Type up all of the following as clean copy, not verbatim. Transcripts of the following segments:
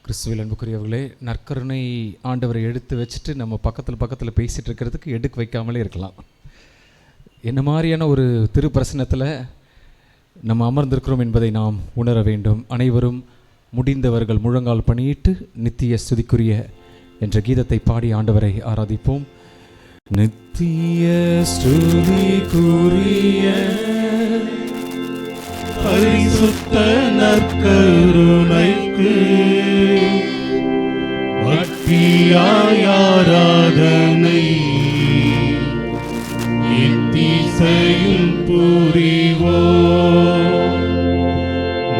கிறிஸ்துவில் அன்புக்குரியவர்களே, நற்கருணை ஆண்டவரை எடுத்து வச்சுட்டு நம்ம பக்கத்தில் பேசிகிட்டு இருக்கிறதுக்கு எடுக்க வைக்காமலே இருக்கலாம். என்ன மாதிரியான ஒரு திருப்பிரசனத்தில் நம்ம அமர்ந்திருக்கிறோம் என்பதை நாம் உணர வேண்டும். அனைவரும் முடிந்தவர்கள் முழங்கால் பணியிட்டு நித்திய ஸ்துதிக்குரிய என்ற கீதத்தை பாடி ஆண்டவரை ஆராதிப்போம். நித்திய ஸ்துதிக்குரிய பரிசுத்த நற்கருணைக்கு பக்தியாய் ஆராதனை எத்திசையும் புரிவோம்.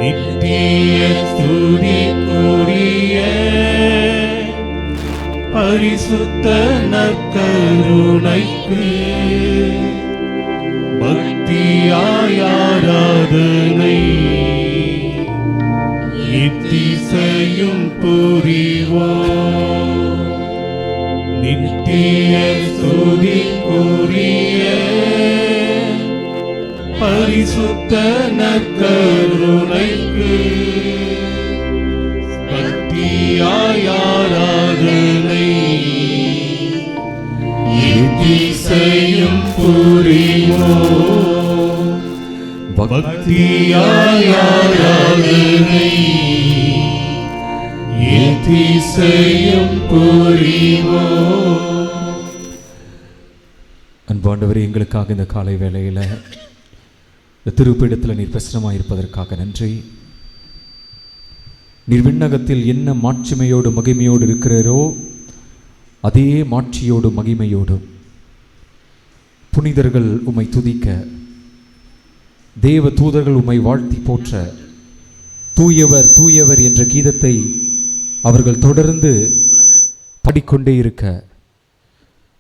நித்திய ஸ்துதிக்குரிய பரிசுத்த நற்கருணைக்கு பக்தியாய் ஆராதனை எத்திசையும் புரிவோம். நித்திய ஸ்துதிக்குரிய பரிசுத்த நற்கருணைக்கு பக்தியாய் ஆராதனை எத்திசையும் புரிவோம். பக்தியாய் ஆராதனை எத்திசையும் புரிவோம். அன்பாண்டவரே, எங்களுக்காக இந்த காலை வேளையில் இந்த திருப்பீடத்தில் நீர் பிரசனமாக இருப்பதற்காக நன்றி. நீர் விண்ணகத்தில் என்ன மாட்சிமையோடு மகிமையோடு இருக்கிறாரோ அதே மாட்சியோடு மகிமையோடும் புனிதர்கள் உம்மை துதிக்க, தேவ தூதர்கள் உம்மை வாழ்த்தி போற்ற, தூயவர் தூயவர் என்ற கீதத்தை அவர்கள் தொடர்ந்து பாடிக்கொண்டே இருக்க,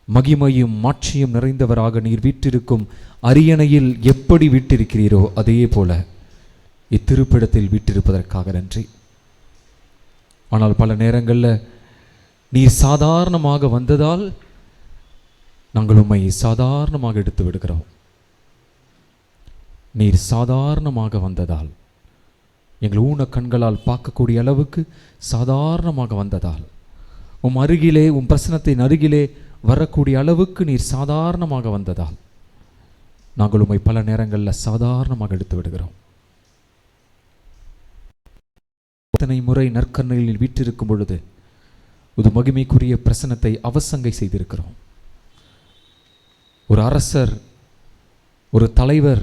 மகிமையும் மாட்சியும் நிறைந்தவராக நீர் வீற்றிருக்கும் அரியணையில் எப்படி வீற்றிருக்கிறீரோ அதே போல இத்திருப்பிடத்தில் வீற்றிருப்பதற்காக நன்றி. ஆனால் பல நேரங்களில் நீர் சாதாரணமாக வந்ததால் நாங்கள் உம்மை சாதாரணமாக எடுத்து விடுகிறோம். நீர் சாதாரணமாக வந்ததால், எங்கள் ஊன கண்களால் பார்க்கக்கூடிய அளவுக்கு சாதாரணமாக வந்ததால், உம் அருகிலே உம் பிரசனத்தின் அருகிலே வரக்கூடிய அளவுக்கு நீர் சாதாரணமாக வந்ததால் நாங்கள் உம்மை பல நேரங்களில் சாதாரணமாக எடுத்து விடுகிறோம். எத்தனை முறை நற்கருணையில் வீற்றிருக்கும் பொழுது ஒரு மகிமைக்குரிய பிரசனத்தை அவசங்கை செய்திருக்கிறோம். ஒரு அரசர், ஒரு தலைவர்,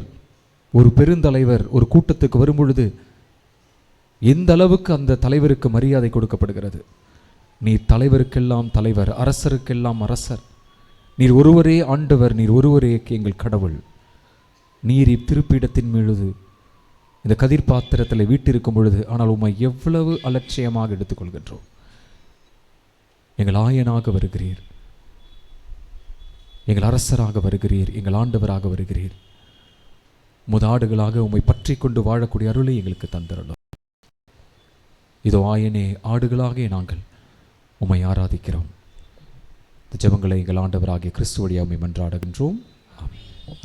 ஒரு பெருந்தலைவர் ஒரு கூட்டத்துக்கு வரும்பொழுது எந்த அளவுக்கு அந்த தலைவருக்கு மரியாதை கொடுக்கப்படுகிறது. நீர் தலைவருக்கெல்லாம் தலைவர், அரசருக்கெல்லாம் அரசர், நீர் ஒருவரே ஆண்டவர், நீர் ஒருவரே எங்கள் கடவுள். நீர் இத்திருப்பீடத்தின் மீது இந்த கதிர் பாத்திரத்தில் வீட்டிருக்கும் பொழுது ஆனால் உம்மை எவ்வளவு அலட்சியமாக எடுத்துக்கொள்கின்றோம். எங்கள் ஆயனாக வருகிறீர், எங்கள் அரசராக வருகிறீர், எங்கள் ஆண்டவராக வருகிறீர். முதாடுகளாக உம்மை பற்றி கொண்டு வாழக்கூடிய அருளை எங்களுக்கு தந்திரலாம். இதோ ஆயனே, ஆடுகளாக நாங்கள் உம்மை ஆராதிக்கிறோம். இந்த ஜெபங்களை எங்கள் ஆண்டவராகிய கிறிஸ்து வழியாக உம்மை மன்றாடுகின்றோம்.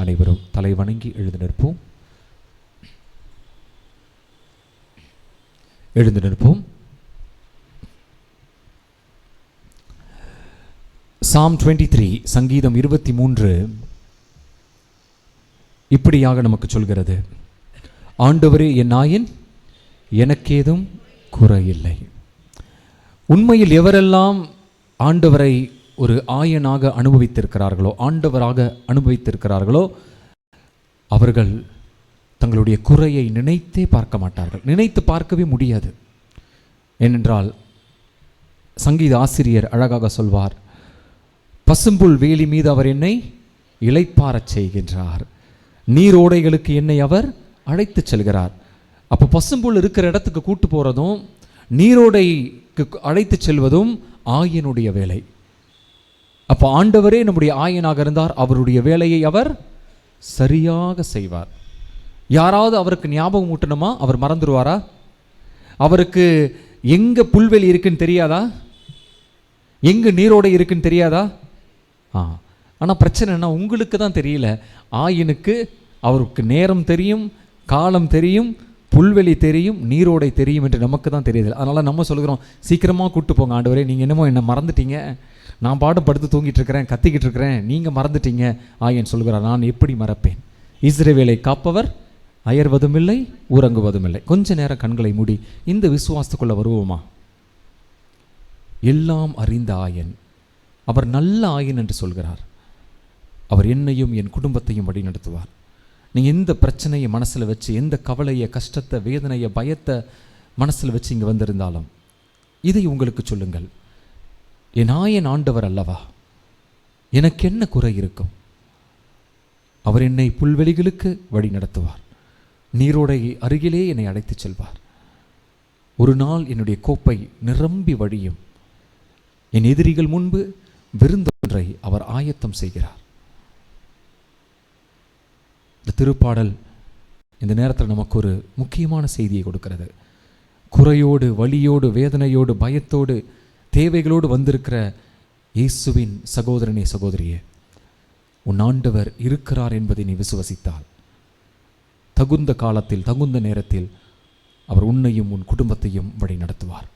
அனைவரும் தலை வணங்கி எழுந்து நிற்போம். எழுந்து நிற்போம். Psalm 23, சங்கீதம் 23 இப்படியாக நமக்கு சொல்கிறது: ஆண்டவரே என் ஆயன், எனக்கேதும் குறையில்லை. உண்மையில் எவரெல்லாம் ஆண்டவரை ஒரு ஆயனாக அனுபவித்திருக்கிறார்களோ, ஆண்டவராக அனுபவித்திருக்கிறார்களோ, அவர்கள் தங்களுடைய குறையை நினைத்தே பார்க்க மாட்டார்கள், நினைத்து பார்க்கவே முடியாது. ஏனென்றால் சங்கீத ஆசிரியர் அழகாக சொல்வார், பசும்புல் வேலி மீது அவர் என்னை இளைப்பாறச் செய்கின்றார், நீரோடைகளுக்கு என்னை அவர் அழைத்து செல்கிறார். அப்போ பசும்புல் இருக்கிற இடத்துக்கு கூட்டு போகிறதும் நீரோடைக்கு அழைத்து செல்வதும் ஆயனுடைய வேலை. அப்போ ஆண்டவரே நம்முடைய ஆயனாக இருந்தார், அவருடைய வேலையை அவர் சரியாக செய்வார். யாராவது அவருக்கு ஞாபகம் ஊட்டணுமா? அவர் மறந்துடுவாரா? அவருக்கு எங்கே புல்வெளி இருக்குன்னு தெரியாதா? எங்கே நீரோடை இருக்குன்னு தெரியாதா? ஆனால் பிரச்சனைனா உங்களுக்கு தான் தெரியல. ஆயனுக்கு அவருக்கு நேரம் தெரியும், காலம் தெரியும், புல்வெளி தெரியும், நீரோடை தெரியும் என்று நமக்கு தான் தெரியுது. அதனால் நம்ம சொல்கிறோம், சீக்கிரமாக கூப்பிட்டு போங்க ஆண்டவரே, நீங்கள் என்னமோ என்னை மறந்துட்டீங்க, நான் பாடம் படுத்து தூங்கிட்டு இருக்கிறேன், கத்திக்கிட்டு இருக்கிறேன், நீங்கள் மறந்துட்டீங்க. ஆயன் சொல்கிறார், நான் எப்படி மறப்பேன்? இஸ்ரவேலை காப்பவர் அயர்வதும் இல்லை, உறங்குவதும் இல்லை. கொஞ்ச நேரம் கண்களை மூடி இந்த விசுவாசத்துக்குள்ளே வருவோமா? எல்லாம் அறிந்த ஆயன், அவர் நல்ல ஆயன் என்று சொல்கிறார். அவர் என்னையும் என் குடும்பத்தையும் வழி நடத்துவார். நீங்கள் எந்த பிரச்சனையை மனசில் வச்சு, எந்த கவலையை, கஷ்டத்தை, வேதனையை, பயத்தை மனசில் வச்சு இங்கே வந்திருந்தாலும் இதை உங்களுக்கு சொல்லுங்கள், என் ஆயன் ஆண்டவர் அல்லவா, எனக்கு என்ன குறை இருக்கும்? அவர் என்னை புல்வெளிகளுக்கு வழி நடத்துவார், நீரோடை அருகிலே என்னை அழைத்துச் செல்வார். ஒரு நாள் என்னுடைய கோப்பை நிரம்பி வழியும். என் எதிரிகள் முன்பு விருந்தொன்றை அவர் ஆயத்தம் செய்கிறார். இந்த திருப்பாடல் இந்த நேரத்தில் நமக்கு ஒரு முக்கியமான செய்தியை கொடுக்கிறது. குறையோடு, வலியோடு, வேதனையோடு, பயத்தோடு, தேவைகளோடு வந்திருக்கிற இயேசுவின் சகோதரனே, சகோதரியே, உன் ஆண்டவர் இருக்கிறார் என்பதை நீ விசுவசித்தால் தகுந்த காலத்தில், தகுந்த நேரத்தில் அவர் உன்னையும் உன் குடும்பத்தையும் வழி நடத்துவார்.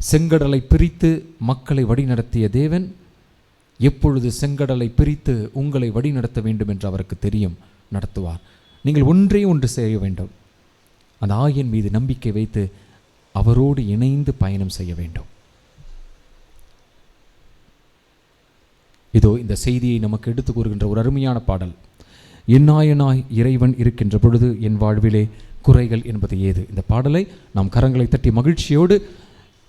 செங்கடலை பிரித்து மக்களை வழி நடத்திய தேவன் எப்பொழுது செங்கடலை பிரித்து உங்களை வழி நடத்த வேண்டும் என்று அவருக்கு தெரியும், நடத்துவார். நீங்கள் ஒன்றே ஒன்று செய்ய வேண்டும், அந்த ஆயன் மீது நம்பிக்கை வைத்து அவரோடு இணைந்து பயணம் செய்ய வேண்டும். இதோ இந்த செய்தியை நமக்கு எடுத்து கூறுகின்ற ஒரு அருமையான பாடல். என்னாயனாய் இறைவன் இருக்கின்ற பொழுது என் வாழ்விலே குறைகள் என்பது ஏது? இந்த பாடலை நாம் கரங்களை தட்டி மகிழ்ச்சியோடு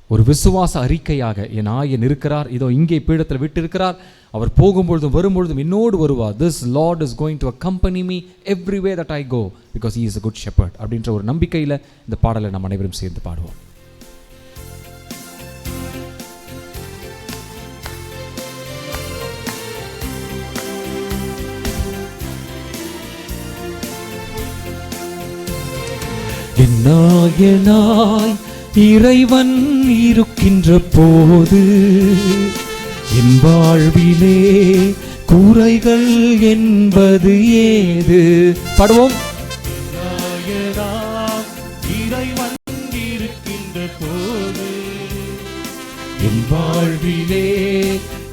ஒரு விசுவாச அறிக்கையாக, என் ஆயன் இருக்கிறார், இதோ இங்கே பீடத்தில் விட்டிருக்கிறார், அவர் போகும்பொழுதும் வரும்பொழுதும் என்னோடு வருவார். This Lord is going to accompany me everywhere that I go because he is a good shepherd அப்படின்ற ஒரு நம்பிக்கையில் இந்த பாடலை நாம் அனைவரும் சேர்ந்து பாடுவோம். என்னாயனாய் இறைவன் இருக்கின்ற போது என் வாழ்விலே குறைகள் என்பது ஏது? பாடுவோம். இறைவன் இருக்கின்ற போது என் வாழ்விலே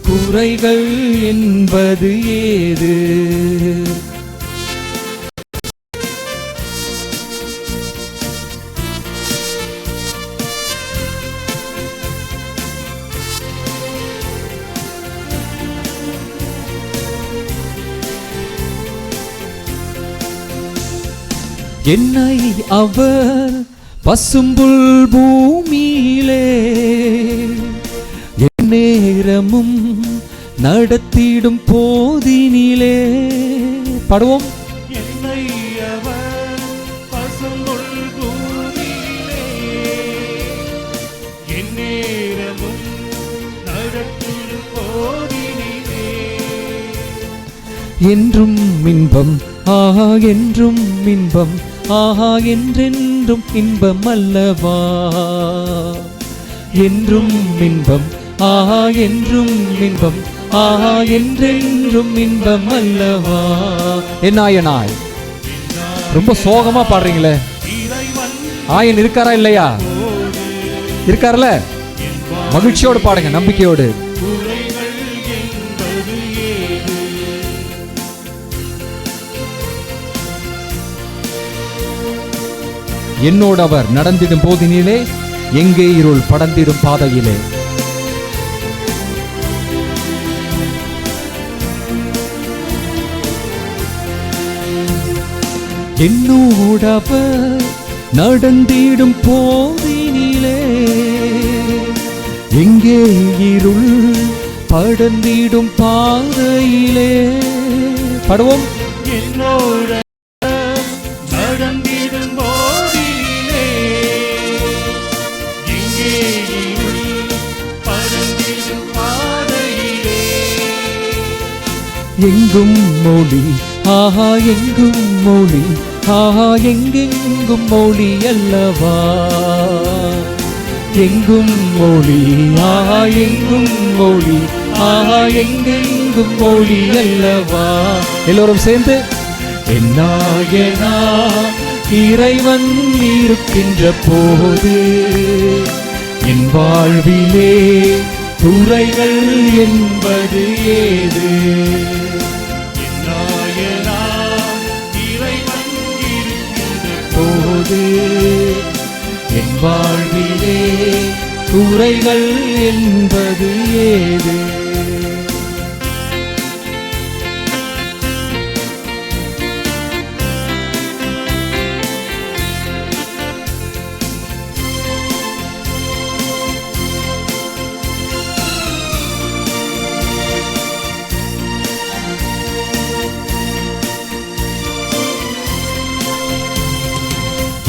குறைகள் என்பது ஏது? என்னை அவர் பசும்புல் பூமியிலே எந்நேரமும் நடத்திடும் போதினிலே. பாடுவோம். என்னை அவர் பசும்புல் பூமியிலே எந்நேரமும் நடத்திடும் போதினிலே. என்றும் இன்பம், ஆஹா என்றும் இன்பம், ஆஹா என்றென்றும் இன்பம் அல்லவா. என்றும் இன்பம், ஆஹா என்றும் இன்பம், ஆஹா என்றென்றும் இன்பம் அல்லவா. என்னாயனாய், ரொம்ப சோகமா பாடுறீங்களே. ஆயன் இருக்காரா இல்லையா? இருக்கார்ல. மகிழ்ச்சியோடு பாடுங்க, நம்பிக்கையோடு. என்னோடு அவர் நடந்திடும் போதினிலே எங்கே இருள் படர்ந்திடும் பாதையிலே. என்னோடு அவர் நடந்திடும் போதினிலே எங்கே இருள் படர்ந்திடும் பாதையிலே. பாடுவோம். என்னோட நடந்திடும் போதிலே எங்கே இருள் படர்ந்திடும் பாதையிலே. எங்கும் மொழி, ஆஹா எங்கும் மொழி, ஆஹா எங்கெங்கும் மொழி அல்லவா. எங்கும் மொழி, ஆஹா எங்கும் மொழி, ஆஹா எங்கெங்கும் மொழி அல்லவா. எல்லோரும் சேர்ந்து. என்னாயனா இறைவன் இருக்கின்ற போது என் வாழ்விலே குறைகள் என்பது ஏது? என் நாயனாம் இறைவன் இருக்கின்ற போது என் வாழ்விலே குறைகள் என்பது ஏது?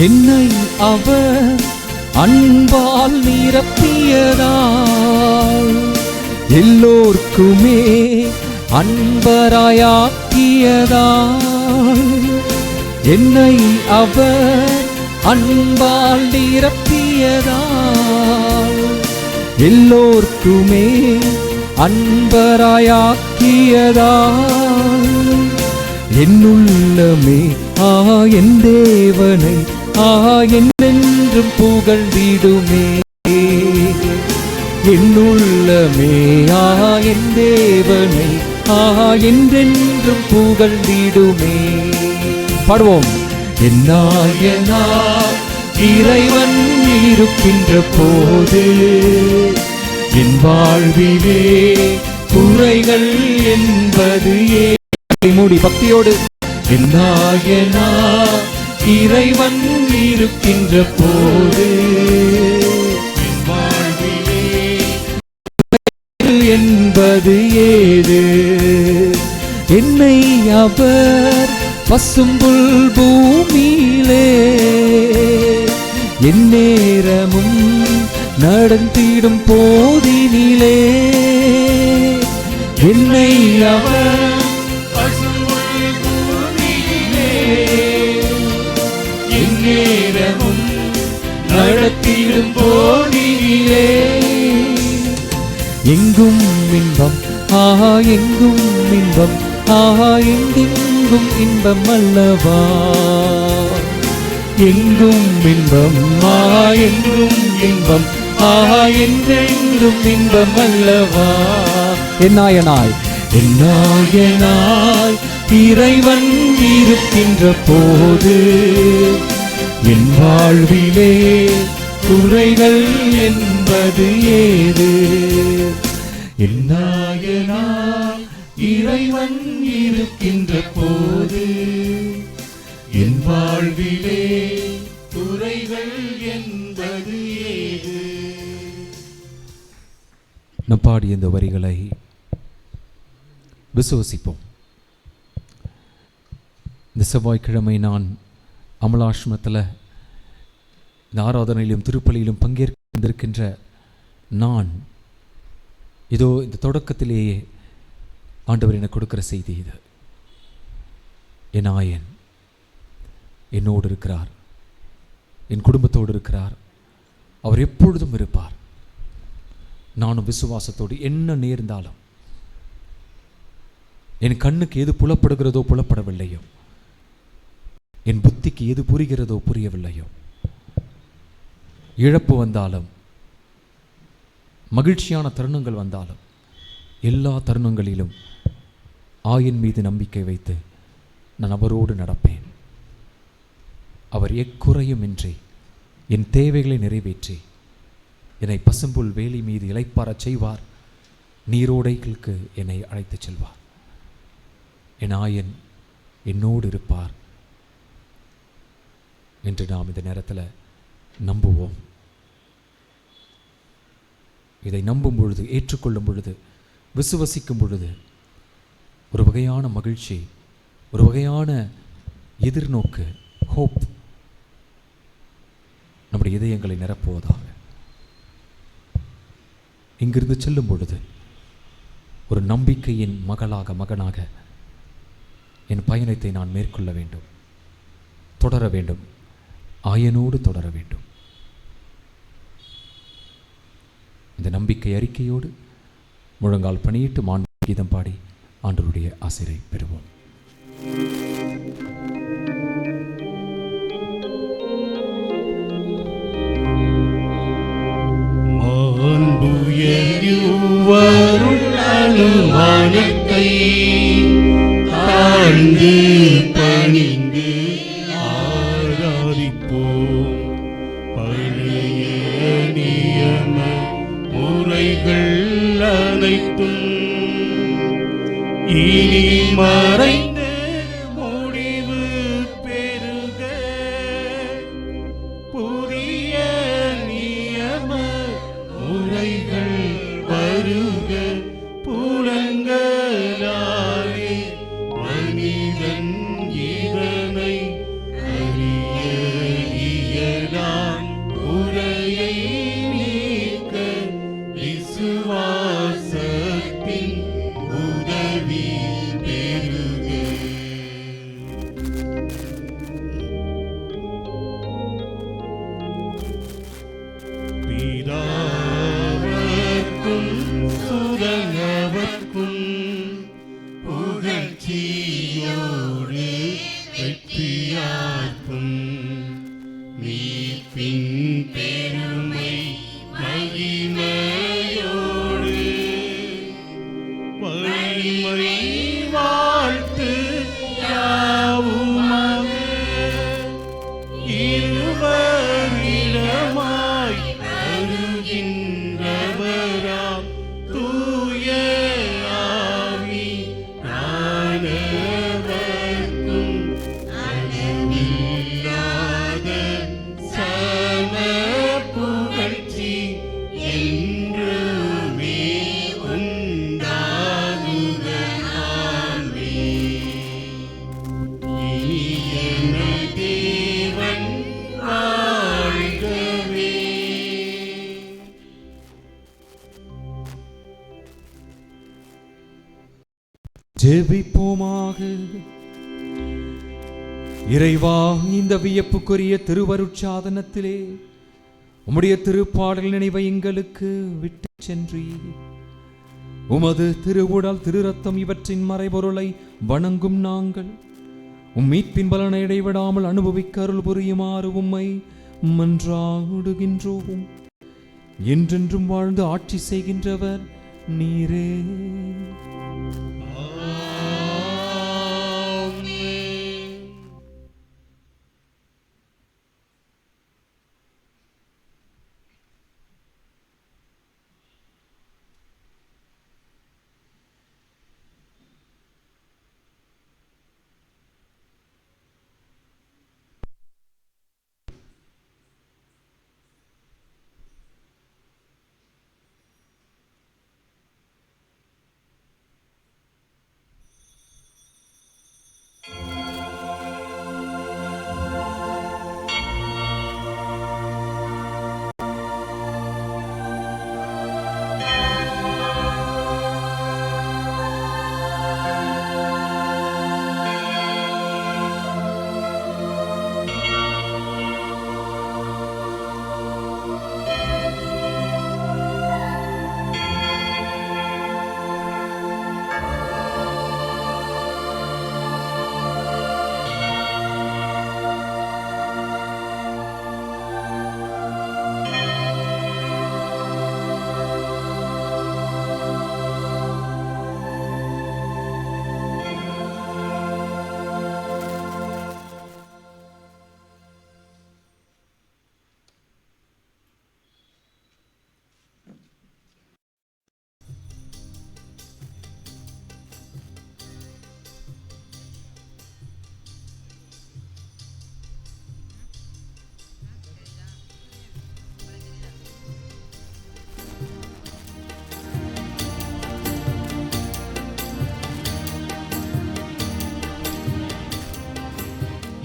என்னை அவர் அன்பால் நிரப்பியதால் எல்லோர்க்குமே அன்பராயாக்கியதால் என்னை அவர் அன்பால் நிரப்பியதால் எல்லோர்க்குமே அன்பராயாக்கியதால் என்னுள்ளமே என் தேவனை என்றென்றும் புகழ்ந்திடுமே. என்னுள்ளமே என் தேவனை என்றென்றும் புகழ்ந்திடுமே. பாடுவோம். என்னாயனா இறைவன் இருக்கின்ற போது என் வாழ்விலே குறைகள் என்பது மூடி பக்தியோடு என்னாயனா இறைவன் இருக்கின்ற போது என் வாழ்விலே என்பது ஏது? என்னை அவர் பசும்புல் பூமியிலே எந்நேரமும் நடந்திடும் போதினிலே என்னை அவர் நேரமும் நடத்திடும் போதிலே எங்கும் இன்பம் எங்கும் இன்பம் எங்கெங்கும் இன்பம் அல்லவா? எங்கும் இன்பம் எங்கும் இன்பம் என்றெங்கும் இன்பம் அல்லவா? என்னாயனாய் என்னாயனாய் இறைவன் இருக்கின்ற போது என் வாழ்விலே குறைகள் என்பது ஏது? என்னாயனாய் இறைவன் இருக்கின்ற போது என் வாழ்விலே குறைகள் என்பது ஏது? நாம் பாடிய இந்த வரிகளை விசுவசிப்போம். இந்த செவ்வாய்க்கிழமை நான் அமலாசிரமத்தில் இந்த ஆராதனையிலும் திருப்பலியிலும் பங்கேற்கின்ற நான் இதோ இந்த தொடக்கத்திலேயே ஆண்டவர் எனக்கு கொடுக்கிற செய்தி இது. என் ஆயன் என்னோடு இருக்கிறார், என் குடும்பத்தோடு இருக்கிறார், அவர் எப்பொழுதும் இருப்பார். நானும் விசுவாசத்தோடு என்ன நேர்ந்தாலும் என் கண்ணுக்கு எது புலப்படுகிறதோ புலப்படவில்லையோ, என் புத்திக்கு எது புரிகிறதோ புரியவில்லையோ, இழப்பு வந்தாலும் மகிழ்ச்சியான தருணங்கள் வந்தாலும் எல்லா தருணங்களிலும் ஆயன் மீது நம்பிக்கை வைத்து நான் அவரோடு நடப்பேன். அவர் எக்குறையுமின்றி என் தேவைகளை நிறைவேற்றி என்னை பசும்புல் வேலி மீது இளைப்பாறச் செய்வார். நீரோடைகளுக்கு என்னை அழைத்துச் செல்வார். என் ஆயன் என்னோடு இருப்பார் என்று நாம் இந்த நேரத்தில் நம்புவோம். இதை நம்பும் பொழுது, ஏற்றுக்கொள்ளும் பொழுது, விசுவசிக்கும் பொழுது ஒரு வகையான மகிழ்ச்சி, ஒரு வகையான எதிர்நோக்கு, ஹோப் நம்முடைய இதயங்களை நிரப்புவதாக. இங்கிருந்து செல்லும் பொழுது ஒரு நம்பிக்கையின் மகனாக என் பயணத்தை நான் மேற்கொள்ள வேண்டும், தொடர வேண்டும், ஆயனோடு தொடர வேண்டும். இந்த நம்பிக்கை அறிக்கையோடு முழங்கால் பணியிட்டு மாண்பு கீதம் பாடி ஆண்டவருடைய ஆசிரை பெறுவோம். வானத்தை தாழ்ந்து பணிந்து ஆராதிப்போம். பழைய நியம முறைகள் அனைத்தும் இனி மறைந்து முடிவு பெறுக. புதிய நியம முறைகள் வருக. புலங்களாலே மனிதன் இதனை அறிய இயலான். உரையை நீக்க விசுவாசத்தின் உதவி பெறுக. பிதாவர்க்கும் சுதனவர்க்கும் புகழ்ச்சியோடு வெற்றியாக்கும். மீட்பின் பெருமை மகிமையோடு வலிமை வாழ்த்து யாவுமாக இருவரிடமாய் வருகின்றவராம் தூய ஆவி நானவர்க்கும் அளவில்லாத சம புகழ்ச்சி என்றுமே உண்டாகுக. ஆமென். இனிய தேவன் வாழ்கவே. ஜெபிப்போமாக. இறைவா, இந்த வியப்புக்குரிய திருவருட்சாதனத்திலே உம்முடைய திருப்பாடல் நினைவை எங்களுக்கு விட்டு சென்றீர். உமது திருவுடல் திரு ரத்தம் இவற்றின் மறைபொருளை வணங்கும் நாங்கள் உம் மீட்பின் பலனை இடைவிடாமல் அனுபவிக்க அருள் புரியுமாறு உம்மை மன்றாடுகின்றோம். என்றென்றும் வாழ்ந்து ஆட்சி செய்கின்றவர் நீரே.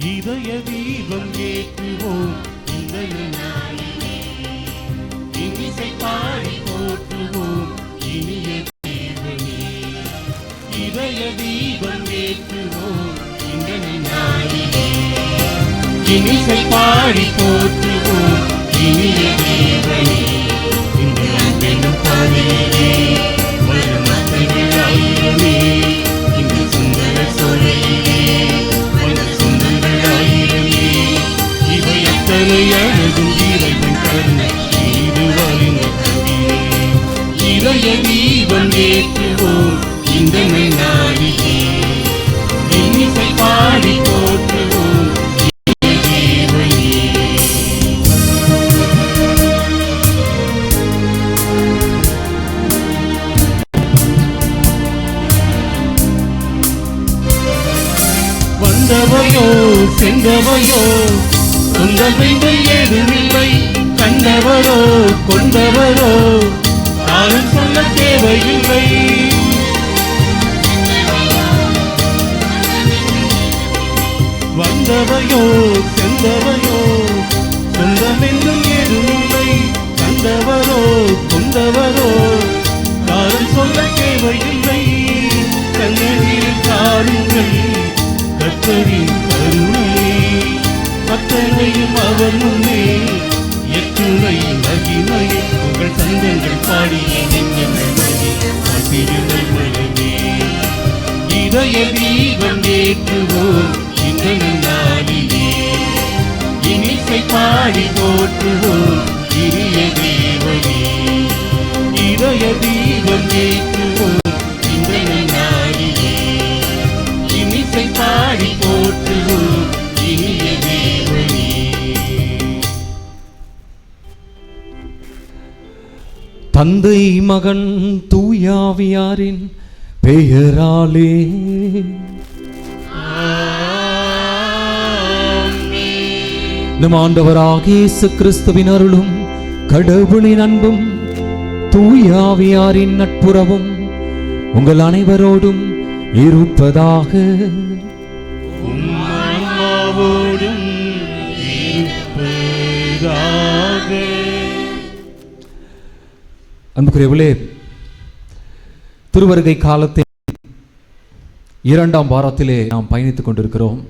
இதய தீபம் ஏற்றுவோம் இந்த நாளிலே. இன்னிசை பாடி போற்றுவோம் இனிய தேவனே. இதய தீபம் ஏற்றுவோம் இந்த நாளிலே. இன்னிசை பாடி போற்றுவோம் இனிய தேவனே. இந்த அன்பெனும் பாதையிலே வரும் மக்கள் ஆயிரமே. இந்த சுந்தர சோலையிலே அழகும் இறைவன் கருணை இது வழிந்த கவியே. இதய தீபம் ஏற்றுவோம் இந்த நாளிலே இன்னிசை பாடி போற்றுவோம் தேவனே. வந்தவையோ சென்றவையோ சொந்தமென்று ஏதுமில்லை, கண்டவரோ கொண்டவரோ யாரும் சொல்ல தேவையில்லை. வந்தவையோ சென்றவையோ சொந்தமென்றும் ஏதுமில்லை, கண்டவரோ கொண்டவரோ யாரும் சொல்ல தேவையில்லை. கண்ணீரில் காணுங்கள் கர்த்தரின் கருணை, அத்தனையும் அவர் முன்னே எத்துணை மகிமை. உங்கள் சந்தங்கள் பாடிய நெஞ்சங்கள் மகிழ்ச்சி. இதய தீபம் ஏற்றுவோம் இந்த நாளிலே இன்னிசை பாடி போற்றுவோம் இனிய தேவனே. இதய தீபம் ஏற்றுவோம் இந்த நாளிலே இன்னிசை பாடி போற்றுவோம் இனிய தேவனே. தந்தை மகன் தூயாவியாரின் பெயராலே நம் ஆண்டவராகிய இயேசு கிறிஸ்துவின் அருளும் கடவுளின் அன்பும் தூயாவியாரின் நட்புறவும் உங்கள் அனைவரோடும் இருப்பதாக. உம்மாவோடும் இருப்பதாக. அன்புக்குரியவர்களே, திருவருகை காலத்தில் 2ஆம் வாரத்திலே நாம் பயணித்துக் கொண்டிருக்கிறோம்.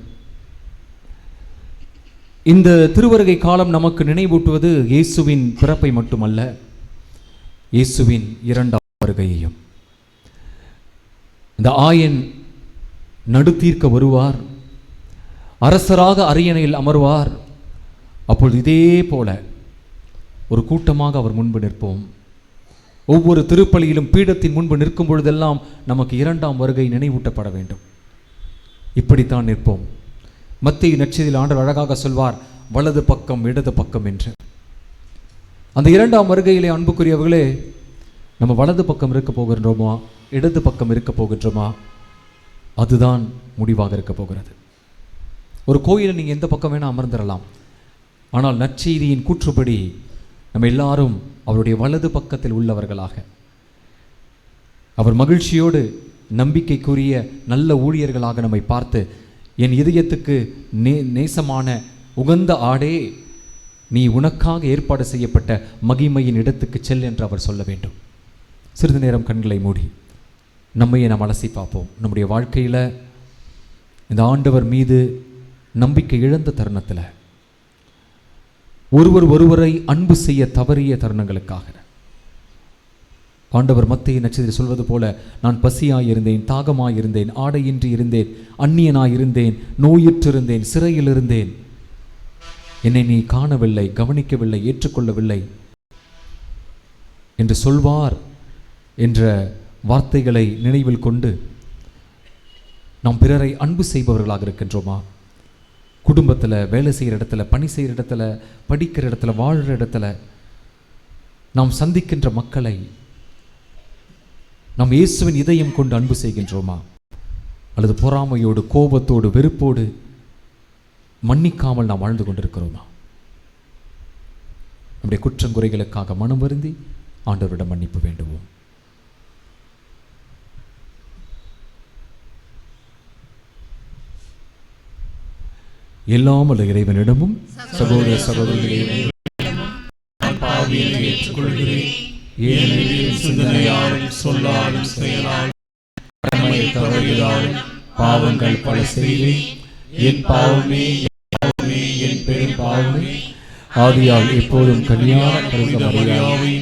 இந்த திருவருகை காலம் நமக்கு நினைவூட்டுவது இயேசுவின் பிறப்பை மட்டுமல்ல, இயேசுவின் 2ஆம் வருகையையும். இந்த ஆயன் நடுத்தீர்க்க வருவார், அரசராக அரியணையில் அமர்வார். அப்பொழுது இதே போல ஒரு கூட்டமாக அவர் முன்பு நிற்போம். ஒவ்வொரு திருப்பலியிலும் பீடத்தின் முன்பு நிற்கும் பொழுதெல்லாம் நமக்கு 2ஆம் வருகை நினைவூட்டப்பட வேண்டும். இப்படித்தான் நிற்போம். மத்தேயு நற்செய்தியில் ஆண்டவர் அழகாக சொல்வார், வலது பக்கம் இடது பக்கம் என்று. அந்த 2ஆம் வருகையிலே அன்புக்குரியவர்களே, நம்ம வலது பக்கம் இருக்க போகின்றோமா இடது பக்கம் இருக்க போகின்றோமா, அதுதான் முடிவாக இருக்க போகிறது. ஒரு கோயிலில் நீங்கள் எந்த பக்கம் வேணால் அமர்ந்திடலாம். ஆனால் நற்செய்தியின் கூற்றுப்படி நம்ம எல்லாரும் அவருடைய வலது பக்கத்தில் உள்ளவர்களாக, அவர் மகிழ்ச்சியோடு நம்பிக்கைக்குரிய நல்ல ஊழியர்களாக நம்மை பார்த்து, என் இதயத்துக்கு நேசமான உகந்த ஆடே, நீ உனக்காக ஏற்பாடு செய்யப்பட்ட மகிமையின் இடத்துக்கு செல் என்று அவர் சொல்ல வேண்டும். சிறிது நேரம் கண்களை மூடி நம்மையே நாம் அலசி பார்ப்போம். நம்முடைய வாழ்க்கையில் இந்த ஆண்டவர் மீது நம்பிக்கை இழந்த தருணத்தில், ஒருவரை அன்பு செய்ய தவறிய தருணங்களுக்காக, ஆண்டவர் மத்தேயு நற்செய்தியில் சொல்வது போல, நான் பசியாயிருந்தேன், தாகமாயிருந்தேன், ஆடையின்றி இருந்தேன், அந்நியனாயிருந்தேன், நோயுற்றிருந்தேன், சிறையில் இருந்தேன், என்னை நீ காணவில்லை, கவனிக்கவில்லை, ஏற்றுக்கொள்ளவில்லை என்று சொல்வார் என்ற வார்த்தைகளை நினைவில் கொண்டு நாம் பிறரை அன்பு செய்பவர்களாக இருக்கின்றோமா? குடும்பத்தில், வேலை செய்கிற இடத்துல, பணி செய்கிற இடத்துல, படிக்கிற இடத்துல, வாழ்கிற இடத்துல நாம் சந்திக்கின்ற மக்களை நாம் இயேசுவின் இதயம் கொண்டு அன்பு செய்கின்றோமா? அல்லது பொறாமையோடு, கோபத்தோடு, வெறுப்போடு, மன்னிக்காமல் நாம் வாழ்ந்து கொண்டிருக்கிறோமா? நம்முடைய குற்றங்குறைகளுக்காக மனம் வருந்தி ஆண்டவரிடம் மன்னிப்பு வேண்டுவோம். எல்லாம் உள்ள இறைவனிடமும் சகோதர சகோதரிகளிடமும் ஏற்றுக்கொள்கிறேன். ஏனெனில் சிந்தனையாலும் சொல்லாலும் செயலாலும் கடமை தவறியதாலும் பாவங்கள் பல செய்தேன். என் பாவமே என் பெரும் பாவமே. ஆதியால் எப்போதும் கல்யாண பரிசுத்த மரியாதை,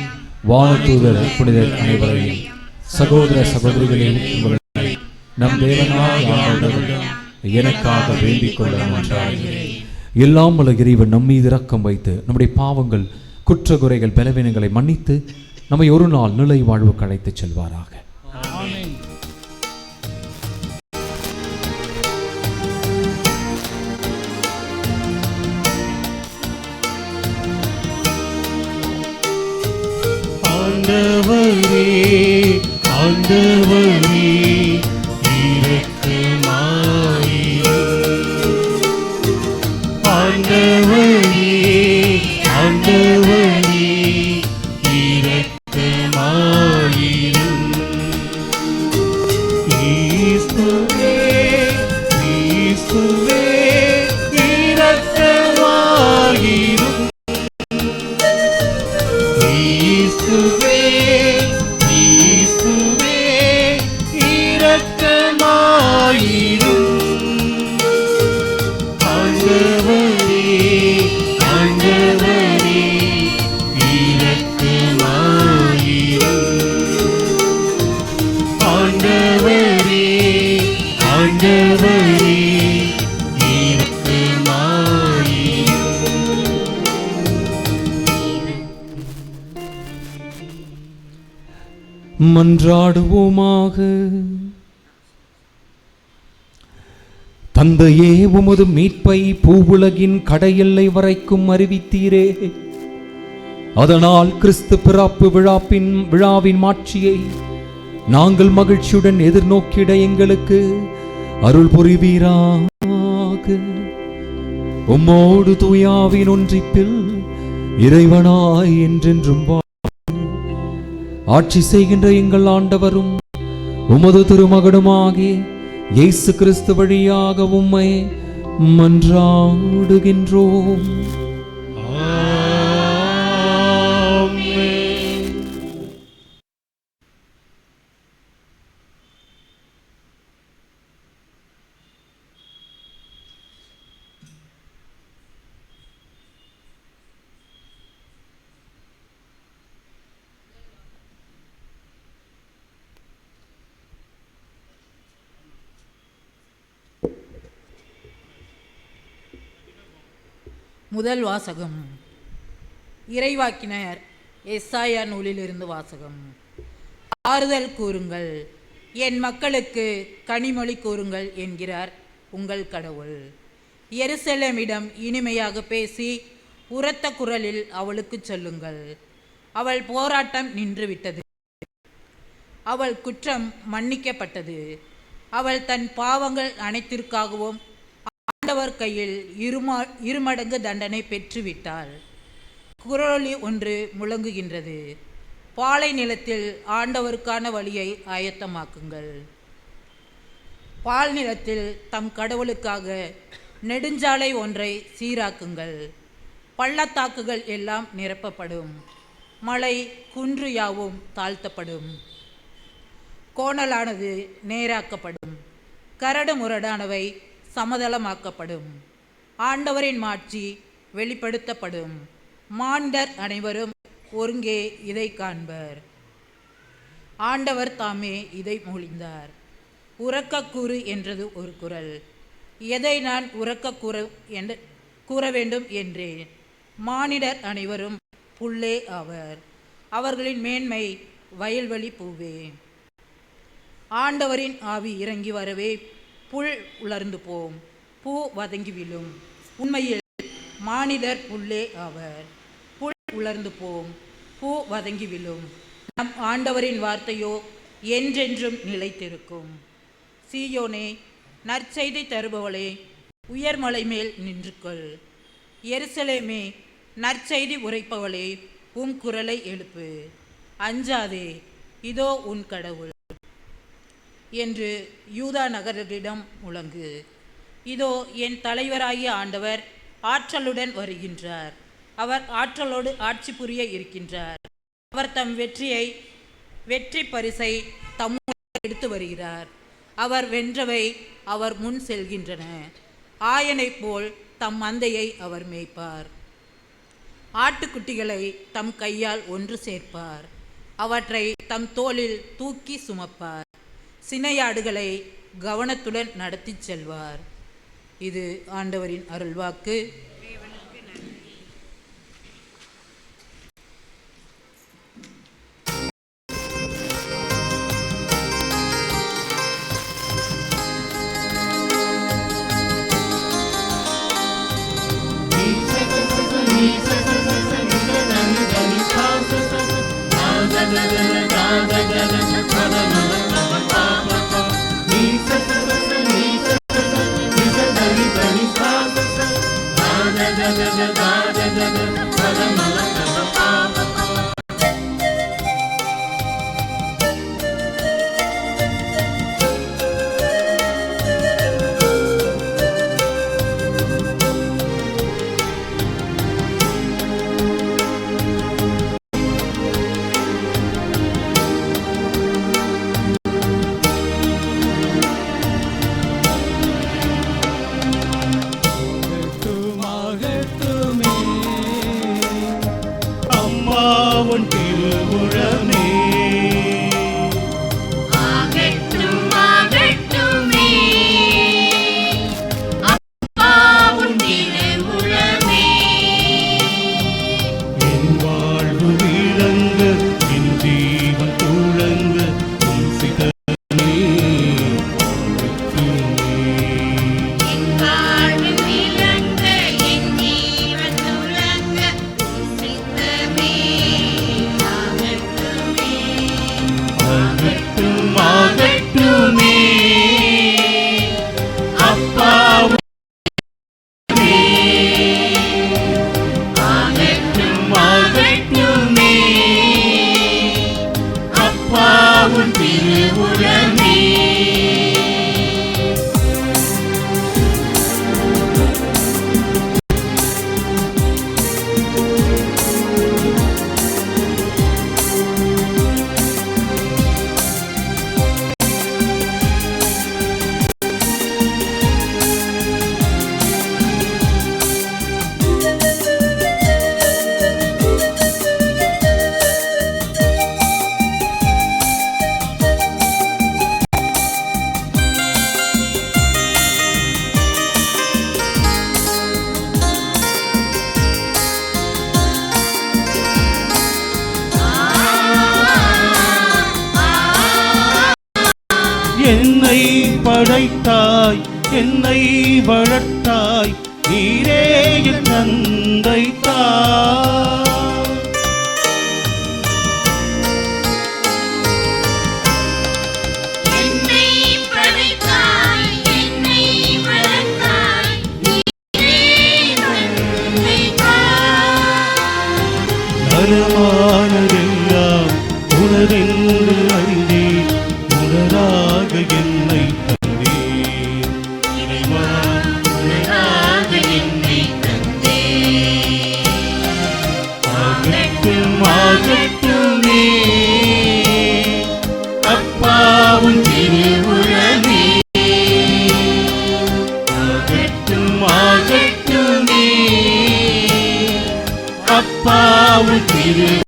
வானதூதர் புனிதர் அனைவரையும், சகோதர சகோதரிகளே, உங்களை நம் தேவனாகிய ஆண்டவரிடம் எனக்காக வேண்டிக் கொள்ள நன்றாகிறேன். எல்லாம் உள்ள இறைவன் நம் மீது இரக்கம் வைத்து நம்முடைய பாவங்கள், குற்றக்குறைகள், பலவீனங்களை மன்னித்து நம்மை ஒரு நாள் நிலை வாழ்வுக்கு அழைத்துச் செல்வாராக. ஆமென். ஆண்டவரே ஆண்டவரே இரக்கமாயிரும். ஆண்டவரே ஆண்டவரே இரக்கமாயிரும். இயேசுவே இயேசுவே இரக்கமாயிரும். இயேசுவே இயேசுவே இரக்கமாயிரும். ஆண்டவரே ஆண்டவரே இரக்கமாயிரும். ஆண்டவரே ஆண்டவரே மன்றாடுவோமாக. தந்தையே, உமது மீட்பை பூவுலகின் கடையெல்லை வரைக்கும் அறிவித்தீரே. அதனால் கிறிஸ்து பிறப்பு விழாவின் மாட்சியை நாங்கள் மகிழ்ச்சியுடன் எதிர்நோக்கிட எங்களுக்கு அருள் புரிவீராக. உம்மோடு தூயாவின் ஒன்றிப்பில் இறைவனாய் என்றென்றும் ஆட்சி செய்கின்ற எங்கள் ஆண்டவரும் உமது திருமகனுமாகிய இயேசு கிறிஸ்து வழியாக உம்மை மன்றாடுகின்றோம். முதல் வாசகம். இறைவாக்கினர் எசாயா நூலிலிருந்து வாசகம். ஆறுதல் கூறுங்கள், என் மக்களுக்கு கனிமொழி கூறுங்கள் என்கிறார் உங்கள் கடவுள். எருசலேமிடம் இனிமையாக பேசி உரத்த குரலில் அவளுக்கு சொல்லுங்கள், அவள் போராட்டம் நின்றுவிட்டது, அவள் குற்றம் மன்னிக்கப்பட்டது, அவள் தன் பாவங்கள் அனைத்திற்காகவும் ஆண்டவர் கையில் இருமடங்கு தண்டனை பெற்றுவிட்டாள். குரலொலி ஒன்று முழங்குகின்றது, பாலை நிலத்தில் ஆண்டவருக்கான வழியை ஆயத்தமாக்குங்கள். பால் நிலத்தில் தம் கடவுளுக்காக நெடுஞ்சாலை ஒன்றை சீராக்குங்கள். பள்ளத்தாக்குகள் எல்லாம் நிரப்பப்படும், மலை குன்று யாவும் தாழ்த்தப்படும், கோணலானது நேராக்கப்படும், கரடு முரடானவை சமதளமாக்கப்படும். ஆண்டவரின் மாட்சி வெளிப்படுத்தப்படும், மானிடர் அனைவரும் ஒருங்கே இதை காண்பர். ஆண்டவர் தாமே இதை மொழிந்தார். உரக்க கூறு என்றது ஒரு குரல். எதை நான் உரக்க கூற வேண்டும் என்றேன். மானிடர் அனைவரும் புல்லே ஆவர், அவர்களின் மேன்மை வயல்வெளி பூவே. ஆண்டவரின் ஆவி இறங்கி வரவே புல் உலர்ந்து போம், பூ வதங்கி விழும். உண்மையில் மானிடர் புல்லே ஆவர், புல் உலர்ந்து போம், பூ வதங்கி விழும். நம் ஆண்டவரின் வார்த்தையோ என்றென்றும் நிலைத்திருக்கும். சீயோனே, நற்செய்தி தருபவளே, உயர்மலை மேல் நின்று கொள். எருசலேமே, நற்செய்தி உரைப்பவளே, உன் குரலை எழுப்பு. அஞ்சாதே, இதோ உன் கடவுள் என்று யூதா நகரிடம் முழங்கு. இதோ என் தலைவராகிய ஆண்டவர் ஆற்றலுடன் வருகின்றார், அவர் ஆற்றலோடு ஆட்சி புரிய இருக்கின்றார். அவர் தம் வெற்றி பரிசை தம் எடுத்து வருகிறார். அவர் வென்றவை அவர் முன் செல்கின்றன. ஆயனை போல் தம் மந்தையை அவர் மேய்ப்பார். ஆட்டுக்குட்டிகளை தம் கையால் ஒன்று சேர்ப்பார், அவற்றை தம் தோளில் தூக்கி சுமப்பார். சினையாடுகளை கவனத்துடன் நடத்தி செல்வார். இது ஆண்டவரின் அருள்வாக்கு. திருவுளமே. என்னை படைத்தாய், என்னை வளர்த்தாய், நீரே என் தந்தை தாய். என்னை படைத்தாய், என்னை வளர்த்தாய், நீரே தந்தை தாய். நலமானதெல்லாம் உனதென்று அறிந்தேன், உனதாக என்னை தந்தேன். இறைவா, உனதாக என்னை தந்தேன். ஆகட்டும் ஆகட்டுமே அப்பாவும் திருவுளமே. ஆகட்டும் ஆகட்டுமே அப்பாவும் திருவுளமே.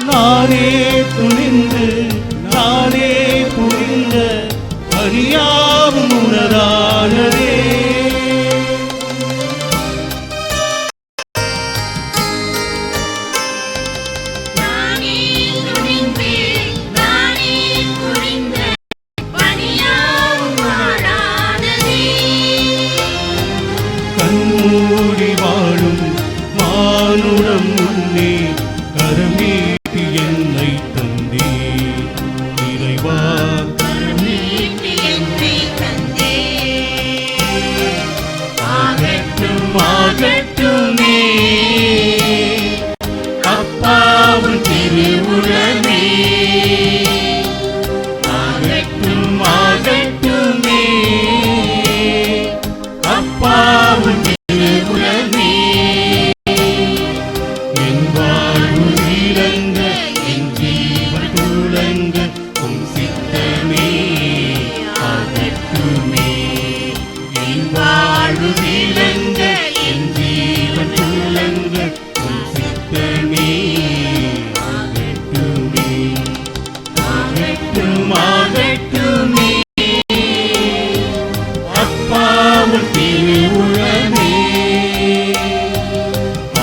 நானே துணிந்து நானே புரிந்த பணியாவும் உனதானதே. நானே துணிந்து, நானே புரிந்த பணியாவும் வாழாததே. கண்மூடி வாழும் மானுடம் முன்னே கரமீட்டி என்னை தந்தே. இறைவா, நீட்டி என்னை தந்தேன். ஆகட்டும் ஆகட்டுமே அப்பாவும் திருவுளமே. ஆகட்டும் ஆகட்டுமே அப்பாவும் திருவுளமே. என் வாழ்வு இறங்க, என் ஜீவன் துளங்க, உம் சித்தமே ஆகட்டுமே. என் வாழ்வு இறங்க, என் ஜீவன் துளங்க, உம் சித்தமே ஆகட்டுமே. ஆகட்டும் ஆகட்டுமே அப்பாவும் திருவுளமே.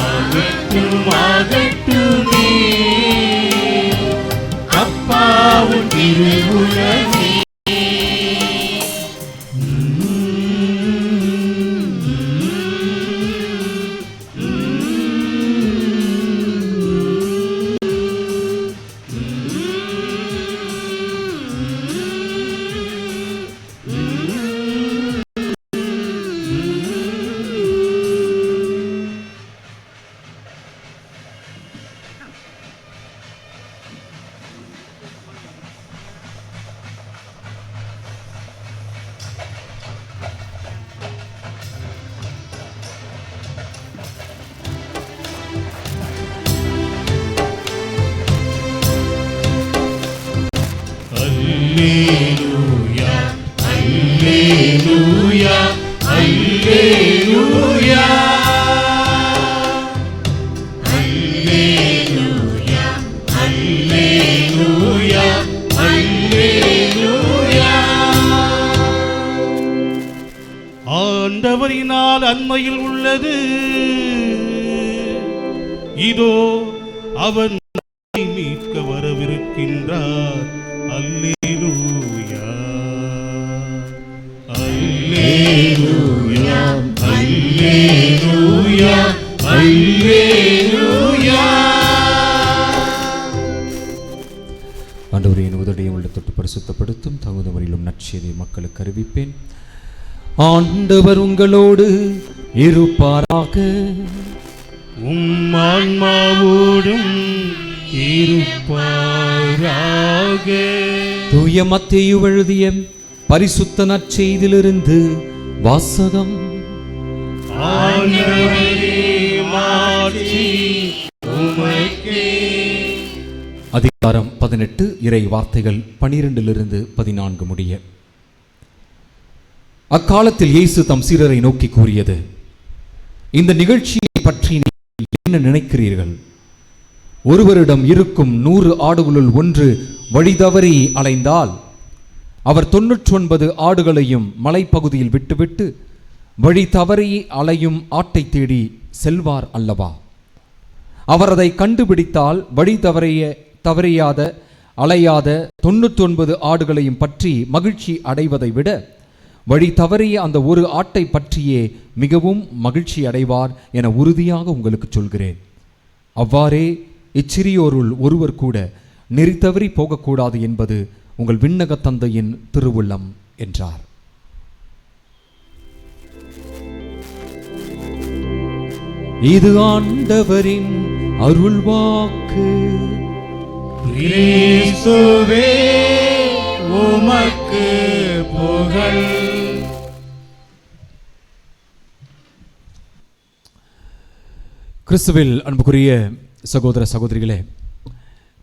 ஆகட்டும் ஆகட்டுமே அப்பாவும் திருவுளமே. Alleluia, Alleluia, Alleluia. Alleluia, Alleluia, Alleluia. அண்மையில் உள்ளது. இதோ அவர் மீட்க வரவிருக்கின்றார். அல்லேலூயா, அல்லேலூயா, அல்லேலூயா, அல்லேலூயா. ஆண்டவரே, என் உதடியை உள்ள தொட்டு பரிசுத்தப்படுத்தும் தகுந்த முறையிலும் நற்செய்தியை மக்களுக்கு அறிவிப்பேன். ஆண்டவர் உங்களோடு இருப்பாராக. உம் ஆன்மாவோடும் இருப்பாராக. தூய மத்தேயு எழுதிய பரிசுத்த நற்செய்தியிலிருந்து வாசகம். ஆண்டவரே, மாட்சி உமக்கே. அதிகாரம் 18, இறை வார்த்தைகள் 12 14 முடிய. அக்காலத்தில் இயேசு தம் சீடரை நோக்கி கூறியது, இந்த நிகழ்ச்சியை பற்றி நீங்கள் என்ன நினைக்கிறீர்கள்? ஒருவரிடம் இருக்கும் 100 ஆடுகளுள் ஒன்று வழி தவறி அலைந்தால் அவர் 99 ஆடுகளையும் மலைப்பகுதியில் விட்டுவிட்டு வழி தவறி அலையும் ஆட்டை தேடி செல்வார் அல்லவா? அவர் அதை கண்டுபிடித்தால் வழி தவறியாத அலையாத 99 ஆடுகளையும் பற்றி மகிழ்ச்சி அடைவதை விட வழி தவறிய அந்த ஒரு ஆட்டை பற்றியே மிகவும் மகிழ்ச்சி அடைவார் என உறுதியாக உங்களுக்கு சொல்கிறேன். அவ்வாறே இச்சிறியோருள் ஒருவர் கூட நெறி தவறி போகக்கூடாது என்பது உங்கள் விண்ணக தந்தையின் திருவுள்ளம் என்றார். இது ஆண்டவரின் அருள்வாக்கு. கிறிஸ்துவே, உமக்கு புகழ். கிறிஸ்துவில் அன்புக்குரிய சகோதர சகோதரிகளே,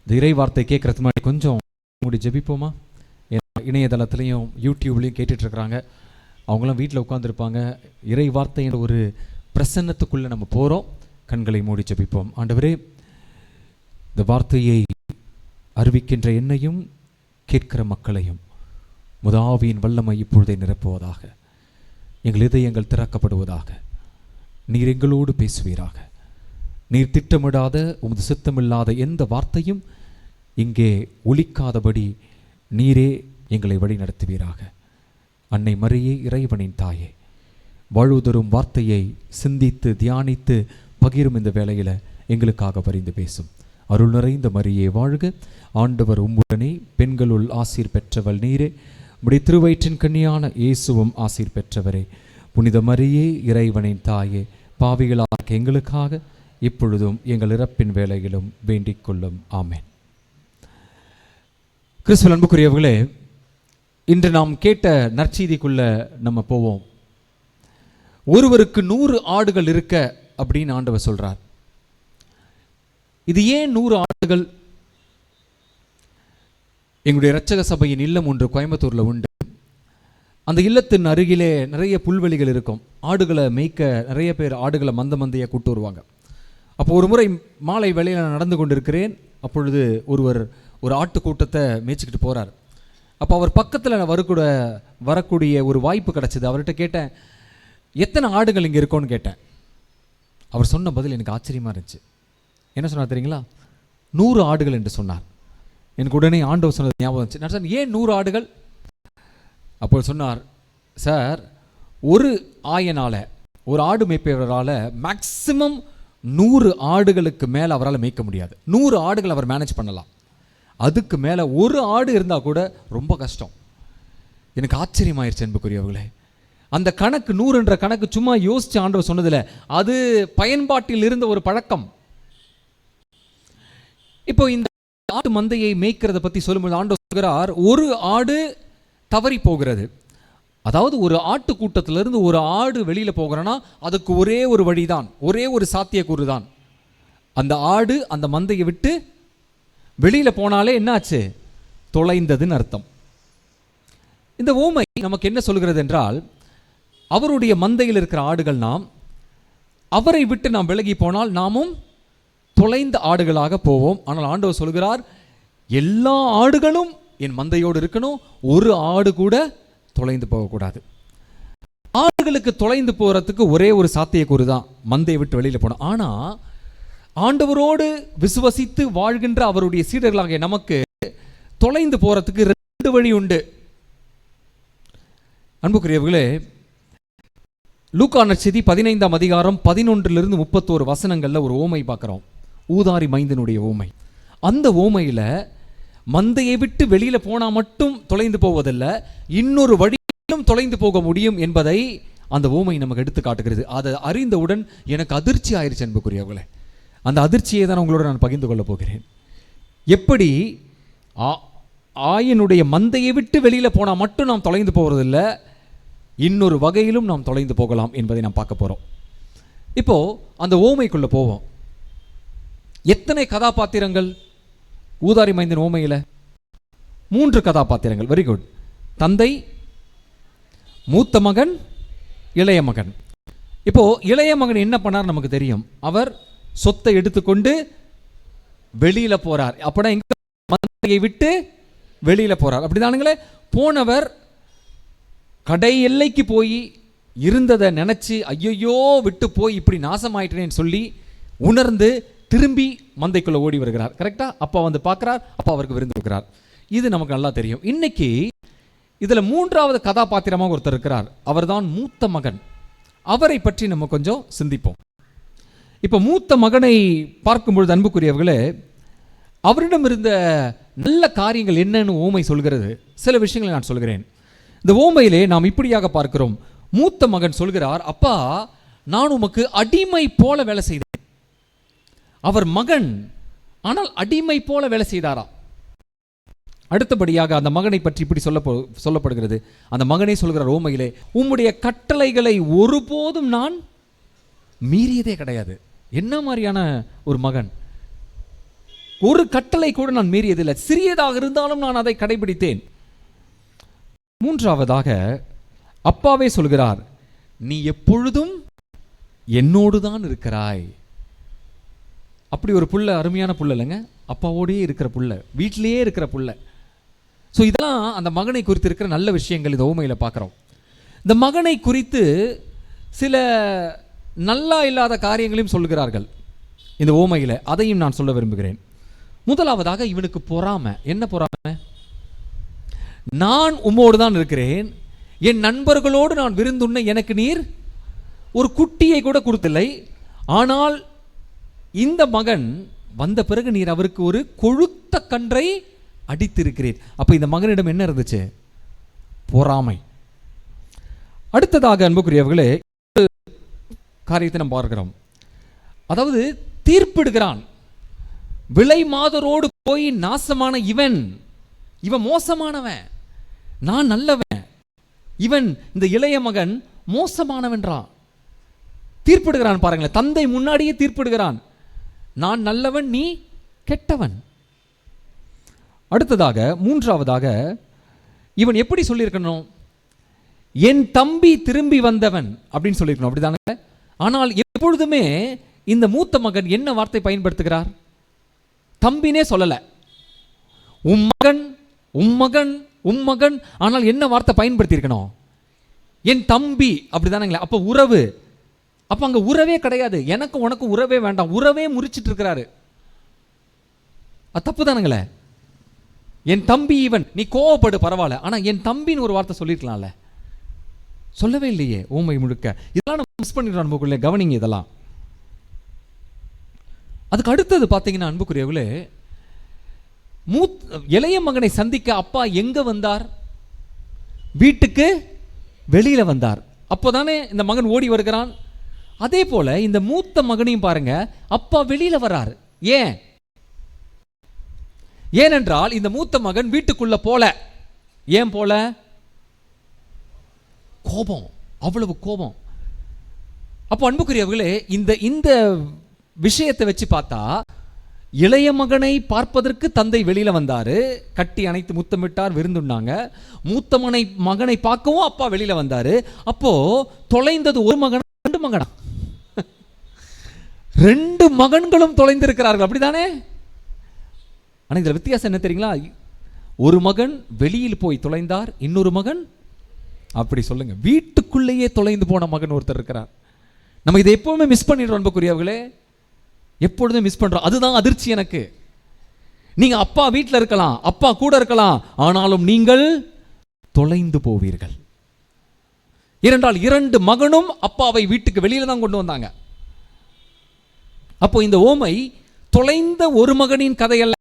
இந்த இறை வார்த்தை கேட்கறது மாதிரி கொஞ்சம் மூடி ஜெபிப்போமா? இணையதளத்துலையும் யூடியூப்லையும் கேட்டுட்டு இருக்கிறாங்க. அவங்களாம் வீட்டில் உட்காந்துருப்பாங்க. இறை வார்த்தைன்ற ஒரு பிரசன்னத்துக்குள்ளே நம்ம போகிறோம். கண்களை மூடி ஜெபிப்போம். ஆண்டவரே, இந்த வார்த்தையை அறிவிக்கின்ற என்னையும் கேட்கிற மக்களையும் முதாவியின் வல்லமை இப்பொழுதே நிரப்புவதாக. எங்கள் இதயங்கள் திறக்கப்படுவதாக. நீர் எங்களோடு பேசுவீராக. நீர் திட்டமிடாத உமது சித்தமில்லாத எந்த வார்த்தையும் இங்கே ஒலிக்காதபடி நீரே எங்களை வழி நடத்துவீராக. அன்னை மரியே, இறைவனின் தாயே, வாழ்வுதரும் வார்த்தையை சிந்தித்து தியானித்து பகிரும் இந்த வேளையில் எங்களுக்காக பரிந்து பேசும். அருள் நிறைந்த மரியே வாழ்க. ஆண்டவர் உம்முடனே, பெண்களுள் ஆசீர் பெற்றவள் நீரே. உம்முடைய திருவயிற்றின் கன்னியான இயேசுவும் ஆசீர் பெற்றவரே. புனித மரியே, இறைவனின் தாயே, பாவிகளாக எங்களுக்காக இப்பொழுதும் எங்கள் இறப்பின் வேளையிலும் வேண்டிக் கொள்ளும். ஆமென். கிறிஸ்துவில் அன்புக்குரியவர்களே, இன்று நாம் கேட்ட நற்செய்திக்குள்ள நம்ம போவோம். ஒருவருக்கு 100 ஆடுகள் இருக்க அப்படின்னு ஆண்டவர் சொல்றார். இது ஏன் 100 ஆடுகள்? எங்களுடைய இரட்சக சபையின் இல்லம் ஒன்று கோயம்புத்தூர்ல உண்டு. அந்த இல்லத்தின் அருகிலே நிறைய புல்வெளிகள் இருக்கும். ஆடுகளை மேய்க்க நிறைய பேர் ஆடுகளை மந்தையை கூட்டு வருவாங்க. அப்போ ஒரு முறை மாலை வேளையில் நான் நடந்து கொண்டிருக்கிறேன். அப்பொழுது ஒருவர் ஒரு ஆட்டு கூட்டத்தை மேய்ச்சிக்கிட்டு போறார். அப்போ அவர் பக்கத்தில் வரக்கூடிய ஒரு வாய்ப்பு கிடைச்சது. அவர்கிட்ட கேட்டேன், எத்தனை ஆடுகள் இங்கே இருக்கோன்னு கேட்டேன். அவர் சொன்ன பதில் எனக்கு ஆச்சரியமாக இருந்துச்சு. என்ன சொன்னார் தெரியுங்களா? 100 ஆடுகள் என்று சொன்னார். எனக்கு உடனே ஆண்டவர் சொன்னது ஞாபகம் வந்துச்சு. நான் சொன்னேன், ஏன் 100 ஆடுகள்? அப்போ சொன்னார், சார், ஒரு ஆயனால், ஒரு ஆடு மேய்ப்பவரால் மேக்சிமம் 100 ஆடுகளுக்கு மேலே அவரால் மேய்க்க முடியாது. 100 ஆடுகள் அவர் மேனேஜ் பண்ணலாம். அதுக்கு மேலே ஒரு ஆடு இருந்தால் கூட ரொம்ப கஷ்டம். எனக்கு ஆச்சரியமாயிருச்சு அன்புக்குரியவர்களே. அந்த கணக்கு 100என்ற கணக்கு சும்மா யோசிச்சு ஆண்டவர் சொன்னதில்லை, அது பயன்பாட்டில் இருந்த ஒரு பழக்கம். இப்போ இந்த ஆட்டு மந்தையை மேய்க்கிறத பற்றி சொல்லும்போது ஆண்டவர் சொல்கிறார், ஒரு ஆடு தவறி போகிறது. அதாவது ஒரு ஆட்டு கூட்டத்திலிருந்து ஒரு ஆடு வெளியில் போகிறனா அதுக்கு ஒரே ஒரு வழிதான், ஒரே ஒரு சாத்தியக்கூறு தான். அந்த ஆடு அந்த மந்தையை விட்டு வெளியில் போனாலே என்னாச்சு? தொலைந்ததுன்னு அர்த்தம். இந்த ஓமை நமக்கு என்ன சொல்கிறது என்றால், அவருடைய மந்தையில் இருக்கிற ஆடுகள் நாம், அவரை விட்டு நாம் விலகி போனால் நாமும் தொலைந்த ஆடுகளாக போவோம். ஆனால் ஆண்டவர் சொல்கிறார், எல்லா ஆடுகளும் என் மந்தையோடு இருக்கணும், ஒரு ஆடு கூட தொலைந்து போகக்கூடாது. ஆடு ஆடுகளுக்கு தொலைந்து போறதுக்கு ஒரே ஒரு சாத்தியக்கூறு தான், மந்தையை விட்டு வெளியில போனோம். ஆனா ஆண்டவரோடு விசுவசித்து வாழ்கின்ற அவருடைய சீடர்களாகிய நமக்கு தொலைந்து போறதுக்கு 2 வழி உண்டு. அன்புக்குரியவர்களே, லூக்கா நற்செய்தி 15ஆம் அதிகாரம் 11 - 31 வசனங்கள்ல ஒரு ஓமை பார்க்கிறோம். ஊதாரி மைந்தனுடைய ஓமை. அந்த ஓமையில மந்தையை விட்டு வெளியில போனா மட்டும் தொலைந்து போவதில்ல, இன்னொரு வழியிலும் தொலைந்து போக முடியும் என்பதை அந்த ஓமை நமக்கு எடுத்து காட்டுகிறது. அதை அறிந்தவுடன் எனக்கு அதிர்ச்சி ஆயிடுச்சு அன்புக்குரியவர்களே. அந்த அதிர்ச்சியை தான் உங்களோட நான் பகிர்ந்து கொள்ள போகிறேன். எப்படி ஆயனுடைய மந்தையை விட்டு வெளியில போனா மட்டும் நாம் தொலைந்து போவதில்லை, இன்னொரு வகையிலும் நாம் தொலைந்து போகலாம் என்பதை நாம் பார்க்க போறோம். இப்போ அந்த ஓமைக்குள்ள போவோம். எத்தனை கதாபாத்திரங்கள் ஊதாரி மைந்தன் ஓமையில? 3 கதாபாத்திரங்கள். Very good. தந்தை, மூத்த மகன், இளைய மகன். இப்போ இளைய மகன் என்ன பண்ணார் நமக்கு தெரியும். அவர் சொத்தை எடுத்துக்கொண்டு வெளியில போறார். அப்படா எங்க? மந்தையை விட்டு வெளியில போறார். அப்படிதானுங்களே? போனவர் கடை எல்லைக்கு போய் இருந்ததை நினைச்சு ஐயோ விட்டு போய் இப்படி நாசமாயிட்டேன்னு சொல்லி உணர்ந்து திரும்பி மந்தைக்குள்ள ஓடி வருகிறார். கரெக்டா? அப்பா வந்து பார்க்கிறார், அப்பா அவருக்கு விருந்து கொடுக்கிறார். இது நமக்கு நல்லா தெரியும். இன்னைக்கு இதுல 3வது கதாபாத்திரமாக ஒருத்தர் இருக்கிறார். அவர்தான் மூத்த மகன். அவரை பற்றி நம்ம கொஞ்சம் சிந்திப்போம். இப்ப மூத்த மகனை பார்க்கும் பொழுது அன்புக்குரியவர்களே, அவரிடம் இருந்த நல்ல காரியங்கள் என்னன்னு ஓமை சொல்கிறது. சில விஷயங்களை நான் சொல்கிறேன். இந்த ஓமையிலே நாம் இப்படியாக பார்க்கிறோம். மூத்த மகன் சொல்கிறார், அப்பா நான் உமக்கு அடிமை போல வேலை செய்தேன். அவர் மகன், ஆனால் அடிமை போல வேலை செய்தாரா? அடுத்தபடியாக அந்த மகனை பற்றி இப்படி சொல்லப்படுகிறது. அந்த மகனே சொல்கிறார் ஓமையிலே, உம்முடைய கட்டளைகளை ஒருபோதும் நான் மீறியதே கிடையாது. என்ன மாதிரியான ஒரு மகன்? ஒரு கட்டளை கூட நான் மீறியதில்லை, சிறியதாக இருந்தாலும் நான் அதை கடைபிடித்தேன். 3வதாக அப்பாவே சொல்கிறார், நீ எப்பொழுதும் என்னோடு தான் இருக்கிறாய். அப்படி ஒரு புள்ள, அருமையான புள்ள இல்லைங்க, அப்பாவோடயே இருக்கிற புள்ள, வீட்டிலேயே இருக்கிற புள்ள. ஸோ இதெல்லாம் அந்த மகனை குறித்து இருக்கிற நல்ல விஷயங்கள் இந்த ஓமையில பார்க்குறோம். இந்த மகனை குறித்து சில நல்லா இல்லாத காரியங்களையும் சொல்கிறார்கள் இந்த ஓமையில. அதையும் நான் சொல்ல விரும்புகிறேன். முதலாவதாக இவனுக்கு பொறாமை. என்ன பொறாமை? நான் உம்மோடு தான் இருக்கிறேன், என் நண்பர்களோடு நான் விருந்துண்ண எனக்கு நீர் ஒரு குட்டியை கூட கொடுத்தில்லை, ஆனால் இந்த மகன் வந்த பிறகு நீர் அவருக்கு ஒரு கொழுத்த கன்றை அடித்திருக்கிறேன். அப்ப இந்த மகனிடம் என்ன இருந்துச்சு? பொறாமை. அடுத்ததாக அன்புக்குரியவர்களே, காரியத்தை நாம் பார்க்கிறோம். அதாவது தீர்ப்பிடுகிறான். விலை மாதரோடு போய் நாசமான இவன் மோசமானவன், நான் நல்லவன், இவன் இந்த இளைய மகன் மோசமானவன்றான். தீர்ப்பிடுகிறான். பாருங்களேன், தந்தை முன்னாடியே தீர்ப்பிடுகிறான், நான் நல்லவன், நீ கெட்டவன். அடுத்ததாக 3வதாக இவன் எப்படி சொல்லியிருக்கணும்? என் தம்பி திரும்பி வந்தவன் அப்படின்னு சொல்லியிருக்கணும். அப்படிதானே? ஆனால் எப்பொழுதுமே இந்த மூத்த மகன் என்ன வார்த்தை பயன்படுத்துகிறார்? தம்பினே சொல்லல, உம் மகன் உம் மகன் உம் மகன். ஆனால் என்ன வார்த்தை பயன்படுத்தி இருக்கணும்? என் தம்பி. அப்படிதானங்களே? அப்ப உறவு. அப்ப அங்க உறவே கிடையாது. எனக்கு உனக்கு உறவே வேண்டாம், உறவே முறிச்சிட்டு இருக்கிறாரு. அது தப்பு தானுங்களே? என் தம்பி இவன், நீ கோவப்படு பரவாயில்ல, ஆனா என் தம்பின்னு ஒரு வார்த்தை சொல்லிருக்கலாம்ல. சொல்லவே இல்லையே ஓமை முழுக்க. இதெல்லாம் நம்ம மிஸ் பண்ணிடுறோம் அன்புக்குள்ளே. கவனிங்க இதெல்லாம். அதுக்கு அடுத்தது பார்த்தீங்கன்னா அன்புக்குரியவர்களே, இளைய மகனை சந்திக்க அப்பா எங்க வந்தார்? வீட்டுக்கு வெளியில வந்தார். அப்போதானே இந்த மகன் ஓடி வருகிறான். அதே போல இந்த மூத்த மகனையும் பாருங்க, அப்பா வெளியில வர்றார். ஏனென்றால் இந்த மூத்த மகன் வீட்டுக்குள்ள போல. ஏன் போல? கோபம், அவ்வளவு கோபம். அப்போ அன்புக்குரியவர்களே, இந்த விஷயத்தை வச்சு பார்த்தா, இளைய மகனை பார்ப்பதற்கு தந்தை வெளியில வந்தாரு, கட்டி அணைத்து முத்தமிட்டார், விருந்துண்டாங்க. மூத்த மகனை பார்க்கவும் அப்பா வெளியில வந்தாரு. அப்போ தொலைந்தது ஒரு மகனா 2 மகனா? 2 மகன்களும் தொலைந்திருக்கிறார்கள். அப்படிதானே? ஆனா இதுல வித்தியாசம் என்ன தெரியுங்களா? ஒரு மகன் வெளியில் போய் தொலைந்தார், இன்னொரு மகன் அப்படி சொல்லுங்க. வீட்டுக்குள்ளேயே தொலைந்து போன மகன் ஒருத்தர் இருக்கிறார். நம்ம இதை எப்பவுமே மிஸ் பண்ணிடுறோம் அன்புக்குரியவர்களே, எப்பொழுதும் மிஸ் பண்றோம். அதுதான் அதிர்ச்சி எனக்கு. நீங்க அப்பா வீட்டில் இருக்கலாம், அப்பா கூட இருக்கலாம், ஆனாலும் நீங்கள் தொலைந்து போவீர்கள். ஏனென்றால் 2 மகனும் அப்பாவை வீட்டுக்கு வெளியில தான் கொண்டு வந்தாங்க. அப்போ இந்த ஓமை தொலைந்த ஒரு மகனின் கதை அல்ல,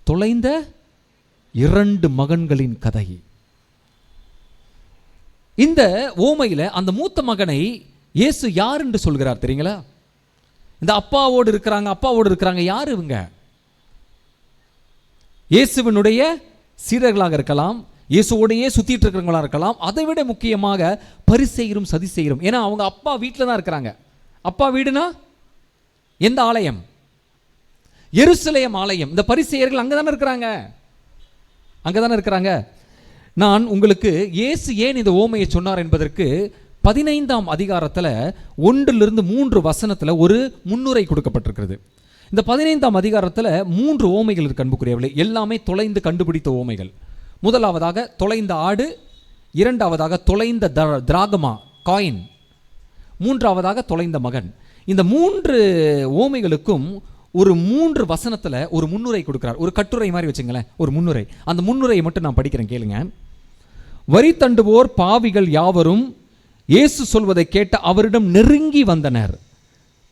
தொலைந்த 2 மகன்களின் கதை. இந்த ஓமையில அந்த மூத்த மகனை இயேசு யார் என்று சொல்கிறார் தெரியுங்களா? இந்த அப்பாவோடு இருக்கிறாங்க யார் இவங்க? இயேசுவினுடைய சீடர்களாக இருக்கலாம், இயேசுவோடையே சுத்திட்டு இருக்கிறவங்களா இருக்கலாம். அதை விட முக்கியமாக பரிசேயரும் சதுசேயரும். ஏன்னா அவங்க அப்பா வீட்டில் தான் இருக்கிறாங்க. அப்பா வீடுனா எந்த ஆலயம்? எருசலேம் ஆலயம். இந்த பரிசேயர்கள் அங்கதானே இருக்கிறாங்க. நான் உங்களுக்கு இயேசு ஏன் இந்த ஓமையை சொன்னார் என்பதற்கு 15ஆம் அதிகாரத்தில் 1-3 வசனத்தில் ஒரு முன்னுரை கொடுக்கப்பட்டிருக்கிறது. இந்த 15ஆம் அதிகாரத்தில் 3 ஓமைகள் இருக்கு அன்புக்குரியவர்களே. எல்லாமே தொலைந்து கண்டுபிடித்த ஓமைகள். முதலாவதாக தொலைந்த ஆடு, இரண்டாவதாக தொலைந்த திராகமா காயின், மூன்றாவதாக தொலைந்த மகன். இந்த 3 ஓமைகளுக்கும் ஒரு 3 வசனத்தில் ஒரு முன்னுரை கொடுக்கிறார். ஒரு கட்டுரை மாதிரி வச்சுங்களேன், ஒரு முன்னுரை. அந்த முன்னுரையை மட்டும் நான் படிக்கிறேன், கேளுங்க. வரி தண்டுவோர் பாவிகள் யாவரும் இயேசு சொல்வதை கேட்ட அவரிடம் நெருங்கி வந்தனர்.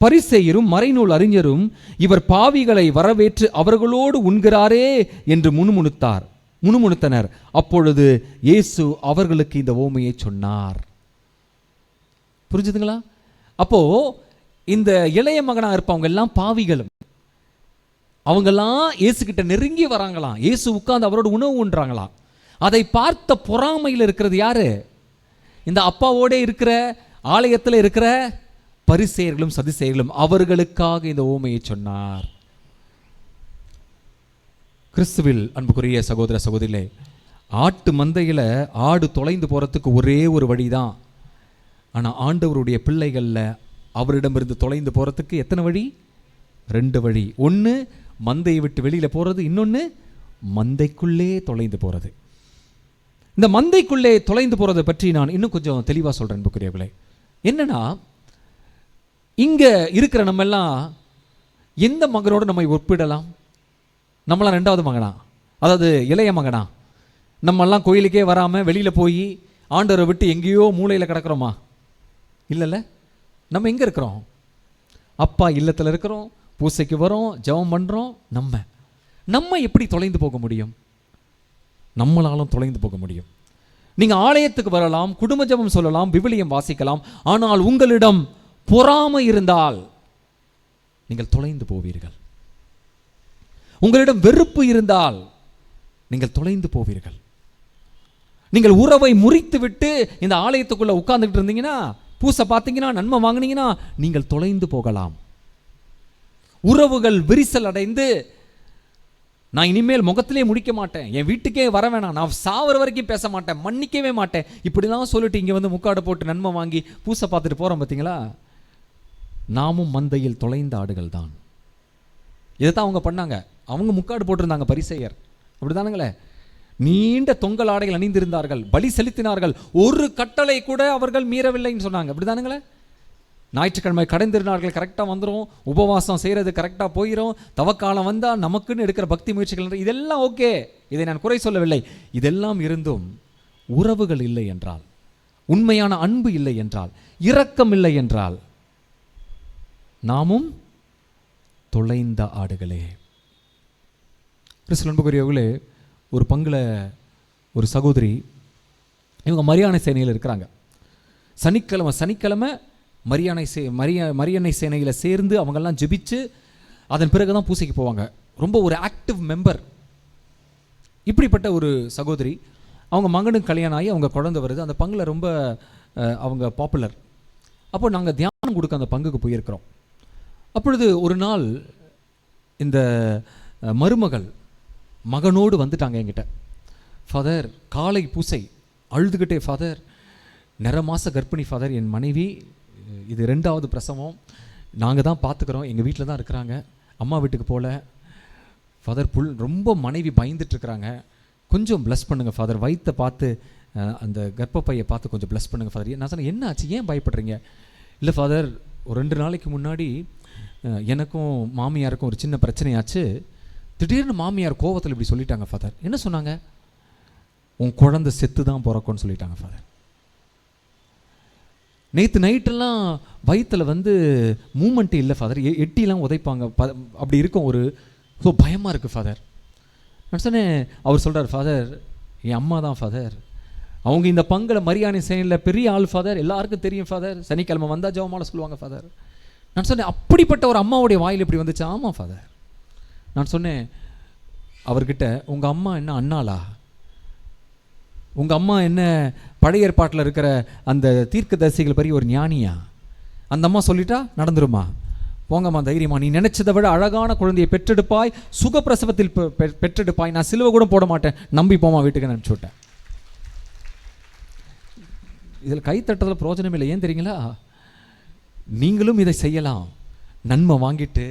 பரிசேயரும் மறைநூல் அறிஞரும் இவர் பாவிகளை வரவேற்று அவர்களோடு உண்கிறாரே என்று முணுமுணுத்தனர். அப்பொழுது இயேசு அவர்களுக்கு இந்த ஓமையை சொன்னார். புரிஞ்சுதுங்களா? அப்போ இந்த இளைய மகனாக இருப்பவங்க எல்லாம் பாவிகளும், அவங்கெல்லாம் இயேசு கிட்ட நெருங்கி வராங்களாம். இயேசு உட்கார்ந்து அவரோட உணவு உண்றாங்களாம். அதை பார்த்த பொறாமையில் இருக்கிறது யாரு? இந்த அப்பாவோட இருக்கிற ஆலயத்தில் இருக்கிற பரிசேயர்களும் சதுசேயர்களும். அவர்களுக்காக இந்த ஓமையை சொன்னார். கிறிஸ்துவில் அன்புக்குரிய சகோதர சகோதரிகளே, ஆட்டு மந்தையில ஆடு தொலைந்து போறதுக்கு ஒரே ஒரு வழிதான். ஆனா ஆண்டவருடைய பிள்ளைகள்ல அவரிடமிருந்து தொலைந்து போறதுக்கு எத்தனை வழி? 2 வழி. ஒன்று மந்தையை விட்டு வெளியில போறது, இன்னொன்னு மந்தைக்குள்ளே தொலைந்து போறது. இந்த மந்தைக்குள்ளே தொலைந்து போறதை பற்றி நான் இன்னும் கொஞ்சம் தெளிவா சொல்றேன் அன்புக்குரியவர்களே. என்னன்னா, இங்க இருக்கிற நம்ம எல்லாம் எந்த மகனோடு நம்மை ஒப்பிடலாம்? நம்மளாம் 2வது மகனா, அதாவது இளைய மகனா? நம்மெல்லாம் கோயிலுக்கே வராமல் வெளியில் போய் ஆண்டவரை விட்டு எங்கேயோ மூலையில் கிடக்கிறோமா? இல்லைல்ல. நம்ம எங்கே இருக்கிறோம்? அப்பா இல்லத்தில் இருக்கிறோம், பூசைக்கு வரோம், ஜெபம் பண்ணுறோம். நம்ம எப்படி தொலைந்து போக முடியும்? நம்மளாலும் தொலைந்து போக முடியும். நீங்கள் ஆலயத்துக்கு வரலாம், குடும்ப ஜெபம் சொல்லலாம், விவிலியம் வாசிக்கலாம். ஆனால் உங்களிடம் பொறாமை இருந்தால் நீங்கள் தொலைந்து போவீர்கள். உங்களிடம் வெறுப்பு இருந்தால் நீங்கள் தொலைந்து போவீர்கள். நீங்கள் உறவை முறித்து விட்டு இந்த ஆலயத்துக்குள்ள உட்கார்ந்துட்டு இருந்தீங்கன்னா, பூசை பார்த்தீங்கன்னா, நன்மை வாங்கினீங்கன்னா நீங்கள் தொலைந்து போகலாம். உறவுகள் விரிசல் அடைந்து, நான் இனிமேல் முகத்திலே முடிக்க மாட்டேன், என் வீட்டுக்கே வர வேணாம், நான் சாவர வரைக்கும் பேச மாட்டேன், மன்னிக்கவே மாட்டேன், இப்படிலாம் சொல்லிட்டு இங்கே வந்து முக்காடு போட்டு நன்மை வாங்கி பூசை பார்த்துட்டு போகிறோம் பார்த்தீங்களா? நாமும் மந்தையில் தொலைந்த ஆடுகள் தான். இதைத்தான் அவங்க பண்ணாங்க. அவங்க முக்காடு போட்டிருந்தாங்க பரிசேயர், அப்படிதானுங்களே. நீண்ட தொங்கல் ஆடைகள் அணிந்திருந்தார்கள், பலி செலுத்தினார்கள், ஒரு கட்டளை கூட அவர்கள் மீறவில்லைன்னு சொன்னாங்க, அப்படிதானுங்களே. ஞாயிற்றுக்கிழமை கடைந்திருந்தார்கள், கரெக்டாக வந்துடும், உபவாசம் செய்கிறது கரெக்டாக போயிடும், தவக்காலம் வந்தால் நமக்குன்னு எடுக்கிற பக்தி முயற்சிகள் இதெல்லாம் ஓகே, இதை நான் குறை சொல்லவில்லை. இதெல்லாம் இருந்தும் உறவுகள் இல்லை என்றால், உண்மையான அன்பு இல்லை என்றால், இரக்கம் இல்லை என்றால், நாமும் தொலைந்த ஆடுகளே. கிறிஸ்து அன்புக்குரியவர்களே, ஒரு பங்குல ஒரு சகோதரி, இவங்க மரியாதை சேனையில் இருக்கிறாங்க. சனிக்கிழமை மரியன்னை சேனையில் சேர்ந்து அவங்கெல்லாம் ஜெபிச்சு அதன் பிறகு தான் பூசைக்கு போவாங்க. ரொம்ப ஒரு ஆக்டிவ் மெம்பர். இப்படிப்பட்ட ஒரு சகோதரி, அவங்க மகனுக்கு கல்யாணம் ஆகி அவங்க குழந்தை வருது. அந்த பங்கில் ரொம்ப அவங்க பாப்புலர். அப்போ நாங்கள் தியானம் கொடுக்க அந்த பங்குக்கு போயிருக்கிறோம். அப்பொழுது ஒரு நாள் இந்த மருமகள் மகனோடு வந்துட்டாங்க என்கிட்ட. ஃபாதர், காலை பூசை, அழுதுகிட்டே, ஃபாதர், 9 மாத கர்ப்பிணி ஃபாதர், என் மனைவி, இது 2வது பிரசவம், நாங்கள் தான் பார்த்துக்கிறோம், எங்கள் வீட்டில் தான் இருக்கிறாங்க, அம்மா வீட்டுக்கு போகல ஃபாதர். ரொம்ப மனைவி பயந்துட்டுருக்குறாங்க, கொஞ்சம் ப்ளஸ் பண்ணுங்கள் ஃபாதர், வயிற்றை பார்த்து அந்த கர்ப்பப்பையை பார்த்து கொஞ்சம் ப்ளஸ் பண்ணுங்க ஃபாதர். நான் சொன்னேன், என்ன ஆச்சு, ஏன் பயப்படுறீங்க? இல்லை ஃபாதர், ஒரு 2 நாளைக்கு முன்னாடி எனக்கும் மாமியாருக்கும் ஒரு சின்ன பிரச்சனையாச்சு. திடீர்னு மாமியார் கோவத்தில் இப்படி சொல்லிட்டாங்க ஃபாதர். என்ன சொன்னாங்க? உன் குழந்தை செத்து தான் பிறக்கும்னு சொல்லிட்டாங்க ஃபாதர். நேற்று நைட்டெல்லாம் வயிற்றில் மூமெண்ட்டு இல்லை ஃபாதர், எட்டிலாம் உதைப்பாங்க, அப்படி இருக்கும், ஒரு ஸோ பயமாக இருக்குது ஃபாதர். நான் சொன்னேன், அவர் சொல்கிறார், ஃபாதர் என் அம்மா தான் ஃபாதர், அவங்க இந்த பங்கில் மரியாதை செயலில் பெரிய ஆள் ஃபாதர், எல்லாருக்கும் தெரியும் ஃபாதர், சனிக்கிழமை வந்தால் ஜெபமாலை சொல்லுவாங்க ஃபாதர். நான் சொன்னேன், அப்படிப்பட்ட ஒரு அம்மாவுடைய வாயில் இப்படி வந்துச்சு? ஆமாம் ஃபாதர். நான் சொன்னேன் அவர்கிட்ட, உங்கள் அம்மா என்ன அண்ணாளா? உங்கள் அம்மா என்ன பழைய ஏற்பாட்டில் இருக்கிற அந்த தீர்க்கதரிசிகள் பெரிய ஒரு ஞானியா? அந்த அம்மா சொல்லிட்டா நடந்துருமா? போங்கம்மா தைரியமா, நீ நினைச்சதை விட அழகான குழந்தையை பெற்றெடுப்பாய், சுகப்பிரசவத்தில் பெற்றெடுப்பாய், நான் சிலுவை கூட போட மாட்டேன், நம்பி போமா வீட்டுக்கு அனுப்பிச்சு விட்டேன். இதில் கைத்தட்டதில் பிரயோஜனம் இல்லை. ஏன் தெரியுங்களா? நீங்களும் இதை செய்யலாம். நன்மை வாங்கிட்டு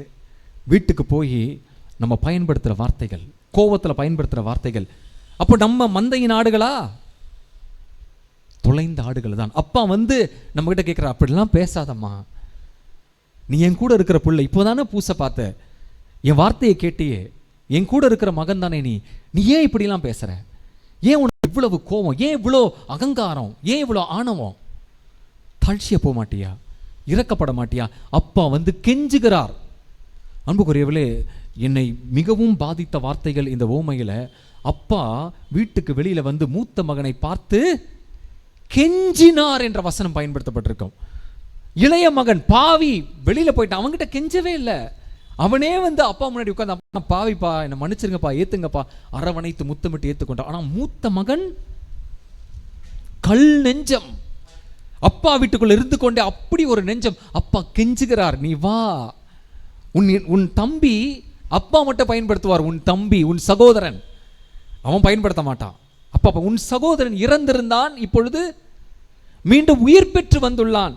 வீட்டுக்கு போய் நம்ம பயன்படுத்துகிற வார்த்தைகள், கோவத்தில் பயன்படுத்துகிற வார்த்தைகள், அப்போ நம்ம மந்தையின் ஆடுகளா? தொலைந்த ஆடுகள் தான். அப்பா நம்ம கிட்ட கேட்குற, அப்படிலாம் பேசாதம்மா, நீ என் கூட இருக்கிற பிள்ளை, இப்போதானே பூசை பார்த்த, என் வார்த்தையை கேட்டியே, என் கூட இருக்கிற மகன் தானே நீ ஏன் இப்படிலாம் பேசுற? ஏன் உனக்கு இவ்வளவு கோபம்? ஏன் இவ்வளோ அகங்காரம்? ஏன் இவ்வளோ ஆணவம்? தாழ்ச்சியா போக மாட்டியா? இறக்கப்பட மாட்டியா? அப்பா கெஞ்சுகிறார். அன்புக்குரியவர்களே, என்னை மிகவும் பாதித்த வார்த்தைகள் இந்த ஓமையில். அப்பா வீட்டுக்கு வெளியில மூத்த மகனை பார்த்து கெஞ்சினார் என்ற வசனம் பயன்படுத்தப்பட்டிருக்கும். இளைய மகன் பாவி வெளியில போயிட்டான், அவன்கிட்ட கெஞ்சவே இல்லை. அவனே அப்பா முன்னாடி உட்கார்ந்து, அப்பா பாவிப்பா, என்னை மன்னிச்சிருங்கப்பா, ஏத்துங்கப்பா, அரவணைத்து முத்தமிட்டு ஏத்துக்கொண்டான். ஆனா மூத்த மகன் கல் நெஞ்சம், அப்பா வீட்டுக்குள்ள இருந்து கொண்டே அப்படி ஒரு நெஞ்சம். அப்பா கெஞ்சுகிறார், நீ வா. உன் தம்பி, அப்பா மட்டும் பயன்படுத்துவார், உன் தம்பி, உன் சகோதரன் அவன் பயன்படுத்த மாட்டான். அப்பா உன் சகோதரன் இறந்திருந்தான், இப்பொழுது மீண்டும் உயிர் பெற்று வந்துள்ளான்,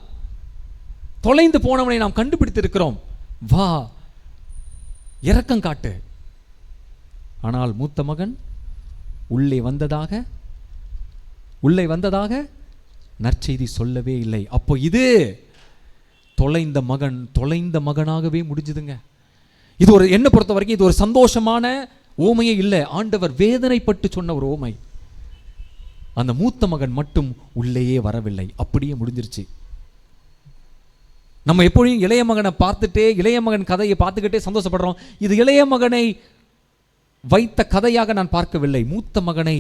தொலைந்து போனவனை நாம் கண்டுபிடித்திருக்கிறோம், வா, இரக்கம் காட்டு. ஆனால் மூத்த மகன் உள்ளே வந்ததாக நற்செய்தி சொல்லவே இல்லை. அப்போ இது தொலைந்த மகனாகவே முடிஞ்சுதுங்க. இது ஒரு, என்ன பொறுத்த வரைக்கும் இது ஒரு சந்தோஷமான ஓமையே இல்லை. ஆண்டவர் வேதனைப்பட்டு சொன்ன ஒரு ஓமை. அந்த மூத்த மகன் மட்டும் உள்ளேயே வரவில்லை, அப்படியே முடிஞ்சிருச்சு. நம்ம எப்பொழுதும் இளைய மகனை பார்த்துட்டே, இளைய மகன் கதையை பார்த்துக்கிட்டே சந்தோஷப்படுறோம். இது இளைய மகனை வைத்த கதையாக நான் பார்க்கவில்லை, மூத்த மகனை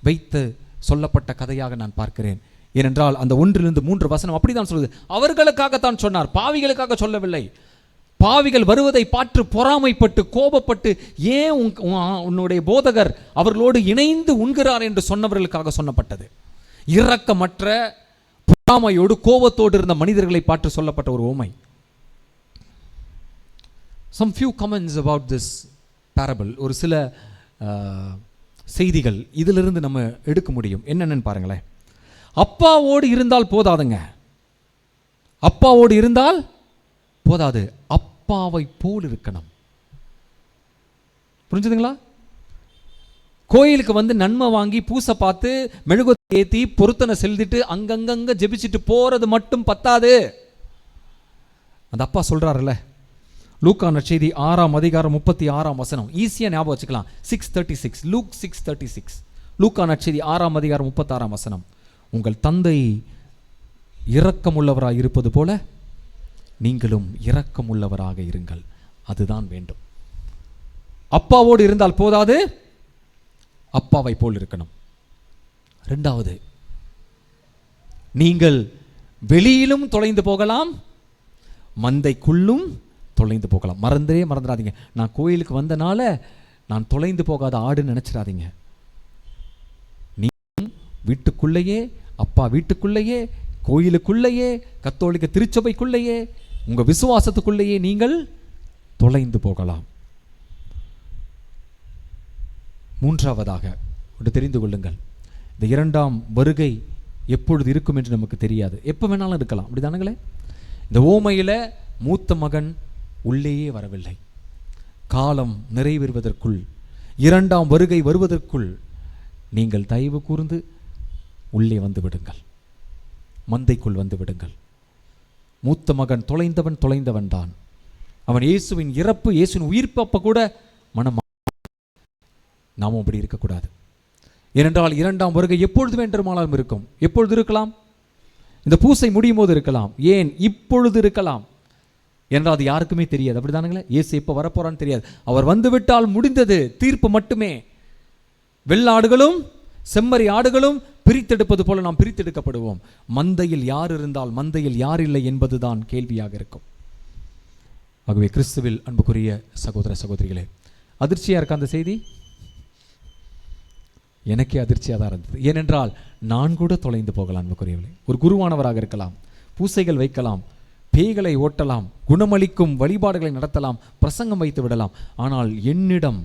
வைத்து சொல்லப்பட்ட கதையாக நான் பார்க்கிறேன். ஏனென்றால் அந்த 1-3 வசனம் அப்படிதான் சொல்லுது. அவர்களுக்காகத்தான் சொன்னார், பாவிகளுக்காக சொல்லவில்லை. பாவிகள் வருவதை பார்த்து பொறாமைப்பட்டு கோபப்பட்டு, ஏன் உன்னுடைய போதகர் அவர்களோடு இணைந்து உண்கிறார் என்று சொன்னவர்களுக்காக சொன்னப்பட்டது. இரக்கமற்ற பொறாமையோடு கோபத்தோடு இருந்த மனிதர்களை பார்த்து சொல்லப்பட்ட ஒரு ஓமை. Some few comments about this parable. ஒரு சில செய்திகள் இதிலிருந்து நம்ம எடுக்க முடியும். என்னென்னு பாருங்களேன். அப்பாவோடு இருந்தால் போதாதுங்க, அப்பாவோடு இருந்தால் போதாது, அப்பாவை போல் இருக்கணும். புரிஞ்சுதுங்களா? கோயிலுக்கு நன்மை வாங்கி பூசை பார்த்து மெழுகுவர்த்தி ஏற்றி பொருத்தனை செலுத்திட்டு அங்கங்க ஜெபிச்சுட்டு போறது மட்டும் பத்தாது. அந்த அப்பா சொல்றாருல்ல, லூக்கா நற்செய்தி 6ஆம் அதிகாரம் 36ஆம் வசனம், ஈஸியா ஞாபகம் வச்சுக்கலாம். 6:36, லூக் 6:36, லூக்கா நற்செய்தி 6ஆம் அதிகாரம் 36ஆம் வசனம். உங்கள் தந்தை இரக்கமுள்ளவராக இருப்பது போல நீங்களும் இரக்கமுள்ளவராக இருங்கள், அதுதான் வேண்டும். அப்பாவோடு இருந்தால் போதாது, அப்பாவை போல் இருக்கணும். 2வது, நீங்கள் வெளியிலும் தொலைந்து போகலாம், மந்தைக்குள்ளும் தொலைந்து போகலாம். மறந்துடாதீங்க, நான் கோயிலுக்கு வந்தனால நான் தொலைந்து போகாத ஆடுன்னு நினைச்சிடாதீங்க. நீங்களும் வீட்டுக்குள்ளேயே, அப்பா வீட்டுக்குள்ளேயே, கோயிலுக்குள்ளேயே, கத்தோலிக்க திருச்சபைக்குள்ளேயே, உங்க விசுவாசத்துக்குள்ளேயே நீங்கள் தொலைந்து போகலாம். 3வதாக ஒன்று தெரிந்து கொள்ளுங்கள், இந்த 2ஆம் வருகை எப்பொழுது இருக்கும் என்று நமக்கு தெரியாது, எப்போ வேணாலும் இருக்கலாம். அப்படிதானுங்களே? இந்த ஓமையில மூத்த மகன் உள்ளேயே வரவில்லை. காலம் நிறைவேறுவதற்குள், 2ஆம் வருகை வருவதற்குள் நீங்கள் தயவு கூர்ந்து உள்ளே வந்து விடுங்கள், மந்தைக்குள் வந்து விடுங்கள். மூத்த மகன் தொலைந்தவன் தான். அவன் இயேசுவின் இறப்பு, இயேசுவின் உயிர்ப்பு அப்ப கூட மனம். நாமும் அப்படி இருக்கக்கூடாது. ஏனென்றால் இரண்டாம் வருகை எப்பொழுது வேண்டுமானாலும் இருக்கும். எப்பொழுது இருக்கலாம்? இந்த பூசை முடியும் போது இருக்கலாம். ஏன் இப்பொழுது இருக்கலாம் என்றால் அது யாருக்குமே தெரியாது. அப்படிதானுங்களே? இயேசு எப்போ வரப்போறான்னு தெரியாது. அவர் வந்துவிட்டால் முடிந்தது, தீர்ப்பு மட்டுமே. வெள்ளாடுகளும் செம்மறி ஆடுகளும் பிரித்தெடுப்பது போல நாம் பிரித்தெடுக்கப்படுவோம். மந்தையில் யார் இருந்தால் மந்தையில் யார் இல்லை என்பதுதான் கேள்வியாக இருக்கும். ஆகவே கிறிஸ்துவில் அன்புக்குரிய சகோதர சகோதரிகளே, அதிர்ச்சியா இருக்க அந்த செய்தி? எனக்கே அதிர்ச்சியாக தான் இருந்தது. ஏனென்றால் நான் கூட தொலைந்து போகலாம் அன்புக்குரியவர்களே. ஒரு குருவானவராக இருக்கலாம், பூசைகள் வைக்கலாம், பேய்களை ஓட்டலாம், குணமளிக்கும் வழிபாடுகளை நடத்தலாம், பிரசங்கம் வைத்து விடலாம். ஆனால் என்னிடம்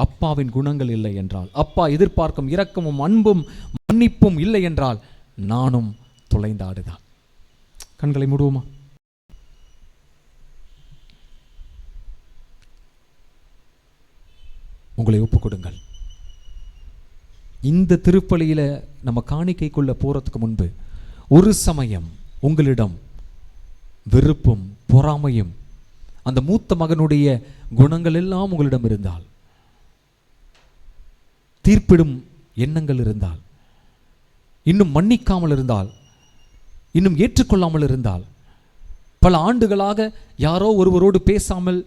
அப்பாவின் குணங்கள் இல்லை என்றால், அப்பா எதிர்பார்க்கும் இரக்கமும் அன்பும் மன்னிப்பும் இல்லை என்றால் நானும் தொலைந்த ஆடுதான். கண்களை மூடுவோமா? உங்களை ஒப்புக் கொடுங்கள். இந்த திருப்பலியில நம்ம காணிக்கைக்குள்ள போறதுக்கு முன்பு ஒரு சமயம் உங்களிடம் வெறுப்பும் பொறாமையும் அந்த மூத்த மகனுடைய குணங்கள் எல்லாம் உங்களிடம் இருந்தால், தீர்ப்பிடும் எண்ணங்கள் இருந்தால், இன்னும் மன்னிக்காமல் இருந்தால், இன்னும் ஏற்றுக்கொள்ளாமல் இருந்தால், பல ஆண்டுகளாக யாரோ ஒருவரோடு பேசாமல்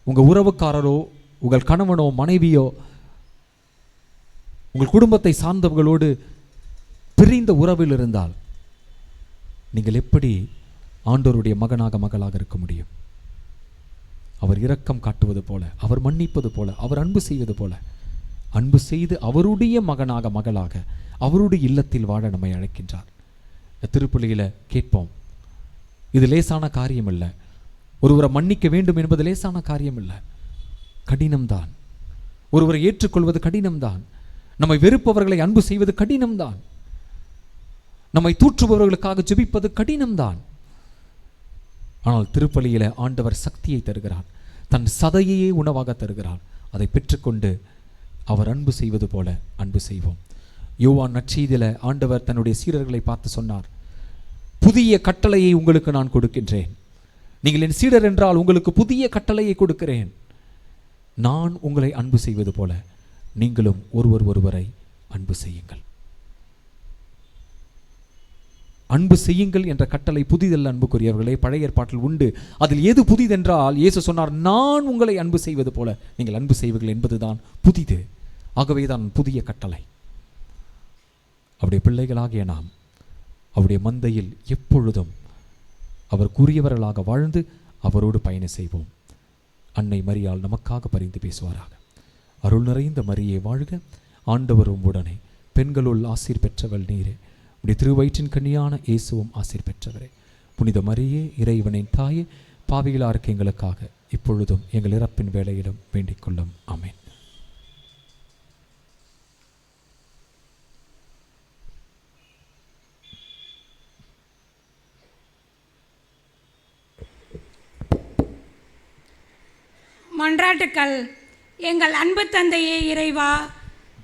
உங்க உறவுக்காரரோ உங்கள் கணவனோ மனைவியோ உங்கள் குடும்பத்தை சார்ந்தவர்களோடு பிரிந்த உறவில் இருந்தால் நீங்கள் எப்படி ஆண்டவருடைய மகனாக மகளாக இருக்க முடியும்? அவர் இரக்கம் காட்டுவது போல, அவர் மன்னிப்பது போல, அவர் அன்பு செய்வது போல அன்பு செய்து அவருடைய மகனாக மகளாக அவருடைய இல்லத்தில் வாழ நம்மை அழைக்கின்றார். திருப்பலியில கேட்போம். இது லேசான காரியம் இல்லை. ஒருவரை மன்னிக்க வேண்டும் என்பது லேசான காரியம் இல்லை, கடினம்தான். ஒருவரை ஏற்றுக்கொள்வது கடினம்தான். நம்மை வெறுப்பவர்களை அன்பு செய்வது கடினம்தான். நம்மை தூற்றுபவர்களுக்காக ஜெபிப்பது கடினம்தான். ஆனால் திருப்பலியில ஆண்டவர் சக்தியை தருகிறார், தன் சதையையே உணவாக தருகிறார். அதை பெற்றுக்கொண்டு அவர் அன்பு செய்வது போல அன்பு செய்வோம். யோவான் நற்செய்தியில ஆண்டவர் தன்னுடைய சீடர்களை பார்த்து சொன்னார், புதிய கட்டளையை உங்களுக்கு நான் கொடுக்கின்றேன். நீங்கள் என் சீடர் என்றால் உங்களுக்கு புதிய கட்டளையை கொடுக்கிறேன். நான் உங்களை அன்பு செய்வது போல நீங்களும் ஒருவரை அன்பு செய்யுங்கள். அன்பு செய்யுங்கள் என்ற கட்டளை புதிதல்ல அன்புக்குரியவர்களே, பழைய ஏற்பாட்டில் உண்டு. அதில் எது புதிதென்றால், இயேசு சொன்னார், நான் உங்களை அன்பு செய்வது போல நீங்கள் அன்பு செய்வீர்கள் என்பதுதான் புதிது. ஆகவேதான் புதிய கட்டளை. அவருடைய பிள்ளைகளாகிய நாம் அவருடைய மந்தையில் எப்பொழுதும் அவர் கூறியவர்களாக வாழ்ந்து அவரோடு பயணம் செய்வோம். அன்னை மரியாள் நமக்காக பரிந்து பேசுவாராக. அருள் நிறைந்த மரியே வாழ்க, ஆண்டவரும் உடனே, பெண்களுள் ஆசீர் பெற்றவள் நீரே, உடைய திருவயிற்றின் கன்னியான இயேசுவும் ஆசீர் பெற்றவரே. புனித மரியே, இறைவனின் தாயே, பாவிகளா இருக்க எங்களுக்காக இப்பொழுதும் எங்கள் இறப்பின் வேளையிலும் வேண்டிக் கொள்ளும். ஆமென். மன்றாட்டுக்கள். எங்கள் அன்பு தந்தையே இறைவா,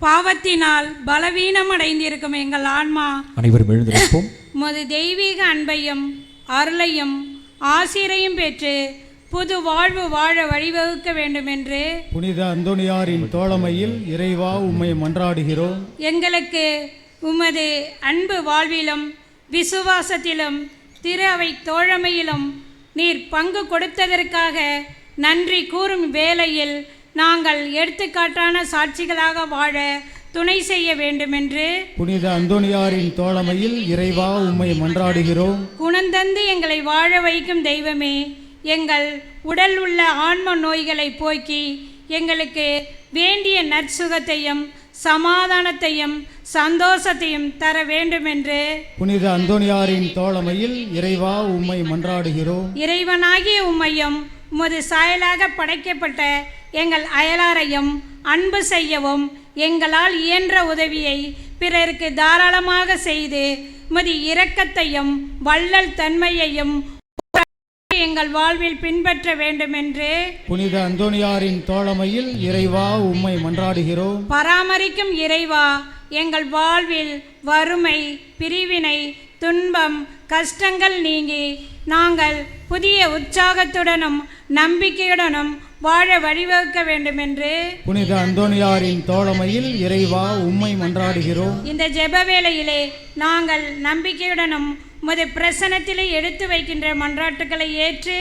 பாவத்தினால் பலவீனமடைந்திருக்கும் எங்கள் ஆன்மா அனைவரும் எழுந்திருப்போம். உமது தெய்வீக அன்பையும் அருளையும் ஆசிரையும் பெற்று புது வாழ்வு வாழ வழிவகுக்க வேண்டும் என்று புனித அந்தோனியாரின் தோழமையில் இறைவா உம்மை மன்றாடுகிறோம். எங்களுக்கு உமது அன்பு வாழ்விலும் விசுவாசத்திலும் திரு அவை தோழமையிலும் நீர் பங்கு கொடுத்ததற்காக நன்றி கூறும் வேளையில் நாங்கள் எடுத்துக்காட்டான சாட்சிகளாக வாழ துணை செய்ய வேண்டுமென்று புனித அந்தோனியாரின் தோழமையில் இறைவா உம்மை மன்றாடுகிறோம். குணந்தந்து எங்களை வாழ வைக்கும் தெய்வமே, எங்கள் உடல் உள்ள ஆன்ம நோய்களை போக்கி எங்களுக்கு வேண்டிய நற்சுகத்தையும் சமாதானத்தையும் சந்தோஷத்தையும் தர வேண்டுமென்று புனித அந்தோனியாரின் தோழமையில் இறைவா உம்மை மன்றாடுகிறோம். இறைவனாகிய உம்மையும் உமது சாயலாக படைக்கப்பட்ட எங்கள் அயலாரையும் அன்பு செய்யவும் எங்களால் இயன்ற உதவியை பிறருக்கு தாராளமாக செய்து உமது இரக்கத்தையும் வள்ளல் தன்மையையும் எங்கள் வாழ்வில் பின்பற்ற வேண்டும் என்று புனித அந்தோனியாரின் தோழமையில் இறைவா உம்மை மன்றாடுகிறோம். பராமரிக்கும் இறைவா, எங்கள் வாழ்வில் வறுமை, பிரிவினை, துன்பம், கஷ்டங்கள் நீங்கி நாங்கள் புதிய உற்சாகத்துடனும் நம்பிக்கையுடனும் வாழ வழிவகுக்க வேண்டும் என்று புனித அந்தோனியாரின் தோழமையில் இறைவா உம்மை மன்றாடுகிறோம். இந்த ஜெப வேளையிலே நாங்கள் நம்பிக்கையுடனும் உமது பிரசனத்திலே எடுத்து வைக்கின்ற மன்றாட்டுக்களை ஏற்று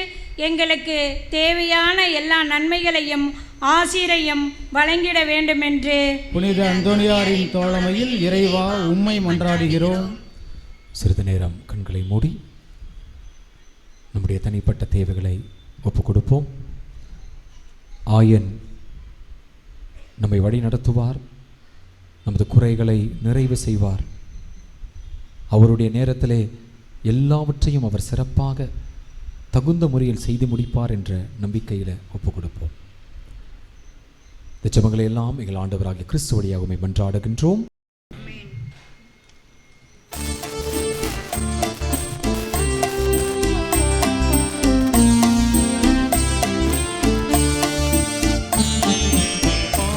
எங்களுக்கு தேவையான எல்லா நன்மைகளையும் ஆசீரையும் வழங்கிட வேண்டும் என்று புனித அந்தோனியாரின் தோழமையில் இறைவா உம்மை மன்றாடுகிறோம். சிறிது நேரம் கண்களை மூடி நம்முடைய தனிப்பட்ட தேவைகளை ஒப்புக் கொடுப்போம். ஆயன் நம்மை வழி நடத்துவார், நமது குறைகளை நிறைவு செய்வார். அவருடைய நேரத்திலே எல்லாவற்றையும் அவர் சிறப்பாக தகுந்த முறையில் செய்து முடிப்பார் என்ற நம்பிக்கையில் ஒப்புக் கொடுப்போம். இந்த ஜெபங்களை எல்லாம் எங்கள் ஆண்டவராகிய கிறிஸ்து வழியாக உம்மை மன்றாடுகின்றோம்.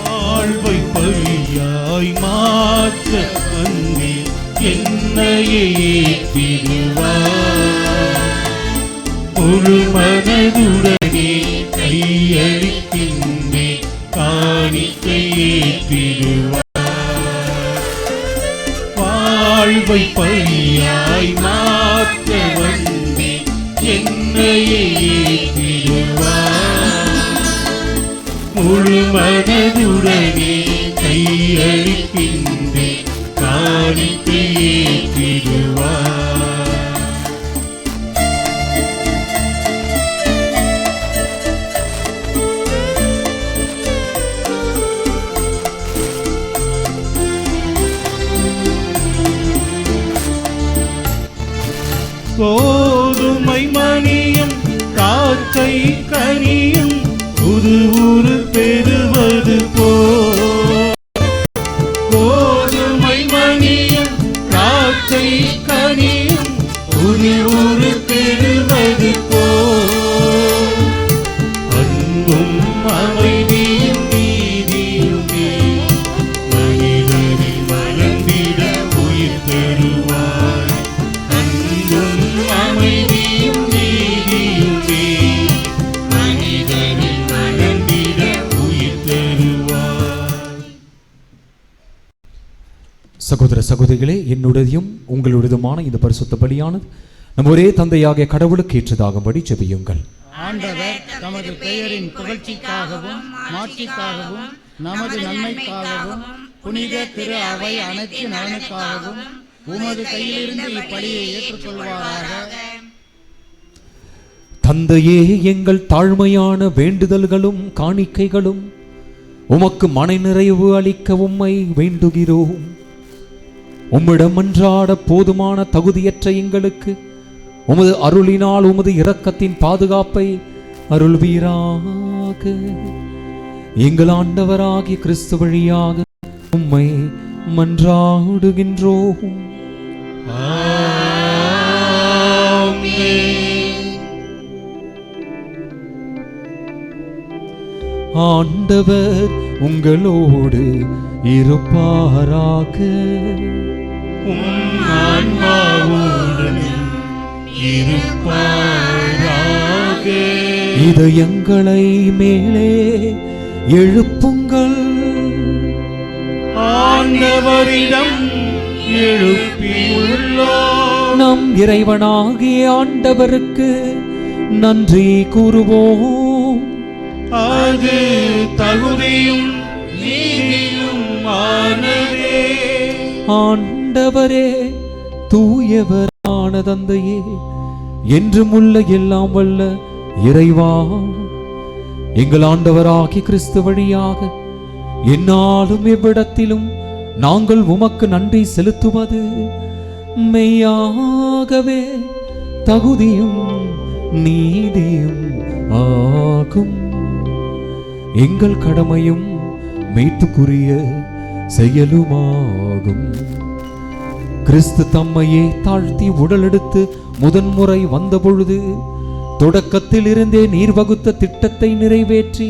வாழ்வை பலியாய் மாற்ற வந்தே என்னையே ஏற்றிடுவார். முழு மனதுடனே கையளிக்கின்றே காணிக்கை ஏற்றிடுவார். வாழ்வை பலியாய் மாற்ற வந்தே என்னையே ஏற்றிடுவார். முழு மனதுடனே கையளிக்கின்றே காணிக்கை ஏற்றிடுவார். கோதுமை மணியும் காக்கை கனியும் புது ஊரு பெறுவது போ. கோதுமை மணியும் காக்கை கனியும் புது ஊரு பெறுவது போ. அன்பும் அமைதியும் நீதியுமே மனிதனில் மலர்ந்திட உயிர் பெறுவார். அன்பும் அமைதியும் நீதியுமே மனிதனில் மலர்ந்திட உயிர் பெறுவார். சகோதர சகோதரிகளே, என்னுடையதும் உங்களுடையதுமான இந்த பரிசுத்த பலியானது நம் ஒரே தந்தையாகிய கடவுளுக்கு ஏற்றதாகும்படி ஜெபியுங்கள். ஆண்டவர் தமது பெயரின் புகழ்ச்சிக்காகவும் மாட்சிக்காகவும் நமது நன்மைக்காகவும் புனித திரு அவை அனைத்து நலனுக்காகவும் உமது கையிலிருந்து இப்பலியை ஏற்றுக்கொள்வாராக. தந்தையே, எங்கள் தாழ்மையான வேண்டுதல்களும் காணிக்கைகளும் உமக்கு மனநிறைவு அளிக்க உம்மை வேண்டுகிறோம். உம்மிடம் மன்றாட போதுமான தகுதியற்ற எங்களுக்கு உமது அருளினால் உமது இரக்கத்தின் பாதுகாப்பை அருள்வீராக. எங்கள் ஆண்டவராகிய கிறிஸ்து வழியாக உம்மை மன்றாடுகின்றோம். ஆண்டவர் உங்களோடு இருப்பாராக. இதயங்களை மேலே எழுப்புங்கள். ஆண்டவரிடம் எழுப்பியுள்ளோம். நம் இறைவனாகிய ஆண்டவருக்கு நன்றி கூறுவோம். அது தகுதியும் நீதியும் ஆனதே. ஆண்டவரே, தூயவரான தந்தையே, என்றும் உள்ள எல்லாம் வல்ல இறைவா, எங்கள் ஆண்டவராகிய கிறிஸ்து வழியாக எந்நாளும் எவ்விடத்திலும் நாங்கள் உமக்கு நன்றி செலுத்துவது மெய்யாகவே தகுதியும் நீதியும் ஆகும். எங்கள் கடமையும் மீட்புக்குரிய செயலுமாகும். கிறிஸ்து தம்மையே தாழ்த்தி உடலெடுத்து முதன்முறை வந்தபொழுது தொடக்கத்தில் இருந்தே நீர் வகுத்த திட்டத்தை நிறைவேற்றி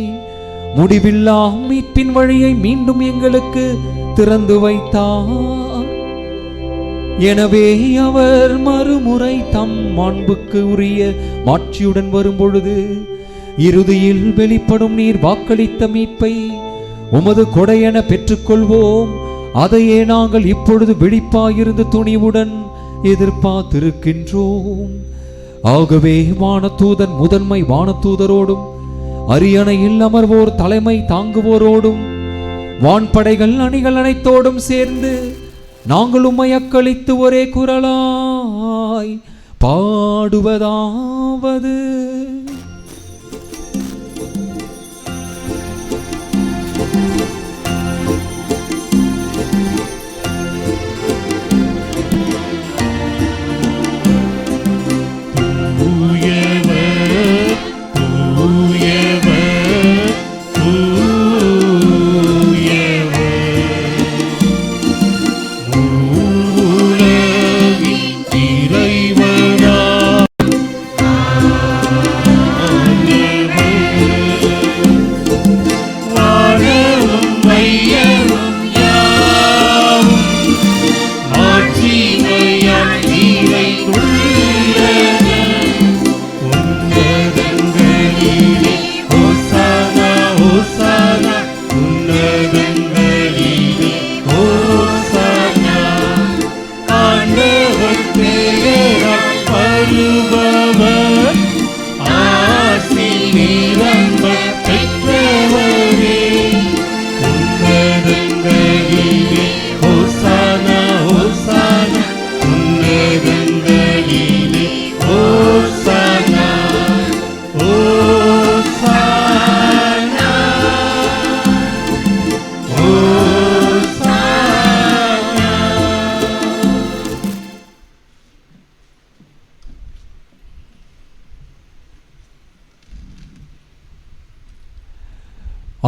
முடிவில்லா மீட்பின் வழியை மீண்டும் எங்களுக்கு திறந்து வைத்தார். எனவே அவர் மறுமுறை தம் மாண்புக்கு உரிய மாட்சியுடன் வரும்பொழுது இறுதியில் வெளிப்படும் நீர் வாக்களித்த மீட்பை உமது கொடையென பெற்றுக்கொள்வோம். அதையே நாங்கள் இப்பொழுது விழிப்பாயிருந்து துணிவுடன் எதிர்பார்த்திருக்கின்றோம். ஆகவே வானதூதன் முதன்மை வானதூதரோடும் அரியணையில் அமர்வோர் தலைமை தாங்குவோரோடும் வான்படைகள் அணிகள் அனைத்தோடும் சேர்ந்து நாங்கள் உம்மை அக்களித்து ஒரே குரலாய் பாடுவதாவது: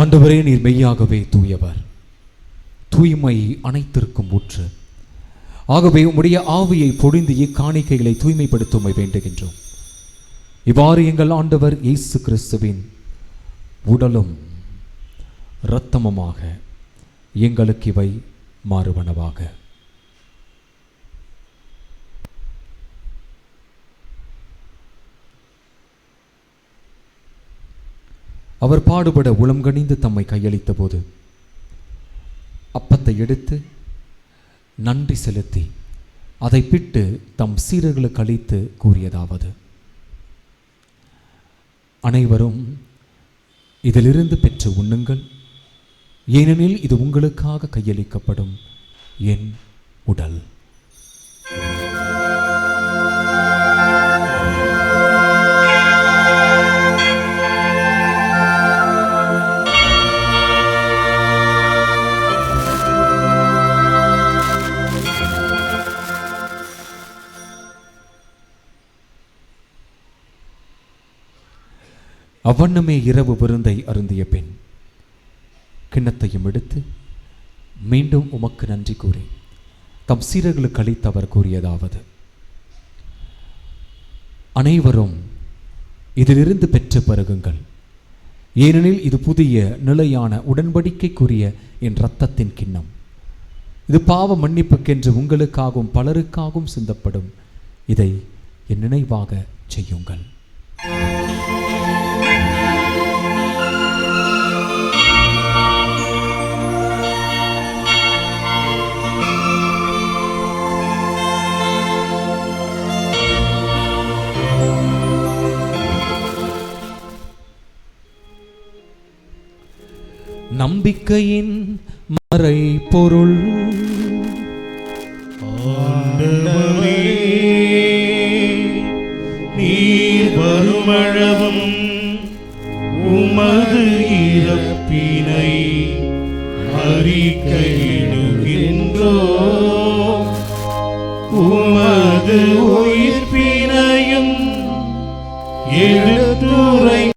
ஆண்டவரே, நீர் மெய்யாகவே தூயவர், தூய்மை அனைத்திற்கும் ஊற்று. ஆகவே உம்முடைய ஆவியை பொழிந்து இக்காணிக்கைகளை தூய்மைப்படுத்த உம்மை வேண்டுகின்றோம். இவ்வாறு எங்கள் ஆண்டவர் இயேசு கிறிஸ்துவின் உடலும் இரத்தமுமாக எங்களுக்கு இவை மாறுவனவாக. அவர் பாடுபட உளம் கனிந்து தம்மை கையளித்த போது அப்பத்தை எடுத்து நன்றி செலுத்தி அதை பிட்டு தம் சீடர்களுக்கு அளித்து கூறியதாவது: அனைவரும் இதிலிருந்து பெற்று உண்ணுங்கள், ஏனெனில் இது உங்களுக்காக கையளிக்கப்படும் என் உடல். அவ்வண்ணமே இரவு விருந்தை அருந்திய பின் கிண்ணத்தையும் எடுத்து மீண்டும் உமக்கு நன்றி கூறி தம் சீடர்களுக்கு அளித்து அவர் கூறியதாவது: அனைவரும் இதிலிருந்து பெற்று பருகுங்கள், ஏனெனில் இது புதிய நிலையான உடன்படிக்கைக்குரிய என் இரத்தத்தின் கிண்ணம். இது பாவ மன்னிப்புக்கென்று உங்களுக்காகவும் பலருக்காகவும் சிந்தப்படும். இதை என் நினைவாக செய்யுங்கள். நம்பிக்கையின் மறை பொருள். ஆண்டவரே, நீர் வருமளவும் உமது இறப்பினை அறிக்கையிடுகின்றோம், உமது உயிர்ப்பினையும் எடுத்துரைக்கின்றோம்.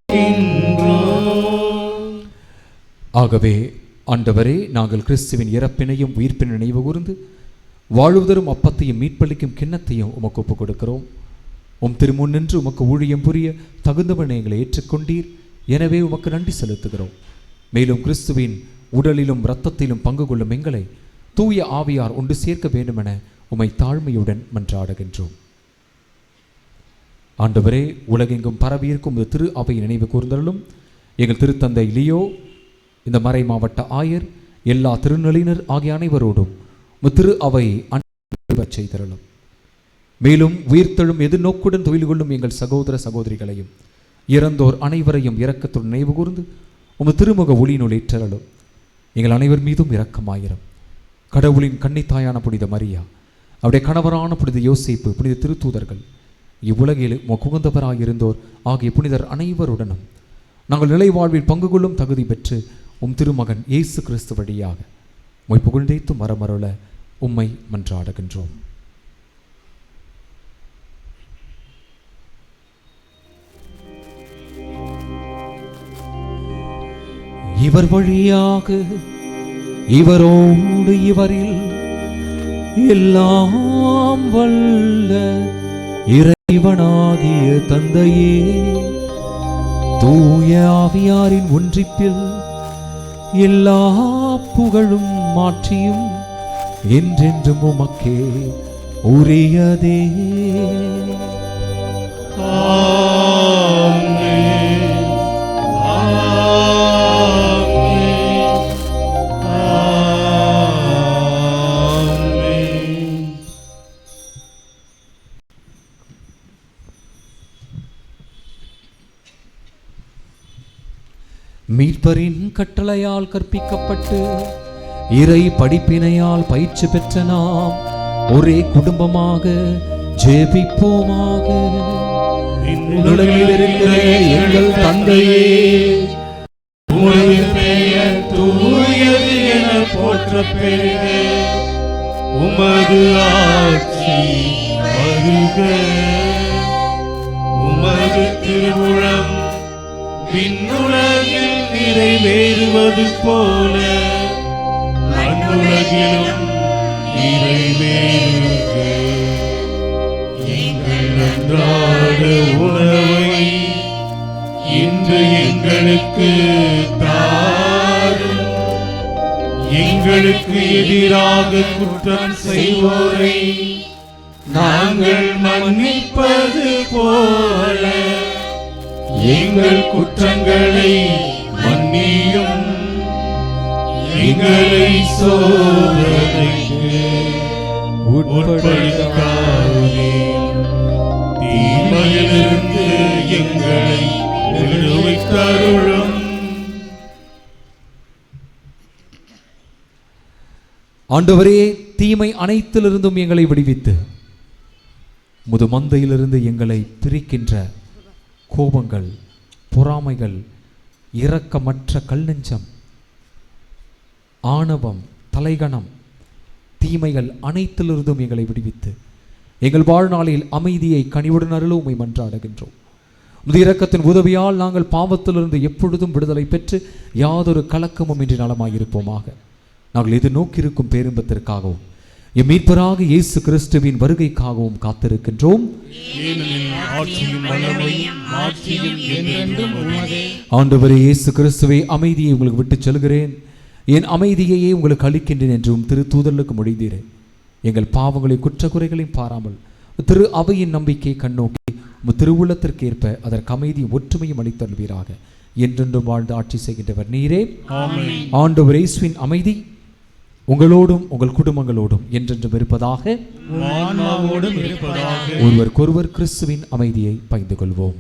ஆகவே ஆண்டவரே, நாங்கள் கிறிஸ்துவின் இறப்பினையும் உயிர்ப்பின் நினைவு கூர்ந்து வாழ்வதரும் அப்பத்தையும் மீட்பளிக்கும் கிண்ணத்தையும் உமக்கு ஒப்புக் கொடுக்கிறோம். உம் திருமுன் நின்று உமக்கு ஊழியம் புரிய தகுந்தவனை எங்களை ஏற்றுக்கொண்டீர். எனவே உமக்கு நன்றி செலுத்துகிறோம். மேலும் கிறிஸ்துவின் உடலிலும் இரத்தத்திலும் பங்கு கொள்ளும் எங்களை தூய ஆவியார் ஒன்று சேர்க்க வேண்டுமென உம்மை தாழ்மையுடன் மன்றாடுகின்றோம். ஆண்டவரே, உலகெங்கும் பரவியிருக்கும் இந்த திரு அவை நினைவு கூர்ந்தருளும். எங்கள் திருத்தந்தை லியோ, இந்த மறை மாவட்ட ஆயர், எல்லா திருநிலையினர் ஆகிய அனைவரோடும் திரு அவை செய்தருளும். மேலும் உயிர்த்தெழும் எதிர்நோக்குடன் தொழில் கொள்ளும் எங்கள் சகோதர சகோதரிகளையும் இறந்தோர் அனைவரையும் இரக்கத்துடன் நினைவு கூர்ந்து உமது திருமுக ஒளியினுள் ஏற்றருளும். எங்கள் அனைவர் மீதும் இரக்கமாயிரும். கடவுளின் கன்னித்தாயான புனித மரியா, அவருடைய கணவரான புனித யோசேப்பு, புனித திருத்தூதர்கள், இவ்வுலகில் குகந்தவராயிருந்தோர் ஆகிய புனிதர் அனைவருடனும் நாங்கள் நிலை வாழ்வில் பங்கு கொள்ளும் தகுதி பெற்று உம் திருமகன் இயேசு கிறிஸ்து வழியாக உம்மை புகழ்ந்தேத்து மரமருள உம்மை மன்றாடுகின்றோம். இவர் வழியாக இவரோடு இவரில் எல்லாம் வல்ல இறைவனாகிய தந்தையே, தூய ஆவியாரின் ஒன்றிப்பில் எல்லா புகழும் மாற்றியும் என்றென்றும் உமக்கே உரியதே. மீட்பரின் கட்டளையால் கற்பிக்கப்பட்டு இறை படிப்பினையால் பயிற்சி பெற்ற நாம் ஒரே குடும்பமாக ஜெபிப்போமாக. உலகில் இருக்கிற எங்கள் தந்தையே, உமது பெயர் தூயது என போற்றப் பெறுக. உமது ஆட்சி வருக. உமது திருவுளம் விண்ணுலகில் நிறைவேறுவது போல மண்ணுலகிலும் நிறைவேறுக. எங்கள் அன்றாட உணவை இன்று எங்களுக்கு தாரும். எங்களுக்கு எதிராக குற்றம் செய்வோரை நாங்கள் மன்னிப்பது போல எங்கள் குற்றங்களை மன்னியும். எங்களை சோதனைக்கு உட்படுத்தாதேயும், தீமையிலிருந்து எங்களை விடுவித்தருளும். ஆண்டவரே, தீமை அனைத்திலிருந்தும் எங்களை விடுவித்து முது மந்தையிலிருந்து எங்களை பிரிக்கின்ற கோபங்கள், பொறாமைகள், இரக்கமற்ற கல்நெஞ்சம், ஆணவம், தலைகணம், தீமைகள் அனைத்திலிருந்தும் எங்களை விடுவித்து எங்கள் வாழ்நாளில் அமைதியை கனிவுடன் அருள உம்மை மன்றாடுகின்றோம். உமது இரக்கத்தின் உதவியால் நாங்கள் பாவத்திலிருந்து எப்பொழுதும் விடுதலை பெற்று யாதொரு கலக்கமும் இன்றி நலமாயிருப்போமாக. நாங்கள் எதிர்நோக்கியிருக்கும் பேரின்பத்திற்காகவும் எம் மீட்பராக இயேசு கிறிஸ்துவின் வருகைக்காகவும் காத்திருக்கின்றோம். ஆண்டவரே இயேசு கிறிஸ்துவே, அமைதியை உங்களுக்கு விட்டு செல்கிறேன், என் அமைதியையே உங்களுக்கு அளிக்கின்றேன் என்றும் திரு தூதர்களுக்கு மொழிந்தீரே. எங்கள் பாவங்களை குற்றக்குறைகளையும் பாராமல் திரு அவையின் நம்பிக்கையை கண்ணோக்கி திருவுள்ளத்திற்கேற்ப அதற்கு அமைதியும் ஒற்றுமையும் அளித்தருள்வீராக. என்றென்றும் வாழ்ந்து ஆட்சி செய்கின்றவர் நீரே. ஆண்டவர் இயேசுவின் அமைதி உங்களோடும் உங்கள் குடும்பங்களோடும் என்றென்றும் இருப்பதாக. ஒருவருக்கொருவர் கிறிஸ்துவின் அமைதியை பகிர்ந்து கொள்வோம்.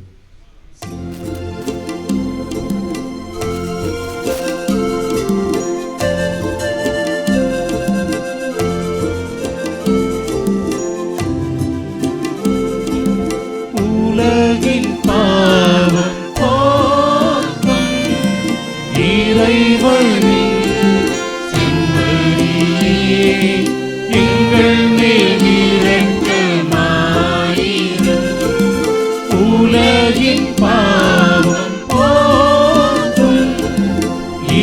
உலகின் பாவம் போக்கும் இறைவனின் எங்கள் மேல் இரக்கமாயிரும். உலகின் பாவம் போக்கும்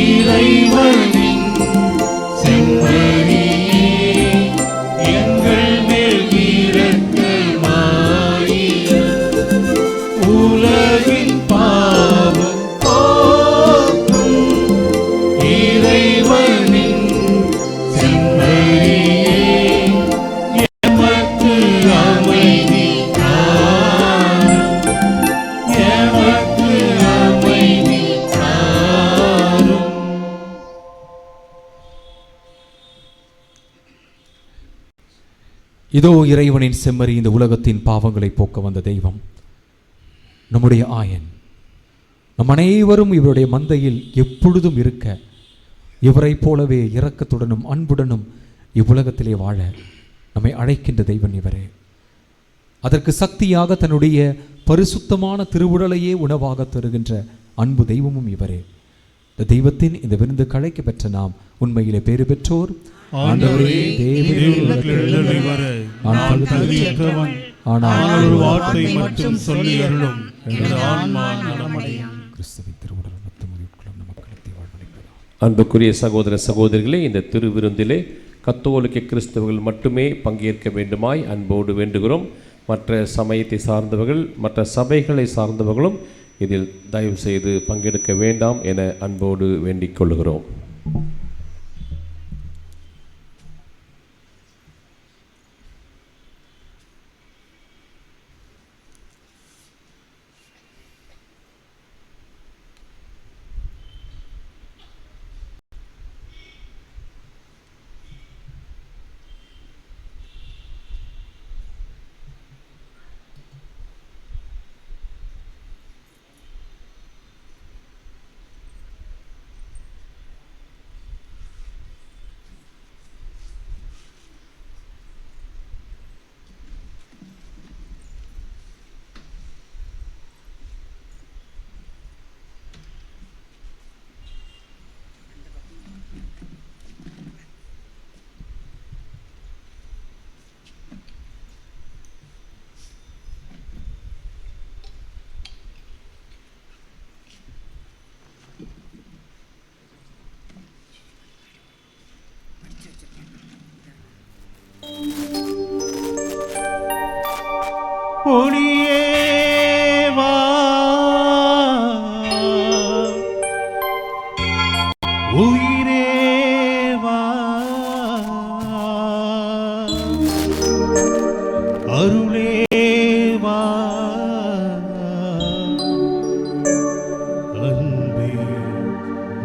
இறைவனின் செம்மறியே, எங்கள் மேல் இரக்கமாயிரும். உலகின் பாவம் போக்கும் இறைவனின் இதோ இறைவனின் செம்மறி, இந்த உலகத்தின் பாவங்களை போக்க வந்த தெய்வம், நம்முடைய ஆயன். நம் அனைவரும் இவருடைய மந்தையில் எப்பொழுதும் இருக்க, இவரைப் போலவே இரக்கத்துடனும் அன்புடனும் இவ்வுலகத்திலே வாழ நம்மை அழைக்கின்ற தெய்வன் இவரே. அதற்கு சக்தியாக தன்னுடைய பரிசுத்தமான திருவுடலையே உணவாக தருகின்ற அன்பு தெய்வமும் இவரே. இந்த தெய்வத்தின் இந்த விருந்து கழைக்க பெற்ற நாம் உண்மையிலே பேறு பெற்றோர். ஆண்டவரே, தேவனிடத்தில் வர நான் தகுதியற்றவன். ஆனால் ஒரு வார்த்தை மட்டும் சொல்லி அருளும், எனது ஆன்மா நலமடையும். கிறிஸ்துவின் திருவுடல் மற்றும் உயிர்க்குள்ள மக்களுக்கு வாழ்வளிப்பதாக. அன்புக்குரிய சகோதர சகோதரிகளே, இந்த திருவிருந்திலே கத்தோலிக்க கிறிஸ்தவர்கள் மட்டுமே பங்கேற்க வேண்டுமாய் அன்போடு வேண்டுகிறோம். மற்ற சமயத்தை சார்ந்தவர்கள், மற்ற சபைகளை சார்ந்தவர்களும் இதில் தயவு செய்து பங்கெடுக்க வேண்டாம் என அன்போடு வேண்டிக் கொள்கிறோம். ஒளியே வா, உயிரே வா, அருளே வா, அன்பே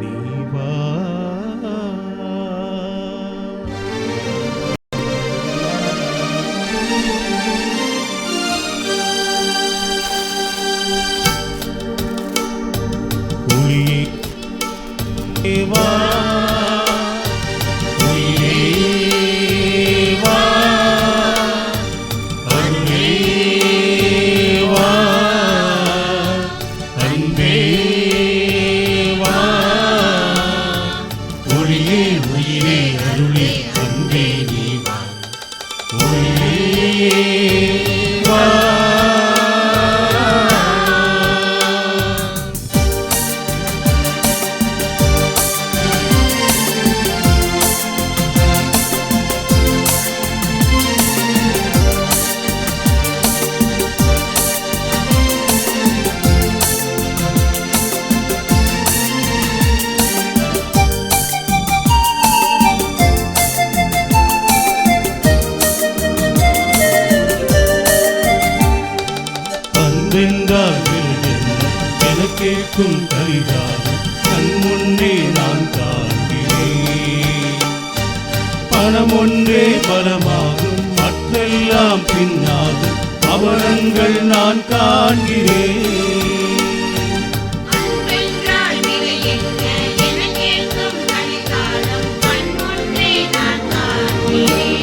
நீ வா. வா, உயிரே வா, அருளே வா, அன்பே வா, ஒளியே உயிரே அருளே அன்பே நீ வா, உயிரே வா. கேட்கும் கரிகாலம் கண் முன்னே நான் காண்கிறேன். பணம் ஒன்றே பலமாகும், மற்றெல்லாம் பின்னாகும், அவலங்கள் நான் காண்கிறேன். அன்பென்றால் விலை என்ன என கேட்கும் கரிகாலம் கண் முன்னே நான் காண்கிறேன்.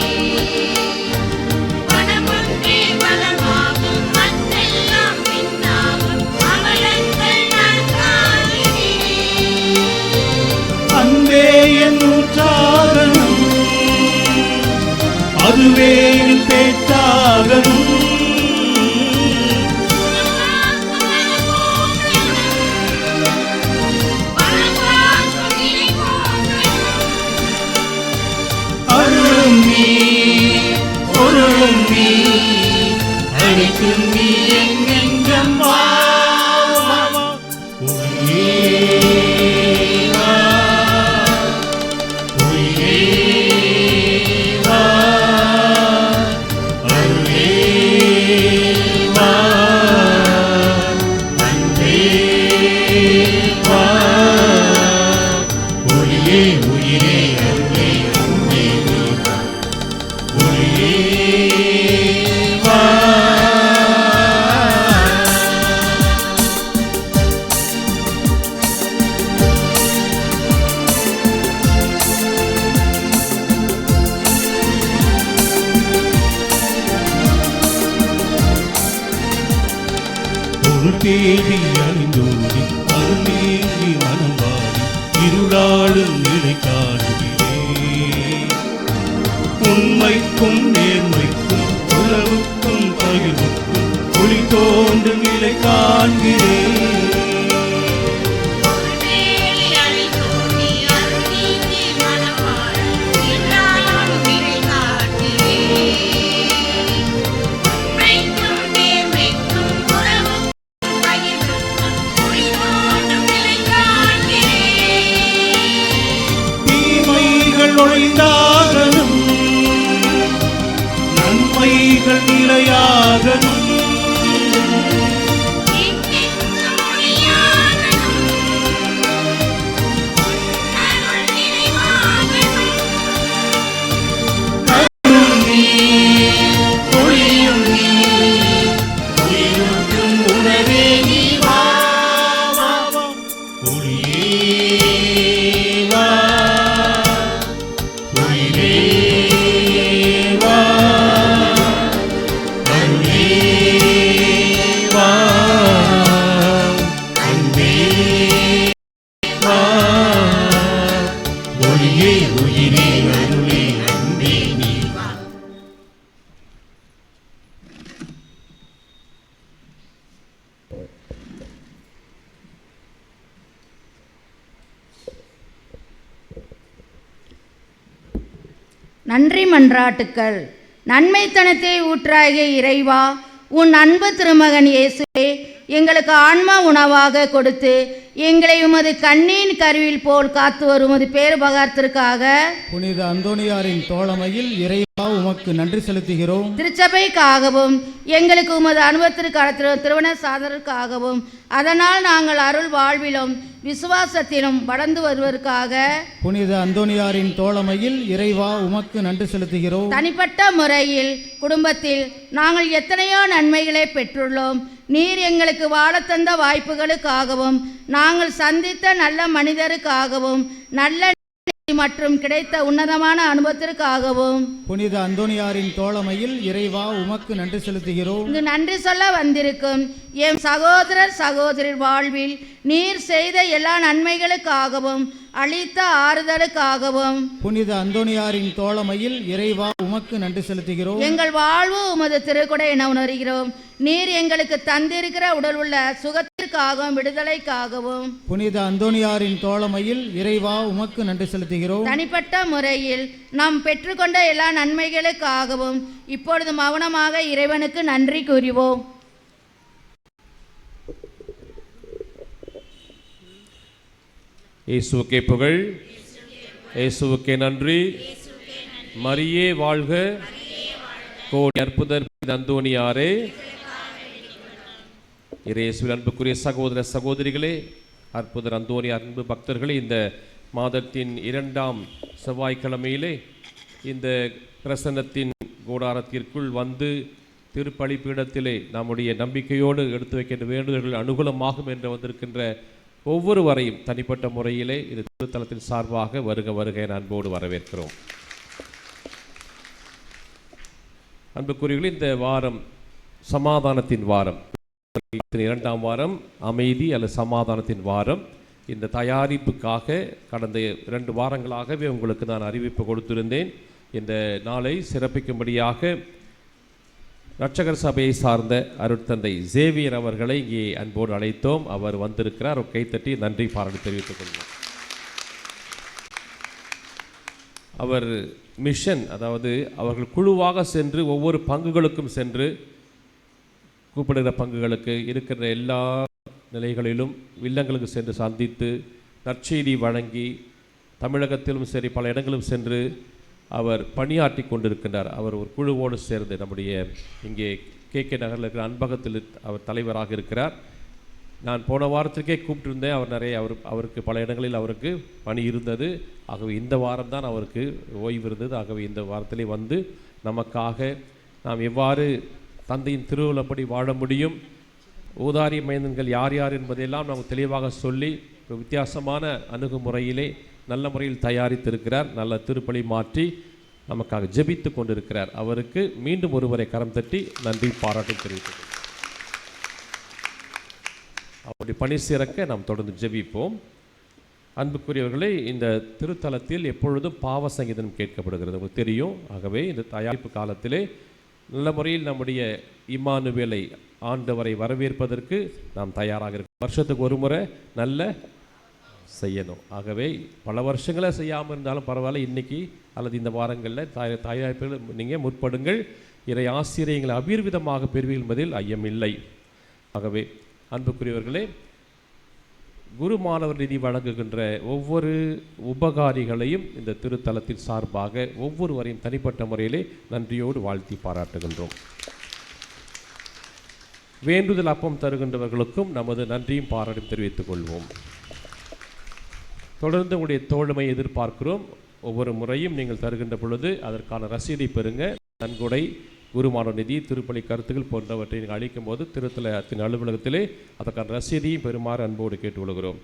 பணம் ஒன்றே பலமாகும், மற்றெல்லாம் பின்னாகும், அவலங்கள் நான் காண்கிறேன். அன்பே என் ஊற்றாகணும், அதுவே என் பேச்சாகணும். அருளும் நீ, பொருளும் நீ, அனைத்தும் நீ எங்கெங்கும் வா. உயிரே தேடி அறிந்தோடி அருளேங்கி மனம் வாடி இருளாளும் நிலை காண்கிறேன். உண்மைக்கும் நேர்மைக்கும் உறவுக்கும் பகிர்வுக்கும் ஒளி தோன்றும் நிலை காண்கிறேன். தேடி அழிந்தோடி அருள் நீங்கி மனம் வாடி இருளாளும் நிலை காண்கிறேன். உண்மைக்கும் நேர்மைக்கும் உறவுக்கும் பகிர்வுக்கும் ஒளி தோன்றும் நிலை காண்கிறேன். தீமைகள் ஒழிந்தாகணும், நன்மைகள் நிலையாகணும். எங்கெங்கும் ஒளியாகணும், அருள் நிறைவாகணும். ஒளியும் நீ, உயிரூட்டும் உணவே நீ வா, வா, வா. ஒளியே வா, ஒளியே வா, அருளே வா, அன்பே வா. ஒளியே உயிரே அருளே அன்பே நீ வா. நன்றி மன்றாட்டுக்கள். நன்மைத்தனத்தை ஊற்றாகிய இறைவா, உன் அன்பு திருமகன் இயேசுவே எங்களுக்கு ஆன்மா உணவாக கொடுத்து எங்களை உமது கண்ணின் கருவில் போல் காத்து வரும் உமது பேருபகாரத்திற்காக புனித அந்தோணியாரின் தோழமையில் இறைவா உமக்கு நன்றி செலுத்துகிறோம். திருச்சபைக்காகவும் எங்களுக்கு உமது அனுபவத்திற்கு அழைத்த திருமண சாதனருக்காகவும் அதனால் நாங்கள் அருள் வாழ்விலும் விசுவாசத்திலும் வளர்ந்து வருவதற்காக புனித அந்தோணியாரின் தோழமையில் இறைவா உமக்கு நன்றி செலுத்துகிறோம். தனிப்பட்ட முறையில் குடும்பத்தில் நாங்கள் எத்தனையோ நன்மைகளை பெற்றுள்ளோம். நீர் எங்களுக்கு வாழத் தந்த வாய்ப்புகளுக்காகவும் நாங்கள் சந்தித்த நல்ல மனிதருக்காகவும் நல்ல மற்றும் கிடைத்த உன்னதமான அனுபவத்திற்காகவும் புனித அந்தோணியாரின் தோழமையில் இறைவா உமக்கு நன்றி செலுத்துகிறோம். இங்கு நன்றி சொல்ல வந்திருக்கும் எம் சகோதரர் சகோதரி வாழ்வில் நீர் செய்த எல்லா நன்மைகளுக்காகவும் அளித்த ஆறுதலுக்காகவும் புனித அந்தோணியாரின் தோழமையில் இறைவா உமக்கு நன்றி செலுத்துகிறோம். எங்கள் வாழ்வு உமது திருக்குடை என உணர்கிறோம். நீர் எங்களுக்கு தந்திருக்கிற உடல் உள்ள சுகத்திற்காகவும் விடுதலைக்காகவும் புனித அந்தோணியாரின் தோழமையில் இறைவா உமக்கு நன்றி செலுத்துகிறோம். தனிப்பட்ட முறையில் நாம் பெற்றுக்கொண்ட எல்லா நன்மைகளுக்காகவும் இப்பொழுது மௌனமாக இறைவனுக்கு நன்றி கூறுவோம். இயேசுவுக்கே புகழ், இயேசுவுக்கே நன்றி. மரியே வாழ்க, கோடி அற்புதர் அந்தோணியாரே. இயேசுவில் அன்புக்குரிய சகோதர சகோதரிகளே, அற்புதர் அந்தோணியார் அன்பு பக்தர்களே, இந்த மாதத்தின் 2ஆம் செவ்வாய்க்கிழமையிலே இந்த பிரசன்னத்தின் கூடாரத்திற்குள் வந்து திருப்பலி பீடத்திலே நம்முடைய நம்பிக்கையோடு எடுத்து வைக்கின்ற வேண்டுதல்கள் அனுகூலமாகும் என்று வந்திருக்கின்ற ஒவ்வொருவரையும் தனிப்பட்ட முறையிலே இது திருத்தலத்தின் சார்பாக வருக வருக என அன்போடு வரவேற்கிறோம். அன்புக்குரியவர்களே, இந்த வாரம் சமாதானத்தின் வாரம், 2ஆம் வாரம் அமைதி அல்லது சமாதானத்தின் வாரம். இந்த தயாரிப்புக்காக கடந்த 2 வாரங்களாகவே உங்களுக்கு நான் அறிவிப்பு கொடுத்திருந்தேன். இந்த நாளை சிறப்பிக்கும்படியாக இரட்சகர் சபையை சார்ந்த அருட்தந்தை சேவியர் அவர்களை இங்கே அன்போடு அழைத்தோம். அவர் வந்திருக்கிறார். கைத்தட்டி நன்றி பாராட்டி தெரிவித்துக் கொள்வோம். அவர் மிஷன், அதாவது அவர்கள் குழுவாக சென்று ஒவ்வொரு பங்குகளுக்கும் சென்று கூப்பிடுகிற பங்குகளுக்கு இருக்கிற எல்லா நிலைகளிலும் இல்லங்களுக்கு சென்று சந்தித்து நற்செய்தி வழங்கி தமிழகத்திலும் சரி பல இடங்களும் சென்று அவர் பணியாற்றி கொண்டிருக்கின்றார். அவர் ஒரு குழுவோடு சேர்ந்து நம்முடைய இங்கே KK நகரில் இருக்கிற அன்பகத்தில் அவர் தலைவராக இருக்கிறார். நான் போன வாரத்திற்கே கூப்பிட்டுருந்தேன். அவருக்கு பல இடங்களில் அவருக்கு பணி இருந்தது. ஆகவே இந்த வாரம் தான் அவருக்கு ஓய்வு இருந்தது. ஆகவே இந்த வாரத்திலே வந்து நமக்காக நாம் எவ்வாறு தந்தையின் திருவுள்ளப்படி வாழ முடியும், ஊதாரிய மைந்தன்கள் யார் யார் என்பதையெல்லாம் நாம் தெளிவாக சொல்லி வித்தியாசமான அணுகுமுறையிலே நல்ல முறையில் தயாரித்திருக்கிறார். நல்ல திருப்பலி மாற்றி நமக்காக ஜெபித்து கொண்டிருக்கிறார். அவருக்கு மீண்டும் ஒருவரை கரம் தட்டி நன்றி பாராட்டும் தெரிவித்துக் அப்படி பணி சிறக்க நாம் தொடர்ந்து ஜெபிப்போம். அன்புக்குரியவர்களே, இந்த திருத்தலத்தில் எப்பொழுதும் பாவ சங்கீதம் கேட்கப்படுகிறது, உங்களுக்கு தெரியும். ஆகவே இந்த தயாரிப்பு காலத்திலே நல்ல முறையில் நம்முடைய இம்மானுவேலை ஆண்டவரை வரவேற்பதற்கு நாம் தயாராக இருக்கோம். வருஷத்துக்கு ஒரு முறை நல்ல செய்யணும். ஆகவே பல வருஷங்களே செய்யாமல் இருந்தாலும் பரவாயில்ல, இன்றைக்கி அல்லது இந்த வாரங்களில் தயாரிப்புகள் நீங்கள் முற்படுங்கள். இறை ஆசிரியங்களை அபீர்விதமாக பெறுவீர்கள் என்பதில் ஐயமில்லை. ஆகவே அன்புக்குரியவர்களே, குரு மாணவர் நிதி வழங்குகின்ற ஒவ்வொரு உபகாரிகளையும் இந்த திருத்தலத்தின் சார்பாக ஒவ்வொருவரையும் தனிப்பட்ட முறையிலே நன்றியோடு வாழ்த்தி பாராட்டுகின்றோம். வேண்டுதல் அப்பம் தருகின்றவர்களுக்கும் நமது நன்றியும் பாராட்டும் தெரிவித்துக் கொள்வோம். தொடர்ந்து உங்களுடைய தோழமை எதிர்பார்க்கிறோம். ஒவ்வொரு முறையும் நீங்கள் தருகின்ற பொழுது அதற்கான ரசீதை பெறுங்க. நன்கொடை, குருமானவர் நிதி, திருப்பலி கருத்துக்கள் போன்றவற்றை நீங்கள் அளிக்கும் போது திருத்தலத்தின் அலுவலகத்திலே அதற்கான ரசீதையும் பெறுமாறு அன்போடு கேட்டுக்கொள்கிறோம்.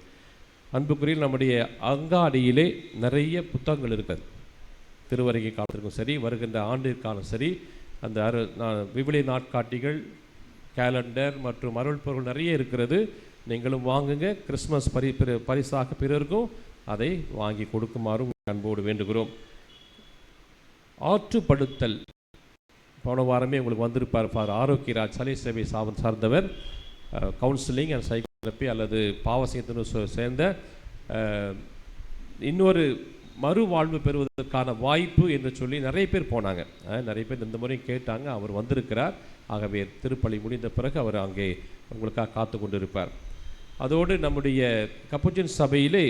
அன்புக்குறியில் நம்முடைய அங்காடியிலே நிறைய புத்தகங்கள் இருக்கிறது. திருவருகை காலத்திற்கும் சரி, வருகின்ற ஆண்டிற்கான சரி, அந்த விவிலிய நாட்காட்டிகள், கேலண்டர் மற்றும் அருள் பொருள் நிறைய இருக்கிறது. நீங்களும் வாங்குங்க. கிறிஸ்மஸ் பரிசாக பிறருக்கும் அதை வாங்கி கொடுக்குமாறும் அன்போடு வேண்டுகிறோம். ஆற்றுப்படுத்தல் போன வாரமே உங்களுக்கு வந்திருப்பார். ஃபார் ஆரோக்கியராஜ் சலை சேவை சார்ந்தவர், கவுன்சிலிங் அண்ட் சைக்கோதெரப்பி அல்லது பாவசியத்தின் சேர்ந்த இன்னொரு மறுவாழ்வு பெறுவதற்கான வாய்ப்பு என்று சொல்லி நிறைய பேர் போனாங்க. நிறைய பேர் இந்த முறையும் கேட்டாங்க. அவர் வந்திருக்கிறார். ஆகவே திருப்பலி முடிந்த பிறகு அவர் அங்கே உங்களுக்காக காத்து கொண்டிருப்பார். அதோடு நம்முடைய கப்புச்சின் சபையிலே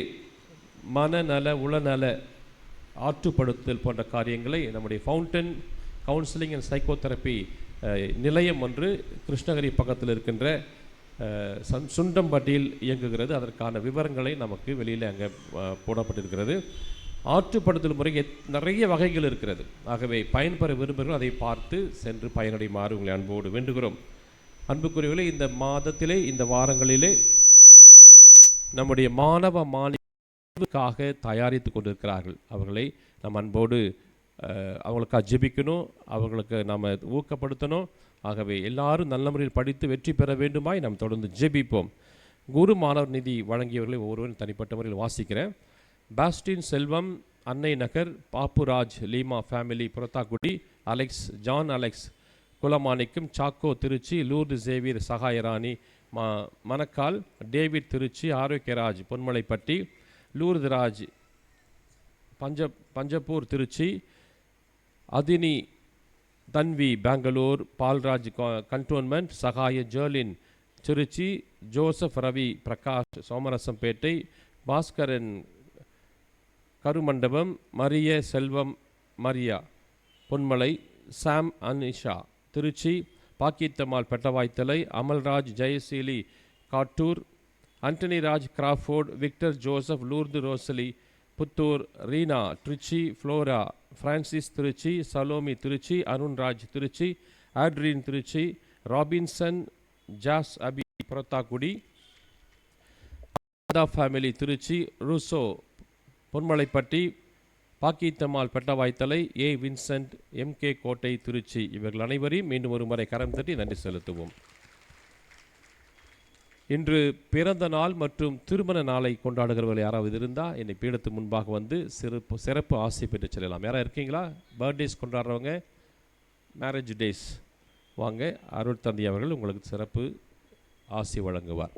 மனநல உளநல ஆற்றுப்படுத்தல் போன்ற காரியங்களை நம்முடைய ஃபவுண்டன் கவுன்சிலிங் அண்ட் சைக்கோதெரப்பி நிலையம் ஒன்று கிருஷ்ணகிரி பக்கத்தில் இருக்கின்ற சுண்டம்பட்டியில் இயங்குகிறது. அதற்கான விவரங்களை நமக்கு வெளியில் அங்கே போடப்பட்டிருக்கிறது. ஆற்றுப்படுத்தல் முறை நிறைய வகைகள் இருக்கிறது. ஆகவே பயன்பெற விரும்புகிறோம், அதை பார்த்து சென்று பயனடைமாறு உங்களை அன்போடு வேண்டுகிறோம். அன்புக்குரியவர்களே, இந்த மாதத்திலே இந்த வாரங்களிலே நம்முடைய மாணவ மாணவிகளுக்காக தயாரித்து கொண்டிருக்கிறார்கள். அவர்களை நம் அன்போடு அவங்களுக்காக ஜெபிக்கணும், அவர்களுக்கு நாம் ஊக்கப்படுத்தணும். ஆகவே எல்லாரும் நல்ல முறையில் படித்து வெற்றி பெற வேண்டுமாய் நாம் தொடர்ந்து ஜெபிப்போம். குரு மாணவர் நிதி வழங்கியவர்களை ஒவ்வொருவரும் தனிப்பட்ட முறையில் வாசிக்கிறேன். Bastin Selvam, Annai Nagar, Pappuraj Leema family Purathakudi, Alex John Alex Kulamanickam, Chacko Trichy, Lourdu Xavier Sagayarani Manakkal, David Trichy, Arokiaraj Ponmalaipatti, Lourduraj Panjappur Trichy, Athini Tanvi Bangalore, Paulraj cantonment, Sagaya Jerlin Trichy, Joseph Ravi Prakash Somarasampettai, Baskaran Karumandapam, Mariya Selvam Maria Ponmalai, Sam Anisha Trichy, Bakkiyathammal Pettavaithalai, Amalraj Jayaseeli Kattur, Antonyraj Crawford, Victor Joseph, Lourdu Rosalie Puthur, Reena Trichy, Flora Francis Trichy, Salome Trichy, Arunraj Trichy, Adrian Trichy, Robinson ஜாஸ் அபி புரத்தாக்குடி, ஃபேமிலி திருச்சி, ரூசோ பொன்மலைப்பட்டி, பாக்கித்தம்மாள் பெட்டவாய்த்தலை, ஏ வின்சென்ட் எம்கே கோட்டை திருச்சி. இவர்கள் அனைவரையும் மீண்டும் ஒரு முறை கரம் தட்டி நன்றி செலுத்துவோம். இன்று பிறந்த நாள் மற்றும் திருமண நாளை கொண்டாடுகிறவர்கள் யாராவது இருந்தால் என்னை பீடத்து முன்பாக வந்து சிறப்பு ஆசை பெற்று செல்லலாம். யாராவது இருக்கீங்களா? பர்த்டேஸ் கொண்டாடுறவங்க, மேரேஜ் டேஸ் வாங்க. அருள் தந்தை அவர்கள் உங்களுக்கு சிறப்பு ஆசை வழங்குவார்.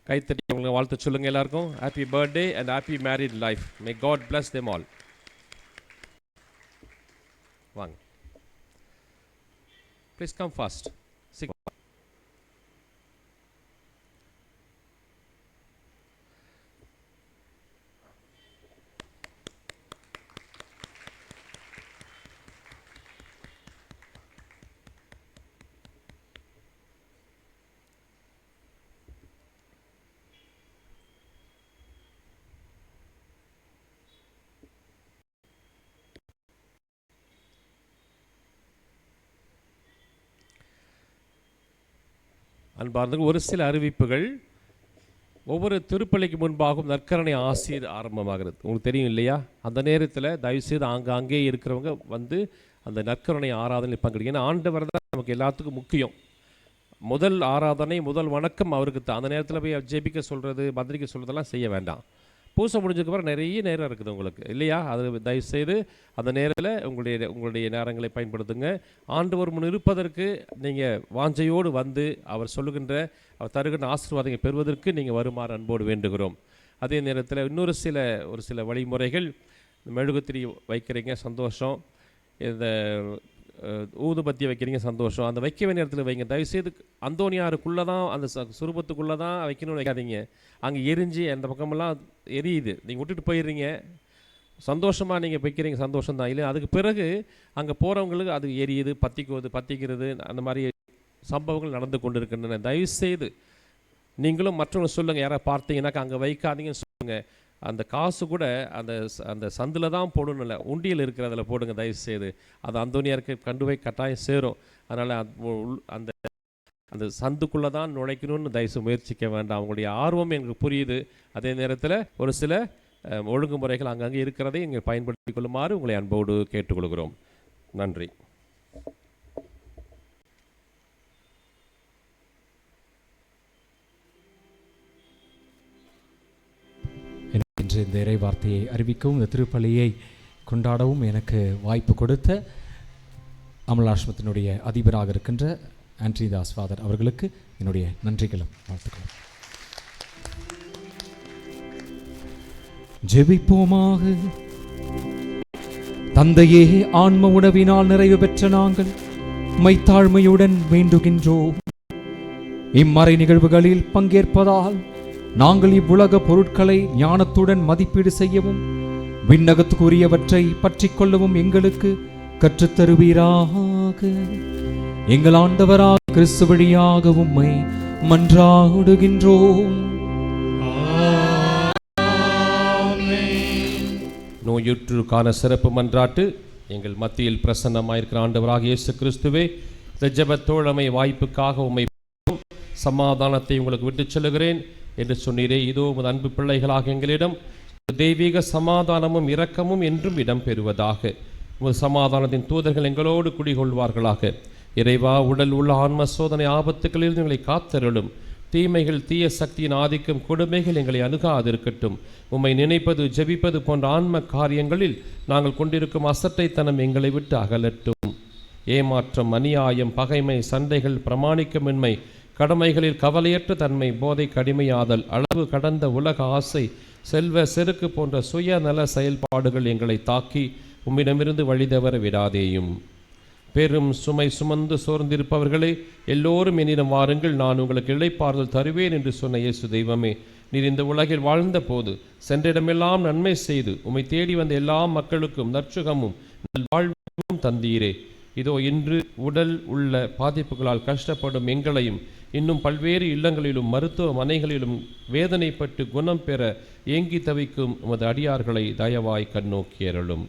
கைத்தட்டி உங்களுக்கு வாழ்த்து சொல்லுங்கள் எல்லாருக்கும். Happy birthday and happy married life. May god bless them all. வாங்க, ப்ளீஸ் கம் ஃபாஸ்ட். அன்பார்ந்த ஒரு சில அறிவிப்புகள். ஒவ்வொரு திருப்பலிக்கு முன்பாகவும் நற்கருணை ஆசிர் ஆரம்பமாகிறது. உங்களுக்கு தெரியும் இல்லையா? அந்த நேரத்தில் தயவுசெய்து ஆங்காங்கே இருக்கிறவங்க வந்து அந்த நற்கருணை ஆராதனை பங்கெடுக்க. ஏன்னா ஆண்டவர் தான் நமக்கு எல்லாத்துக்கும் முக்கியம். முதல் ஆராதனை, முதல் வணக்கம் அவருக்கு தான். அந்த நேரத்தில் போய் ஜெபிக்க சொல்கிறது, மந்திரிக்க சொல்கிறதெல்லாம் செய்ய வேண்டாம். பூசை முடிஞ்சதுக்கப்புறம் நிறைய நேரம் இருக்குது உங்களுக்கு இல்லையா? அது தயவுசெய்து அந்த நேரத்தில் உங்களுடைய நேரங்களை பயன்படுத்துங்க. ஆண்டவர் முன் இருப்பதற்கு நீங்கள் வாஞ்சையோடு வந்து அவர் சொல்லுகின்ற, அவர் தருகின்ற ஆசீர்வாதங்களை பெறுவதற்கு நீங்கள் வருமாறு அன்போடு வேண்டுகிறோம். அதே நேரத்தில் ஒரு சில வழிமுறைகள். மெழுகுத்திரி வைக்கிறீங்க, சந்தோஷம். இந்த ஊதுபத்தி வைக்கிறீங்க, சந்தோஷம். அந்த வைக்க வேண்டிய இடத்துல வைங்க. தயவுசெய்து அந்தோனியாருக்குள்ளே தான், அந்த சுரூபத்துக்குள்ளே தான் வைக்கணும்னு வைக்காதீங்க. அங்கே எரிஞ்சு அந்த பக்கமெல்லாம் எரியுது, நீங்கள் விட்டுட்டு போயிடுறீங்க. சந்தோஷமாக நீங்கள் வைக்கிறீங்க, சந்தோஷம் தான் இல்லை. அதுக்கு பிறகு அங்கே போகிறவங்களுக்கு அது எரியுது, பற்றிக்கிறது, அந்த மாதிரி சம்பவங்கள் நடந்து கொண்டு இருக்கின்றன. தயவுசெய்து நீங்களும் மற்றவங்க சொல்லுங்கள், யாராவது பார்த்தீங்கன்னாக்கா அங்கே வைக்காதீங்கன்னு சொல்லுங்கள். அந்த காசு கூட அந்த சந்தில் தான் போடணும், இல்லை உண்டியல் இருக்கிறதில் போடுங்க தயவுசெய்து. அது அந்தோனியாருக்கு கண்டு கட்டாயம் சேரும். அதனால் அந்த அந்த சந்துக்குள்ளே தான் நுழைக்கணும்னு தயவுசெய்து முயற்சிக்க வேண்டாம். அவங்களுடைய ஆர்வம் எனக்கு புரியுது. அதே நேரத்தில் ஒரு சில ஒழுங்குமுறைகள் அங்கங்கே இருக்கிறதை இங்கே பயன்படுத்திக் கொள்ளுமாறு உங்களை அன்போடு கேட்டுக்கொள்கிறோம். நன்றி. என்று இந்த இறை வார்த்தையை அறிவிக்கவும், இந்த திருப்பலியை கொண்டாடவும் எனக்கு வாய்ப்பு கொடுத்த அமலாஷ்மத்தினுடைய அதிபராக இருக்கின்ற ஆண்டனி தாஸ் ஃபாதர் அவர்களுக்கு என்னுடைய நன்றிகளும் வாழ்த்துக்களும். ஜெபிப்போமாக. தந்தையே, ஆன்ம உணவினால் நிறைவு பெற்ற நாங்கள் மைத்தாழ்மையுடன் வேண்டுகின்றோம். இம்மறை நிகழ்வுகளில் பங்கேற்பதால் நாங்கள் இவ்வுலக பொருட்களை ஞானத்துடன் மதிப்பீடு செய்யவும், விண்ணகத்துக்குரியவற்றை பற்றி கொள்ளவும் எங்களுக்கு கற்றுத்தருவீராக. எங்கள் ஆண்டவராக கிறிஸ்து வழியாக உம்மை மன்றாடுகின்றோம். நோயுற்றுக்கான சிறப்பு மன்றாட்டு. எங்கள் மத்தியில் பிரசன்னமாயிருக்கிற ஆண்டவராக இயேசு கிறிஸ்துவே, இந்த ஜெபத்தோழமை வாய்ப்புக்காக உம்மை சமாதானத்தை உங்களுக்கு விட்டுச் செல்கிறேன் என்று சொன்னீரே. இதோ உமது அன்பு பிள்ளைகளாக எங்களிடம் தெய்வீக சமாதானமும் இரக்கமும் என்றும் இடம் பெறுவதாக. உமது சமாதானத்தின் தூதர்கள் எங்களோடு குடிகொள்வார்களாக. இறைவா, உடல் உள்ள ஆன்ம சோதனை ஆபத்துக்களில் எங்களை காத்தருளும். தீமைகள், தீய சக்தியின் ஆதிக்கம், கொடுமைகள் எங்களை அணுகாதிருக்கட்டும். உம்மை நினைப்பது, ஜெபிப்பது போன்ற ஆன்ம காரியங்களில் நாங்கள் கொண்டிருக்கும் அசட்டைத்தனம் எங்களை விட்டு அகலட்டும். ஏமாற்றம், அநியாயம், பகைமை, சண்டைகள், பிரமாணிக்கமின்மை, கடமைகளில் கவலையற்ற தன்மை, போதை கடிமையாதல், அளவு கடந்த உலக ஆசை, செல்வ செருக்கு போன்ற சுயநல செயல்பாடுகள் எங்களை தாக்கி உம்மிடமிருந்து வழிதவற விடாதேயும். பெரும் சுமை சுமந்து சோர்ந்திருப்பவர்களே, எல்லோரும் என்னிடம் வாருங்கள், நான் உங்களுக்கு இளைப்பாறுதல் தருவேன் என்று சொன்ன இயேசு தெய்வமே, நீர் இந்த உலகில் வாழ்ந்த போது சென்றிடமெல்லாம் நன்மை செய்து உம்மை தேடி வந்த எல்லா மக்களுக்கும் நற்சுகமும் நல்வாழ்வும் தந்தீரே. இதோ இன்று உடல் உள்ள பாதிப்புகளால் கஷ்டப்படும் எங்களையும், இன்னும் பல்வேறு இல்லங்களிலும் மருத்துவமனைகளிலும் வேதனைப்பட்டு குணம் பெற ஏங்கி தவிக்கும் உமது அடியார்களை தயவாய் கண்ணோக்கி அருளும்.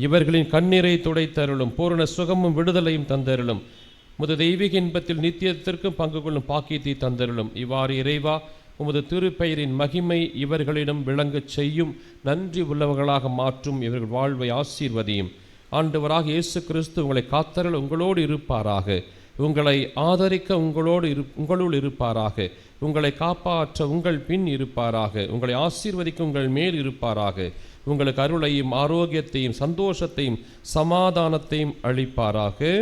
இவர்களின் கண்ணீரை துடைத்தருளும். பூரண சுகமும் விடுதலையும் தந்தருளும். உமது தெய்வீக இன்பத்தில் நித்தியத்திற்கும் பங்கு கொள்ளும் பாக்கியத்தை தந்தருளும். இவ்வாறு இறைவா, உமது திருப்பெயரின் மகிமை இவர்களிடம் விளங்கச் செய்யும். நன்றி உள்ளவர்களாக மாற்றும் இவர்கள் வாழ்வை ஆசீர்வதியும். ஆண்டவராக இயேசு கிறிஸ்து உங்களை காத்தருள் உங்களோடு இருப்பாராக. உங்களை ஆதரிக்க உங்களுள் இருப்பாராக. உங்களை காப்பாற்ற உங்கள் பின் இருப்பாராக. உங்களை ஆசீர்வதிக்க உங்கள் மேல் இருப்பாராக. உங்களுக்கு அருளையும் ஆரோக்கியத்தையும் சந்தோஷத்தையும் சமாதானத்தையும் அளிப்பாராக.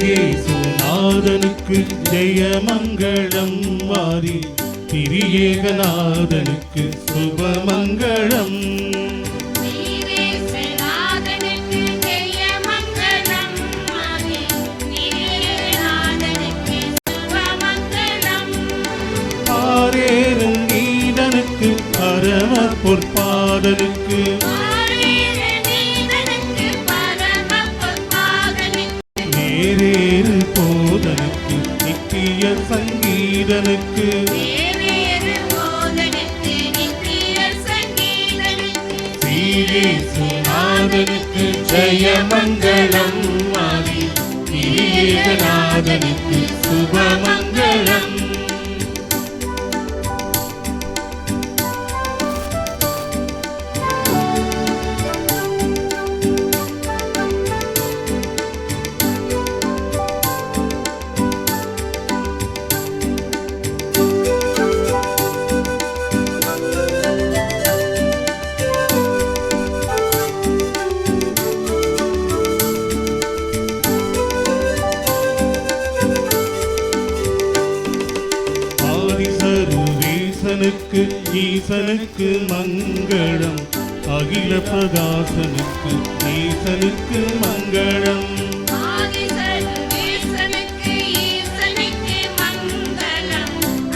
ஸ்ரீயேசுநாதனுக்கு ஜெயமங்களம் வாரி திரியேகநாதனுக்கு சுபமங்களம். ஸ்ரீவேசநாதனுக்கு ஜெயமங்களம் ஆதி திரியேகநாதனுக்கு சுபமங்களம். ஆரேறும் நீதனுக்கு பரம பொற்பாதனுக்கு ஆரேரநீதனுக்கு பரம பொற்பாதனுக்கு நேரேறு போதனுக்கு நித்திய சங்கீதனுக்கு தேவேறு போதனுக்கு நித்திய சங்கீதனுக்கு ஸ்ரீயேசுநாதனுக்கு ஜெயமங்களம் ஆதி திரியேகநாதனுக்கு சுபமங்களம். ஆதிசருவேசனுக்கு ஈசனுக்கு மங்களம். அகில பிரகாசனுக்கு ஈசனுக்கு மங்களம். ஆதிசருவேசனுக்கு ஈசனுக்கு மங்களம்.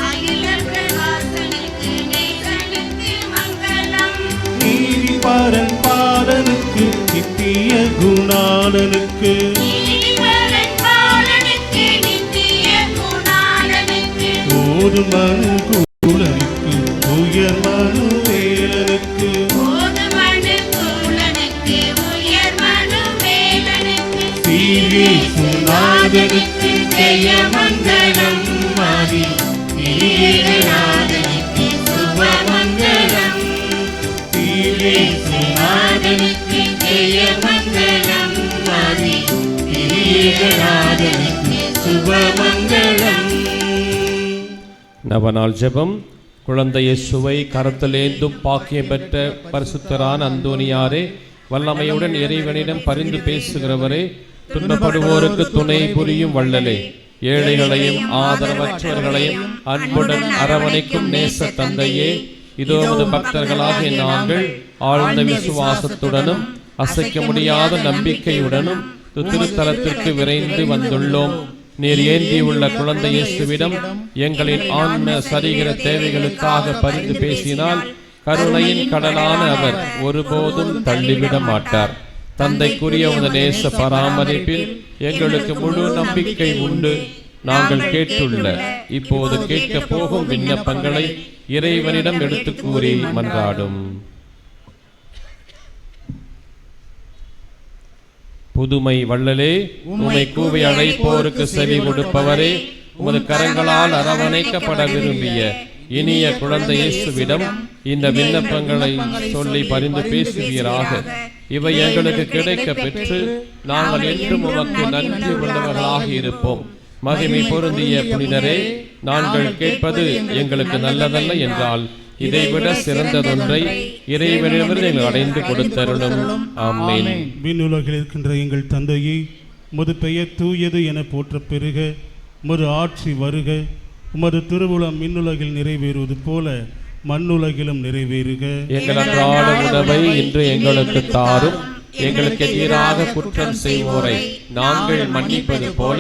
அகில பிரகாசனுக்கு நேசனுக்கு மங்களம். நீதி பரன் பாலனுக்கு நித்திய குணாலனுக்கு நீதிபரன் பாலனுக்கு நித்திய குணாளனுக்கு ஓடும் அனுகூலனுக்கு உயர் மனுவேலனுக்கு போதுமனுகூலனுக்கு உயர் மனுவேலனுக்கு ஸ்ரீயேசுநாதனுக்கு ஜெயமங்களம் ஆதி திரியேகநாதனுக்கு சுபமங்களம். ஸ்ரீயேசுநாதனுக்கு ஜெயமங்களம் ஆதி திரியேகநாதனுக்கு சுபமங்களம். நவநாள் ஜெபம். குழந்தை இயேசுவை கரத்திலேந்தும் பாக்கியம் பெற்ற பரிசுத்தரான அந்தோனியாரே, வல்லமையுடன் இறைவனிடம் பரிந்து பேசுகிறவரே, துன்பப்படுவோருக்கு துணை புரியும் வள்ளலே, ஏழைகளையும் ஆதரவற்றவர்களையும் அன்புடன் அரவணைக்கும் நேச தந்தையே, இதோ உமது பக்தர்களாகிய நாங்கள் ஆழ்ந்த விசுவாசத்துடனும் அசைக்க முடியாத நம்பிக்கையுடனும் திருத்தலத்திற்கு விரைந்து வந்துள்ளோம். நீர் ஏந்தியுள்ள குழந்தை இயேசுவிடம் எங்களின் ஆன்ம சரீர தேவைகளுக்காக பரிந்து பேசினால் கருணையின் கடலான அவர் ஒருபோதும் தள்ளிவிட மாட்டார். தந்தைக்குரிய உமது நேச பராமரிப்பில் எங்களுக்கு முழு நம்பிக்கை உண்டு. நாங்கள் கேட்டுள்ள இப்போது கேட்க போகும் விண்ணப்பங்களை இறைவனிடம் எடுத்து கூறி மன்றாடும். புதுமை வள்ளலே, உம்மை கூவி அழைப்போருக்கு செவி கொடுப்பவரே, உமது கரங்களால் அரவணைக்கப்பட விரும்பிய இனிய குழந்தை இயேசுவிடம் இந்த விண்ணப்பங்களை சொல்லி பரிந்து பேசுவீராக. இவை எங்களுக்கு கிடைக்க பெற்று நாங்கள் என்றும் உமக்கு நன்றி உள்ளவர்களாக இருப்போம். மகிமை பொருந்திய புனிதரே, நாங்கள் கேட்பது எங்களுக்கு நல்லதல்ல என்றால் இதைவிட சிறந்ததொன்றை இறைவனிடமிருந்து எங்கள் அடைந்து கொடுத்தருளும். ஆமென். விண்ணுலகில் இருக்கின்ற எங்கள் தந்தையே, உமது பெயர் தூயது என போற்ற பெருக, உமது ஆட்சி வருக, உமது திருவுளம் விண்ணுலகில் நிறைவேறுவது போல மண்ணுலகிலும் நிறைவேறுக. எங்கள் அன்றாட உணவை இன்று எங்களுக்கு தாரும். எங்களுக்கு எதிராக குற்றம் செய்வோரை நாங்கள் மன்னிப்பது போல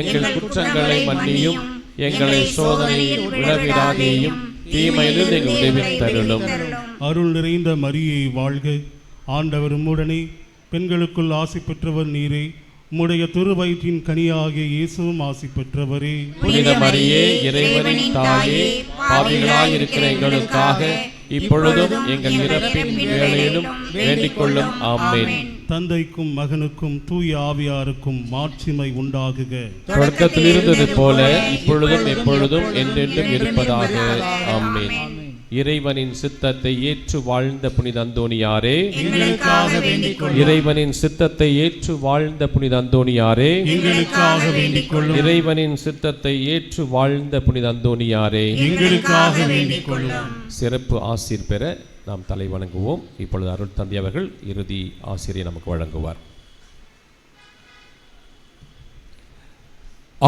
எங்கள் குற்றங்களை மன்னியும். எங்களை சோதனையில் விழவிடாதேயும், தீமையிலிருந்து எங்கள் விடுவித்தருளும். அருள் நிறைந்த மரியை வாழ்க, ஆண்டவர் உம்முடனே, பெண்களுக்குள் ஆசி பெற்றவர் நீரே, உம்முடைய திருவயிற்றின் கனியாகிய இயேசுவும் ஆசி பெற்றவரே. புனித மரியே, இறைவனின் தாயே, பாவிகளாயிருக்கிற எங்களுக்காக இப்பொழுதும் எங்கள் இறப்பின் வேளையிலும் வேண்டிக் கொள்ளும். ஆமென். தந்தைக்கும் மகனுக்கும் தூய ஆவியாருக்கும் மாட்சிமை உண்டாகுக. தொடக்கத்தில் இருந்தது போல இப்பொழுதும் எப்பொழுதும் என்றென்றும் இருப்பதாக. ஆமென். இறைவனின் சித்தத்தை ஏற்று வாழ்ந்த புனித அந்தோனியாரே, எங்களுக்காக வேண்டிக் கொள்ளும். இறைவனின் சித்தத்தை ஏற்று வாழ்ந்த புனித அந்தோனியாரே, எங்களுக்காக வேண்டிக் கொள்ளும். இறைவனின் சித்தத்தை ஏற்று வாழ்ந்த புனித அந்தோனியாரே, எங்களுக்காக வேண்டிக் கொள்ளும். சிறப்பு ஆசீர் பெற நாம் தலை வணங்குவோம். இப்பொழுது அருள் தந்தை அவர்கள் இறுதி ஆசிரியை நமக்கு வழங்குவார்.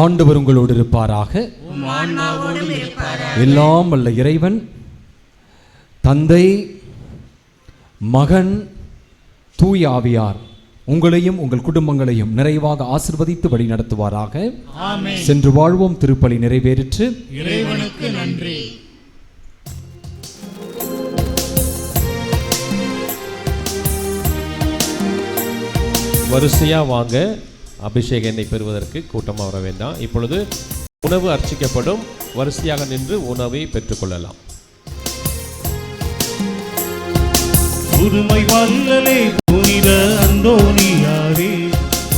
ஆண்டவர் உங்களோடு இருப்பாராக. எல்லாம் வல்ல இறைவன் தந்தை, மகன், தூய ஆவியார் உங்களையும் உங்கள் குடும்பங்களையும் நிறைவாக ஆசிர்வதித்து வழி நடத்துவாராக. சென்று வாழ்வோம். திருப்பலி நிறைவேறிற்று. இறைவனுக்கு நன்றி. வரிசையா வாங்க. அபிஷேக எண்ணெய் பெறுவதற்கு கூட்டமாக வர வேண்டாம். இப்பொழுது உணவு அர்ச்சிக்கப்படும். வரிசையாக நின்று உணவை பெற்றுக்கொள்ளலாம். புதுமை வல்லலே புனித அந்தோனியாரே,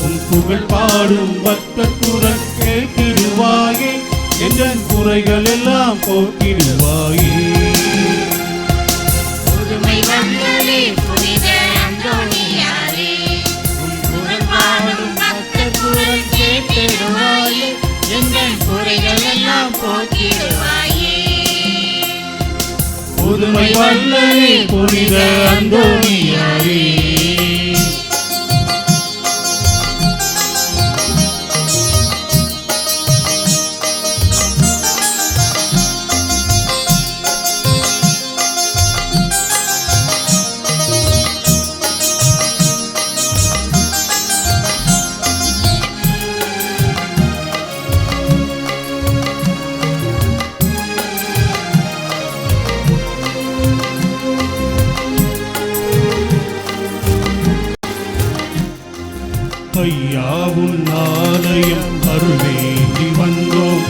உன் புகழ் பாடும் பக்தர் குரல் கேட்டிடுவாயே, என் குறைகள் எல்லாம் போக்கிடுவாயே. புதுமை வந்தலே புனித அந்தோனியாரே, உன் புகழ் பாடும் பக்தர் குரல் கேட்டிடுவாயே, எங்கள் குறைகள் எல்லாம் போக்கிடுவாயே. புதுமை வல்லலே புனித அந்தோனியாரே. ஐயாவும் ஆலயம் அருள் வேண்டி வந்தோம்,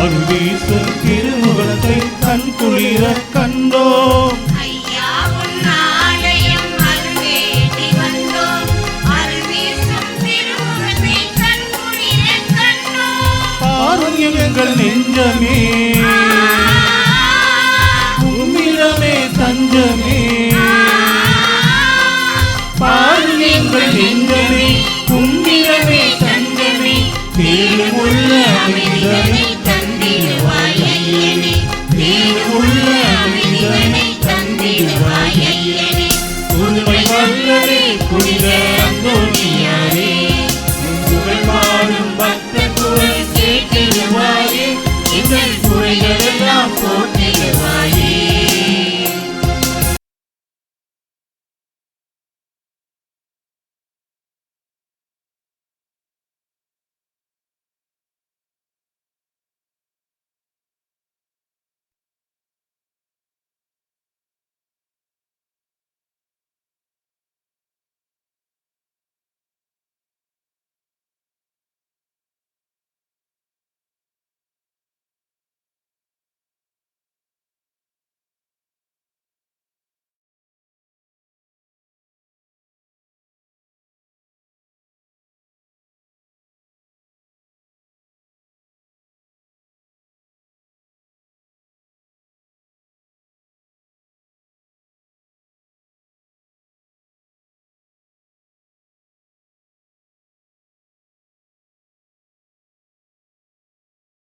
அருள் வீசும் திருமுகத்தை கண் குளிர கண்டோம். ஐயா உன் ஆலயம் அருள் வேண்டி வந்தோம், அருள் வீசும் திருமுகத்தை கண் குளிர கண்டோம். பாரும் எங்கள் நெஞ்சமே, உம்மிடமே தஞ்சமே. பாரும் எங்கள் நெஞ்சமே, உம்மிடமே தஞ்சமே. தேடும் உள்ள அமைதனை